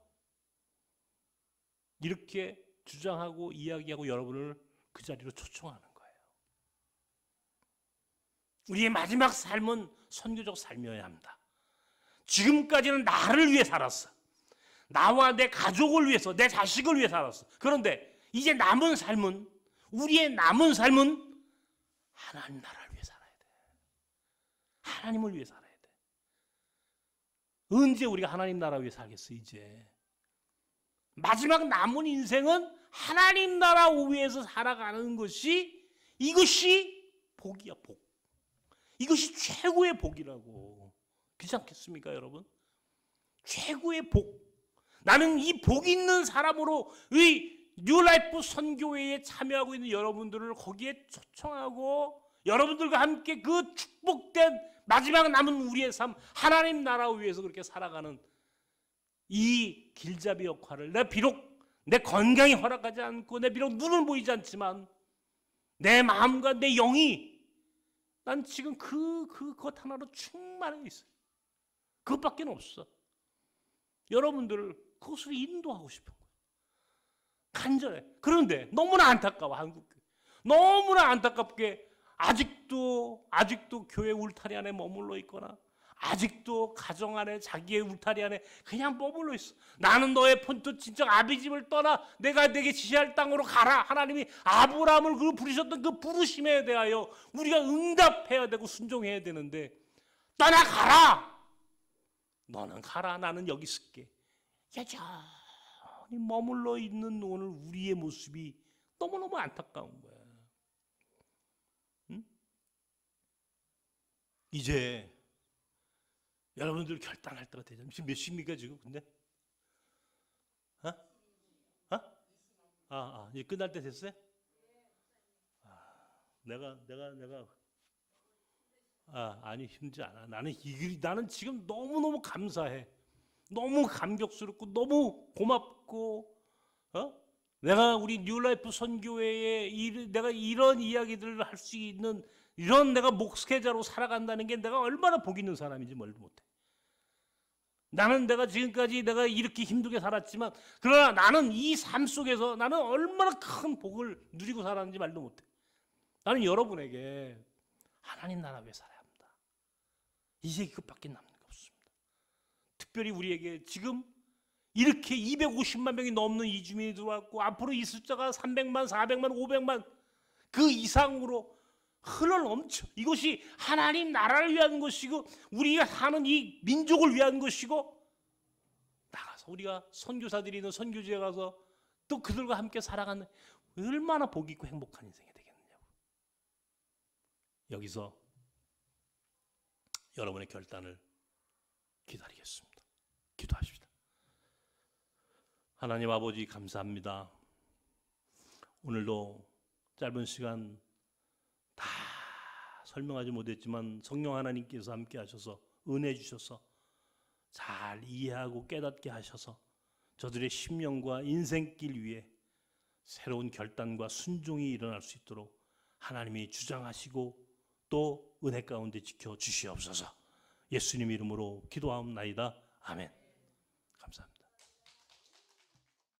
이렇게 주장하고 이야기하고 여러분을 그 자리로 초청하는 거예요. 우리의 마지막 삶은 선교적 삶이어야 합니다. 지금까지는 나를 위해 살았어. 나와 내 가족을 위해서, 내 자식을 위해 살았어. 그런데 이제 남은 삶은 우리의 남은 삶은 하나님 나라를 위해 살아야 돼. 하나님을 위해 살아야 돼. 언제 우리가 하나님 나라 위해 살겠어? 이제 마지막 남은 인생은 하나님 나라 위해서 살아가는 것이, 이것이 복이야, 복. 이것이 최고의 복이라고. 그렇지 않겠습니까, 여러분? 최고의 복. 나는 이 복 있는 사람으로 의 뉴라이프 선교회에 참여하고 있는 여러분들을 거기에 초청하고 여러분들과 함께 그 축복된 마지막 남은 우리의 삶, 하나님 나라 위해서 그렇게 살아가는 이 길잡이 역할을, 내가 비록 내 건강이 허락하지 않고 내 비록 눈은 보이지 않지만 내 마음과 내 영이, 난 지금 그것 하나로 충만해 있어요. 그것밖에 없어. 여러분들을 그것으로 인도하고 싶은 거예요. 간절해. 그런데 너무나 안타까워, 한국교회. 너무나 안타깝게 아직도 교회 울타리 안에 머물러 있거나 아직도 가정 안에, 자기의 울타리 안에 그냥 머물러 있어. 나는 너의 본토 친척 아비집을 떠나 내가 내게 지시할 땅으로 가라. 하나님이 아브라함을 그 부르셨던 그 부르심에 대하여 우리가 응답해야 되고 순종해야 되는데, 떠나가라. 너는 가라. 나는 여기 있을게. 여전히 머물러 있는 오늘 우리의 모습이 너무너무 안타까운 거야. 응? 이제 여러분들 결단할 때가 되잖아요. 지금 몇 시입니까 지금? 근데? 이제 끝날 때 됐어요? 아니 힘들지 않아. 나는 지금 너무너무 감사해. 너무 감격스럽고 너무 고맙고, 내가 우리 뉴라이프 선교회에 내가 이런 이야기들을 할 수 있는, 이런 내가 목회자로 살아간다는 게 내가 얼마나 복 있는 사람인지 말도 못해. 나는 내가 지금까지 내가 이렇게 힘들게 살았지만, 그러나 나는 이 삶 속에서 나는 얼마나 큰 복을 누리고 살았는지 말도 못해. 나는 여러분에게 하나님 나라 위해 살아야 합니다. 이제 이것밖에 남는 게 없습니다. 특별히 우리에게 지금 이렇게 250만 명이 넘는 이주민이 들어왔고, 앞으로 이 숫자가 300만, 400만, 500만 그 이상으로 흘러넘쳐. 이것이 하나님 나라를 위한 것이고 우리가 사는 이 민족을 위한 것이고, 나가서 우리가 선교사들이 있는 선교지에 가서 또 그들과 함께 살아가는 얼마나 복 있고 행복한 인생이 되겠느냐고. 여기서 여러분의 결단을 기다리겠습니다. 기도하십시다. 하나님 아버지, 감사합니다. 오늘도 짧은 시간 다 설명하지 못했지만 성령 하나님께서 함께 하셔서 은혜 주셔서 잘 이해하고 깨닫게 하셔서 저들의 심령과 인생길 위에 새로운 결단과 순종이 일어날 수 있도록 하나님이 주장하시고 또 은혜 가운데 지켜주시옵소서. 예수님 이름으로 기도하옵나이다. 아멘.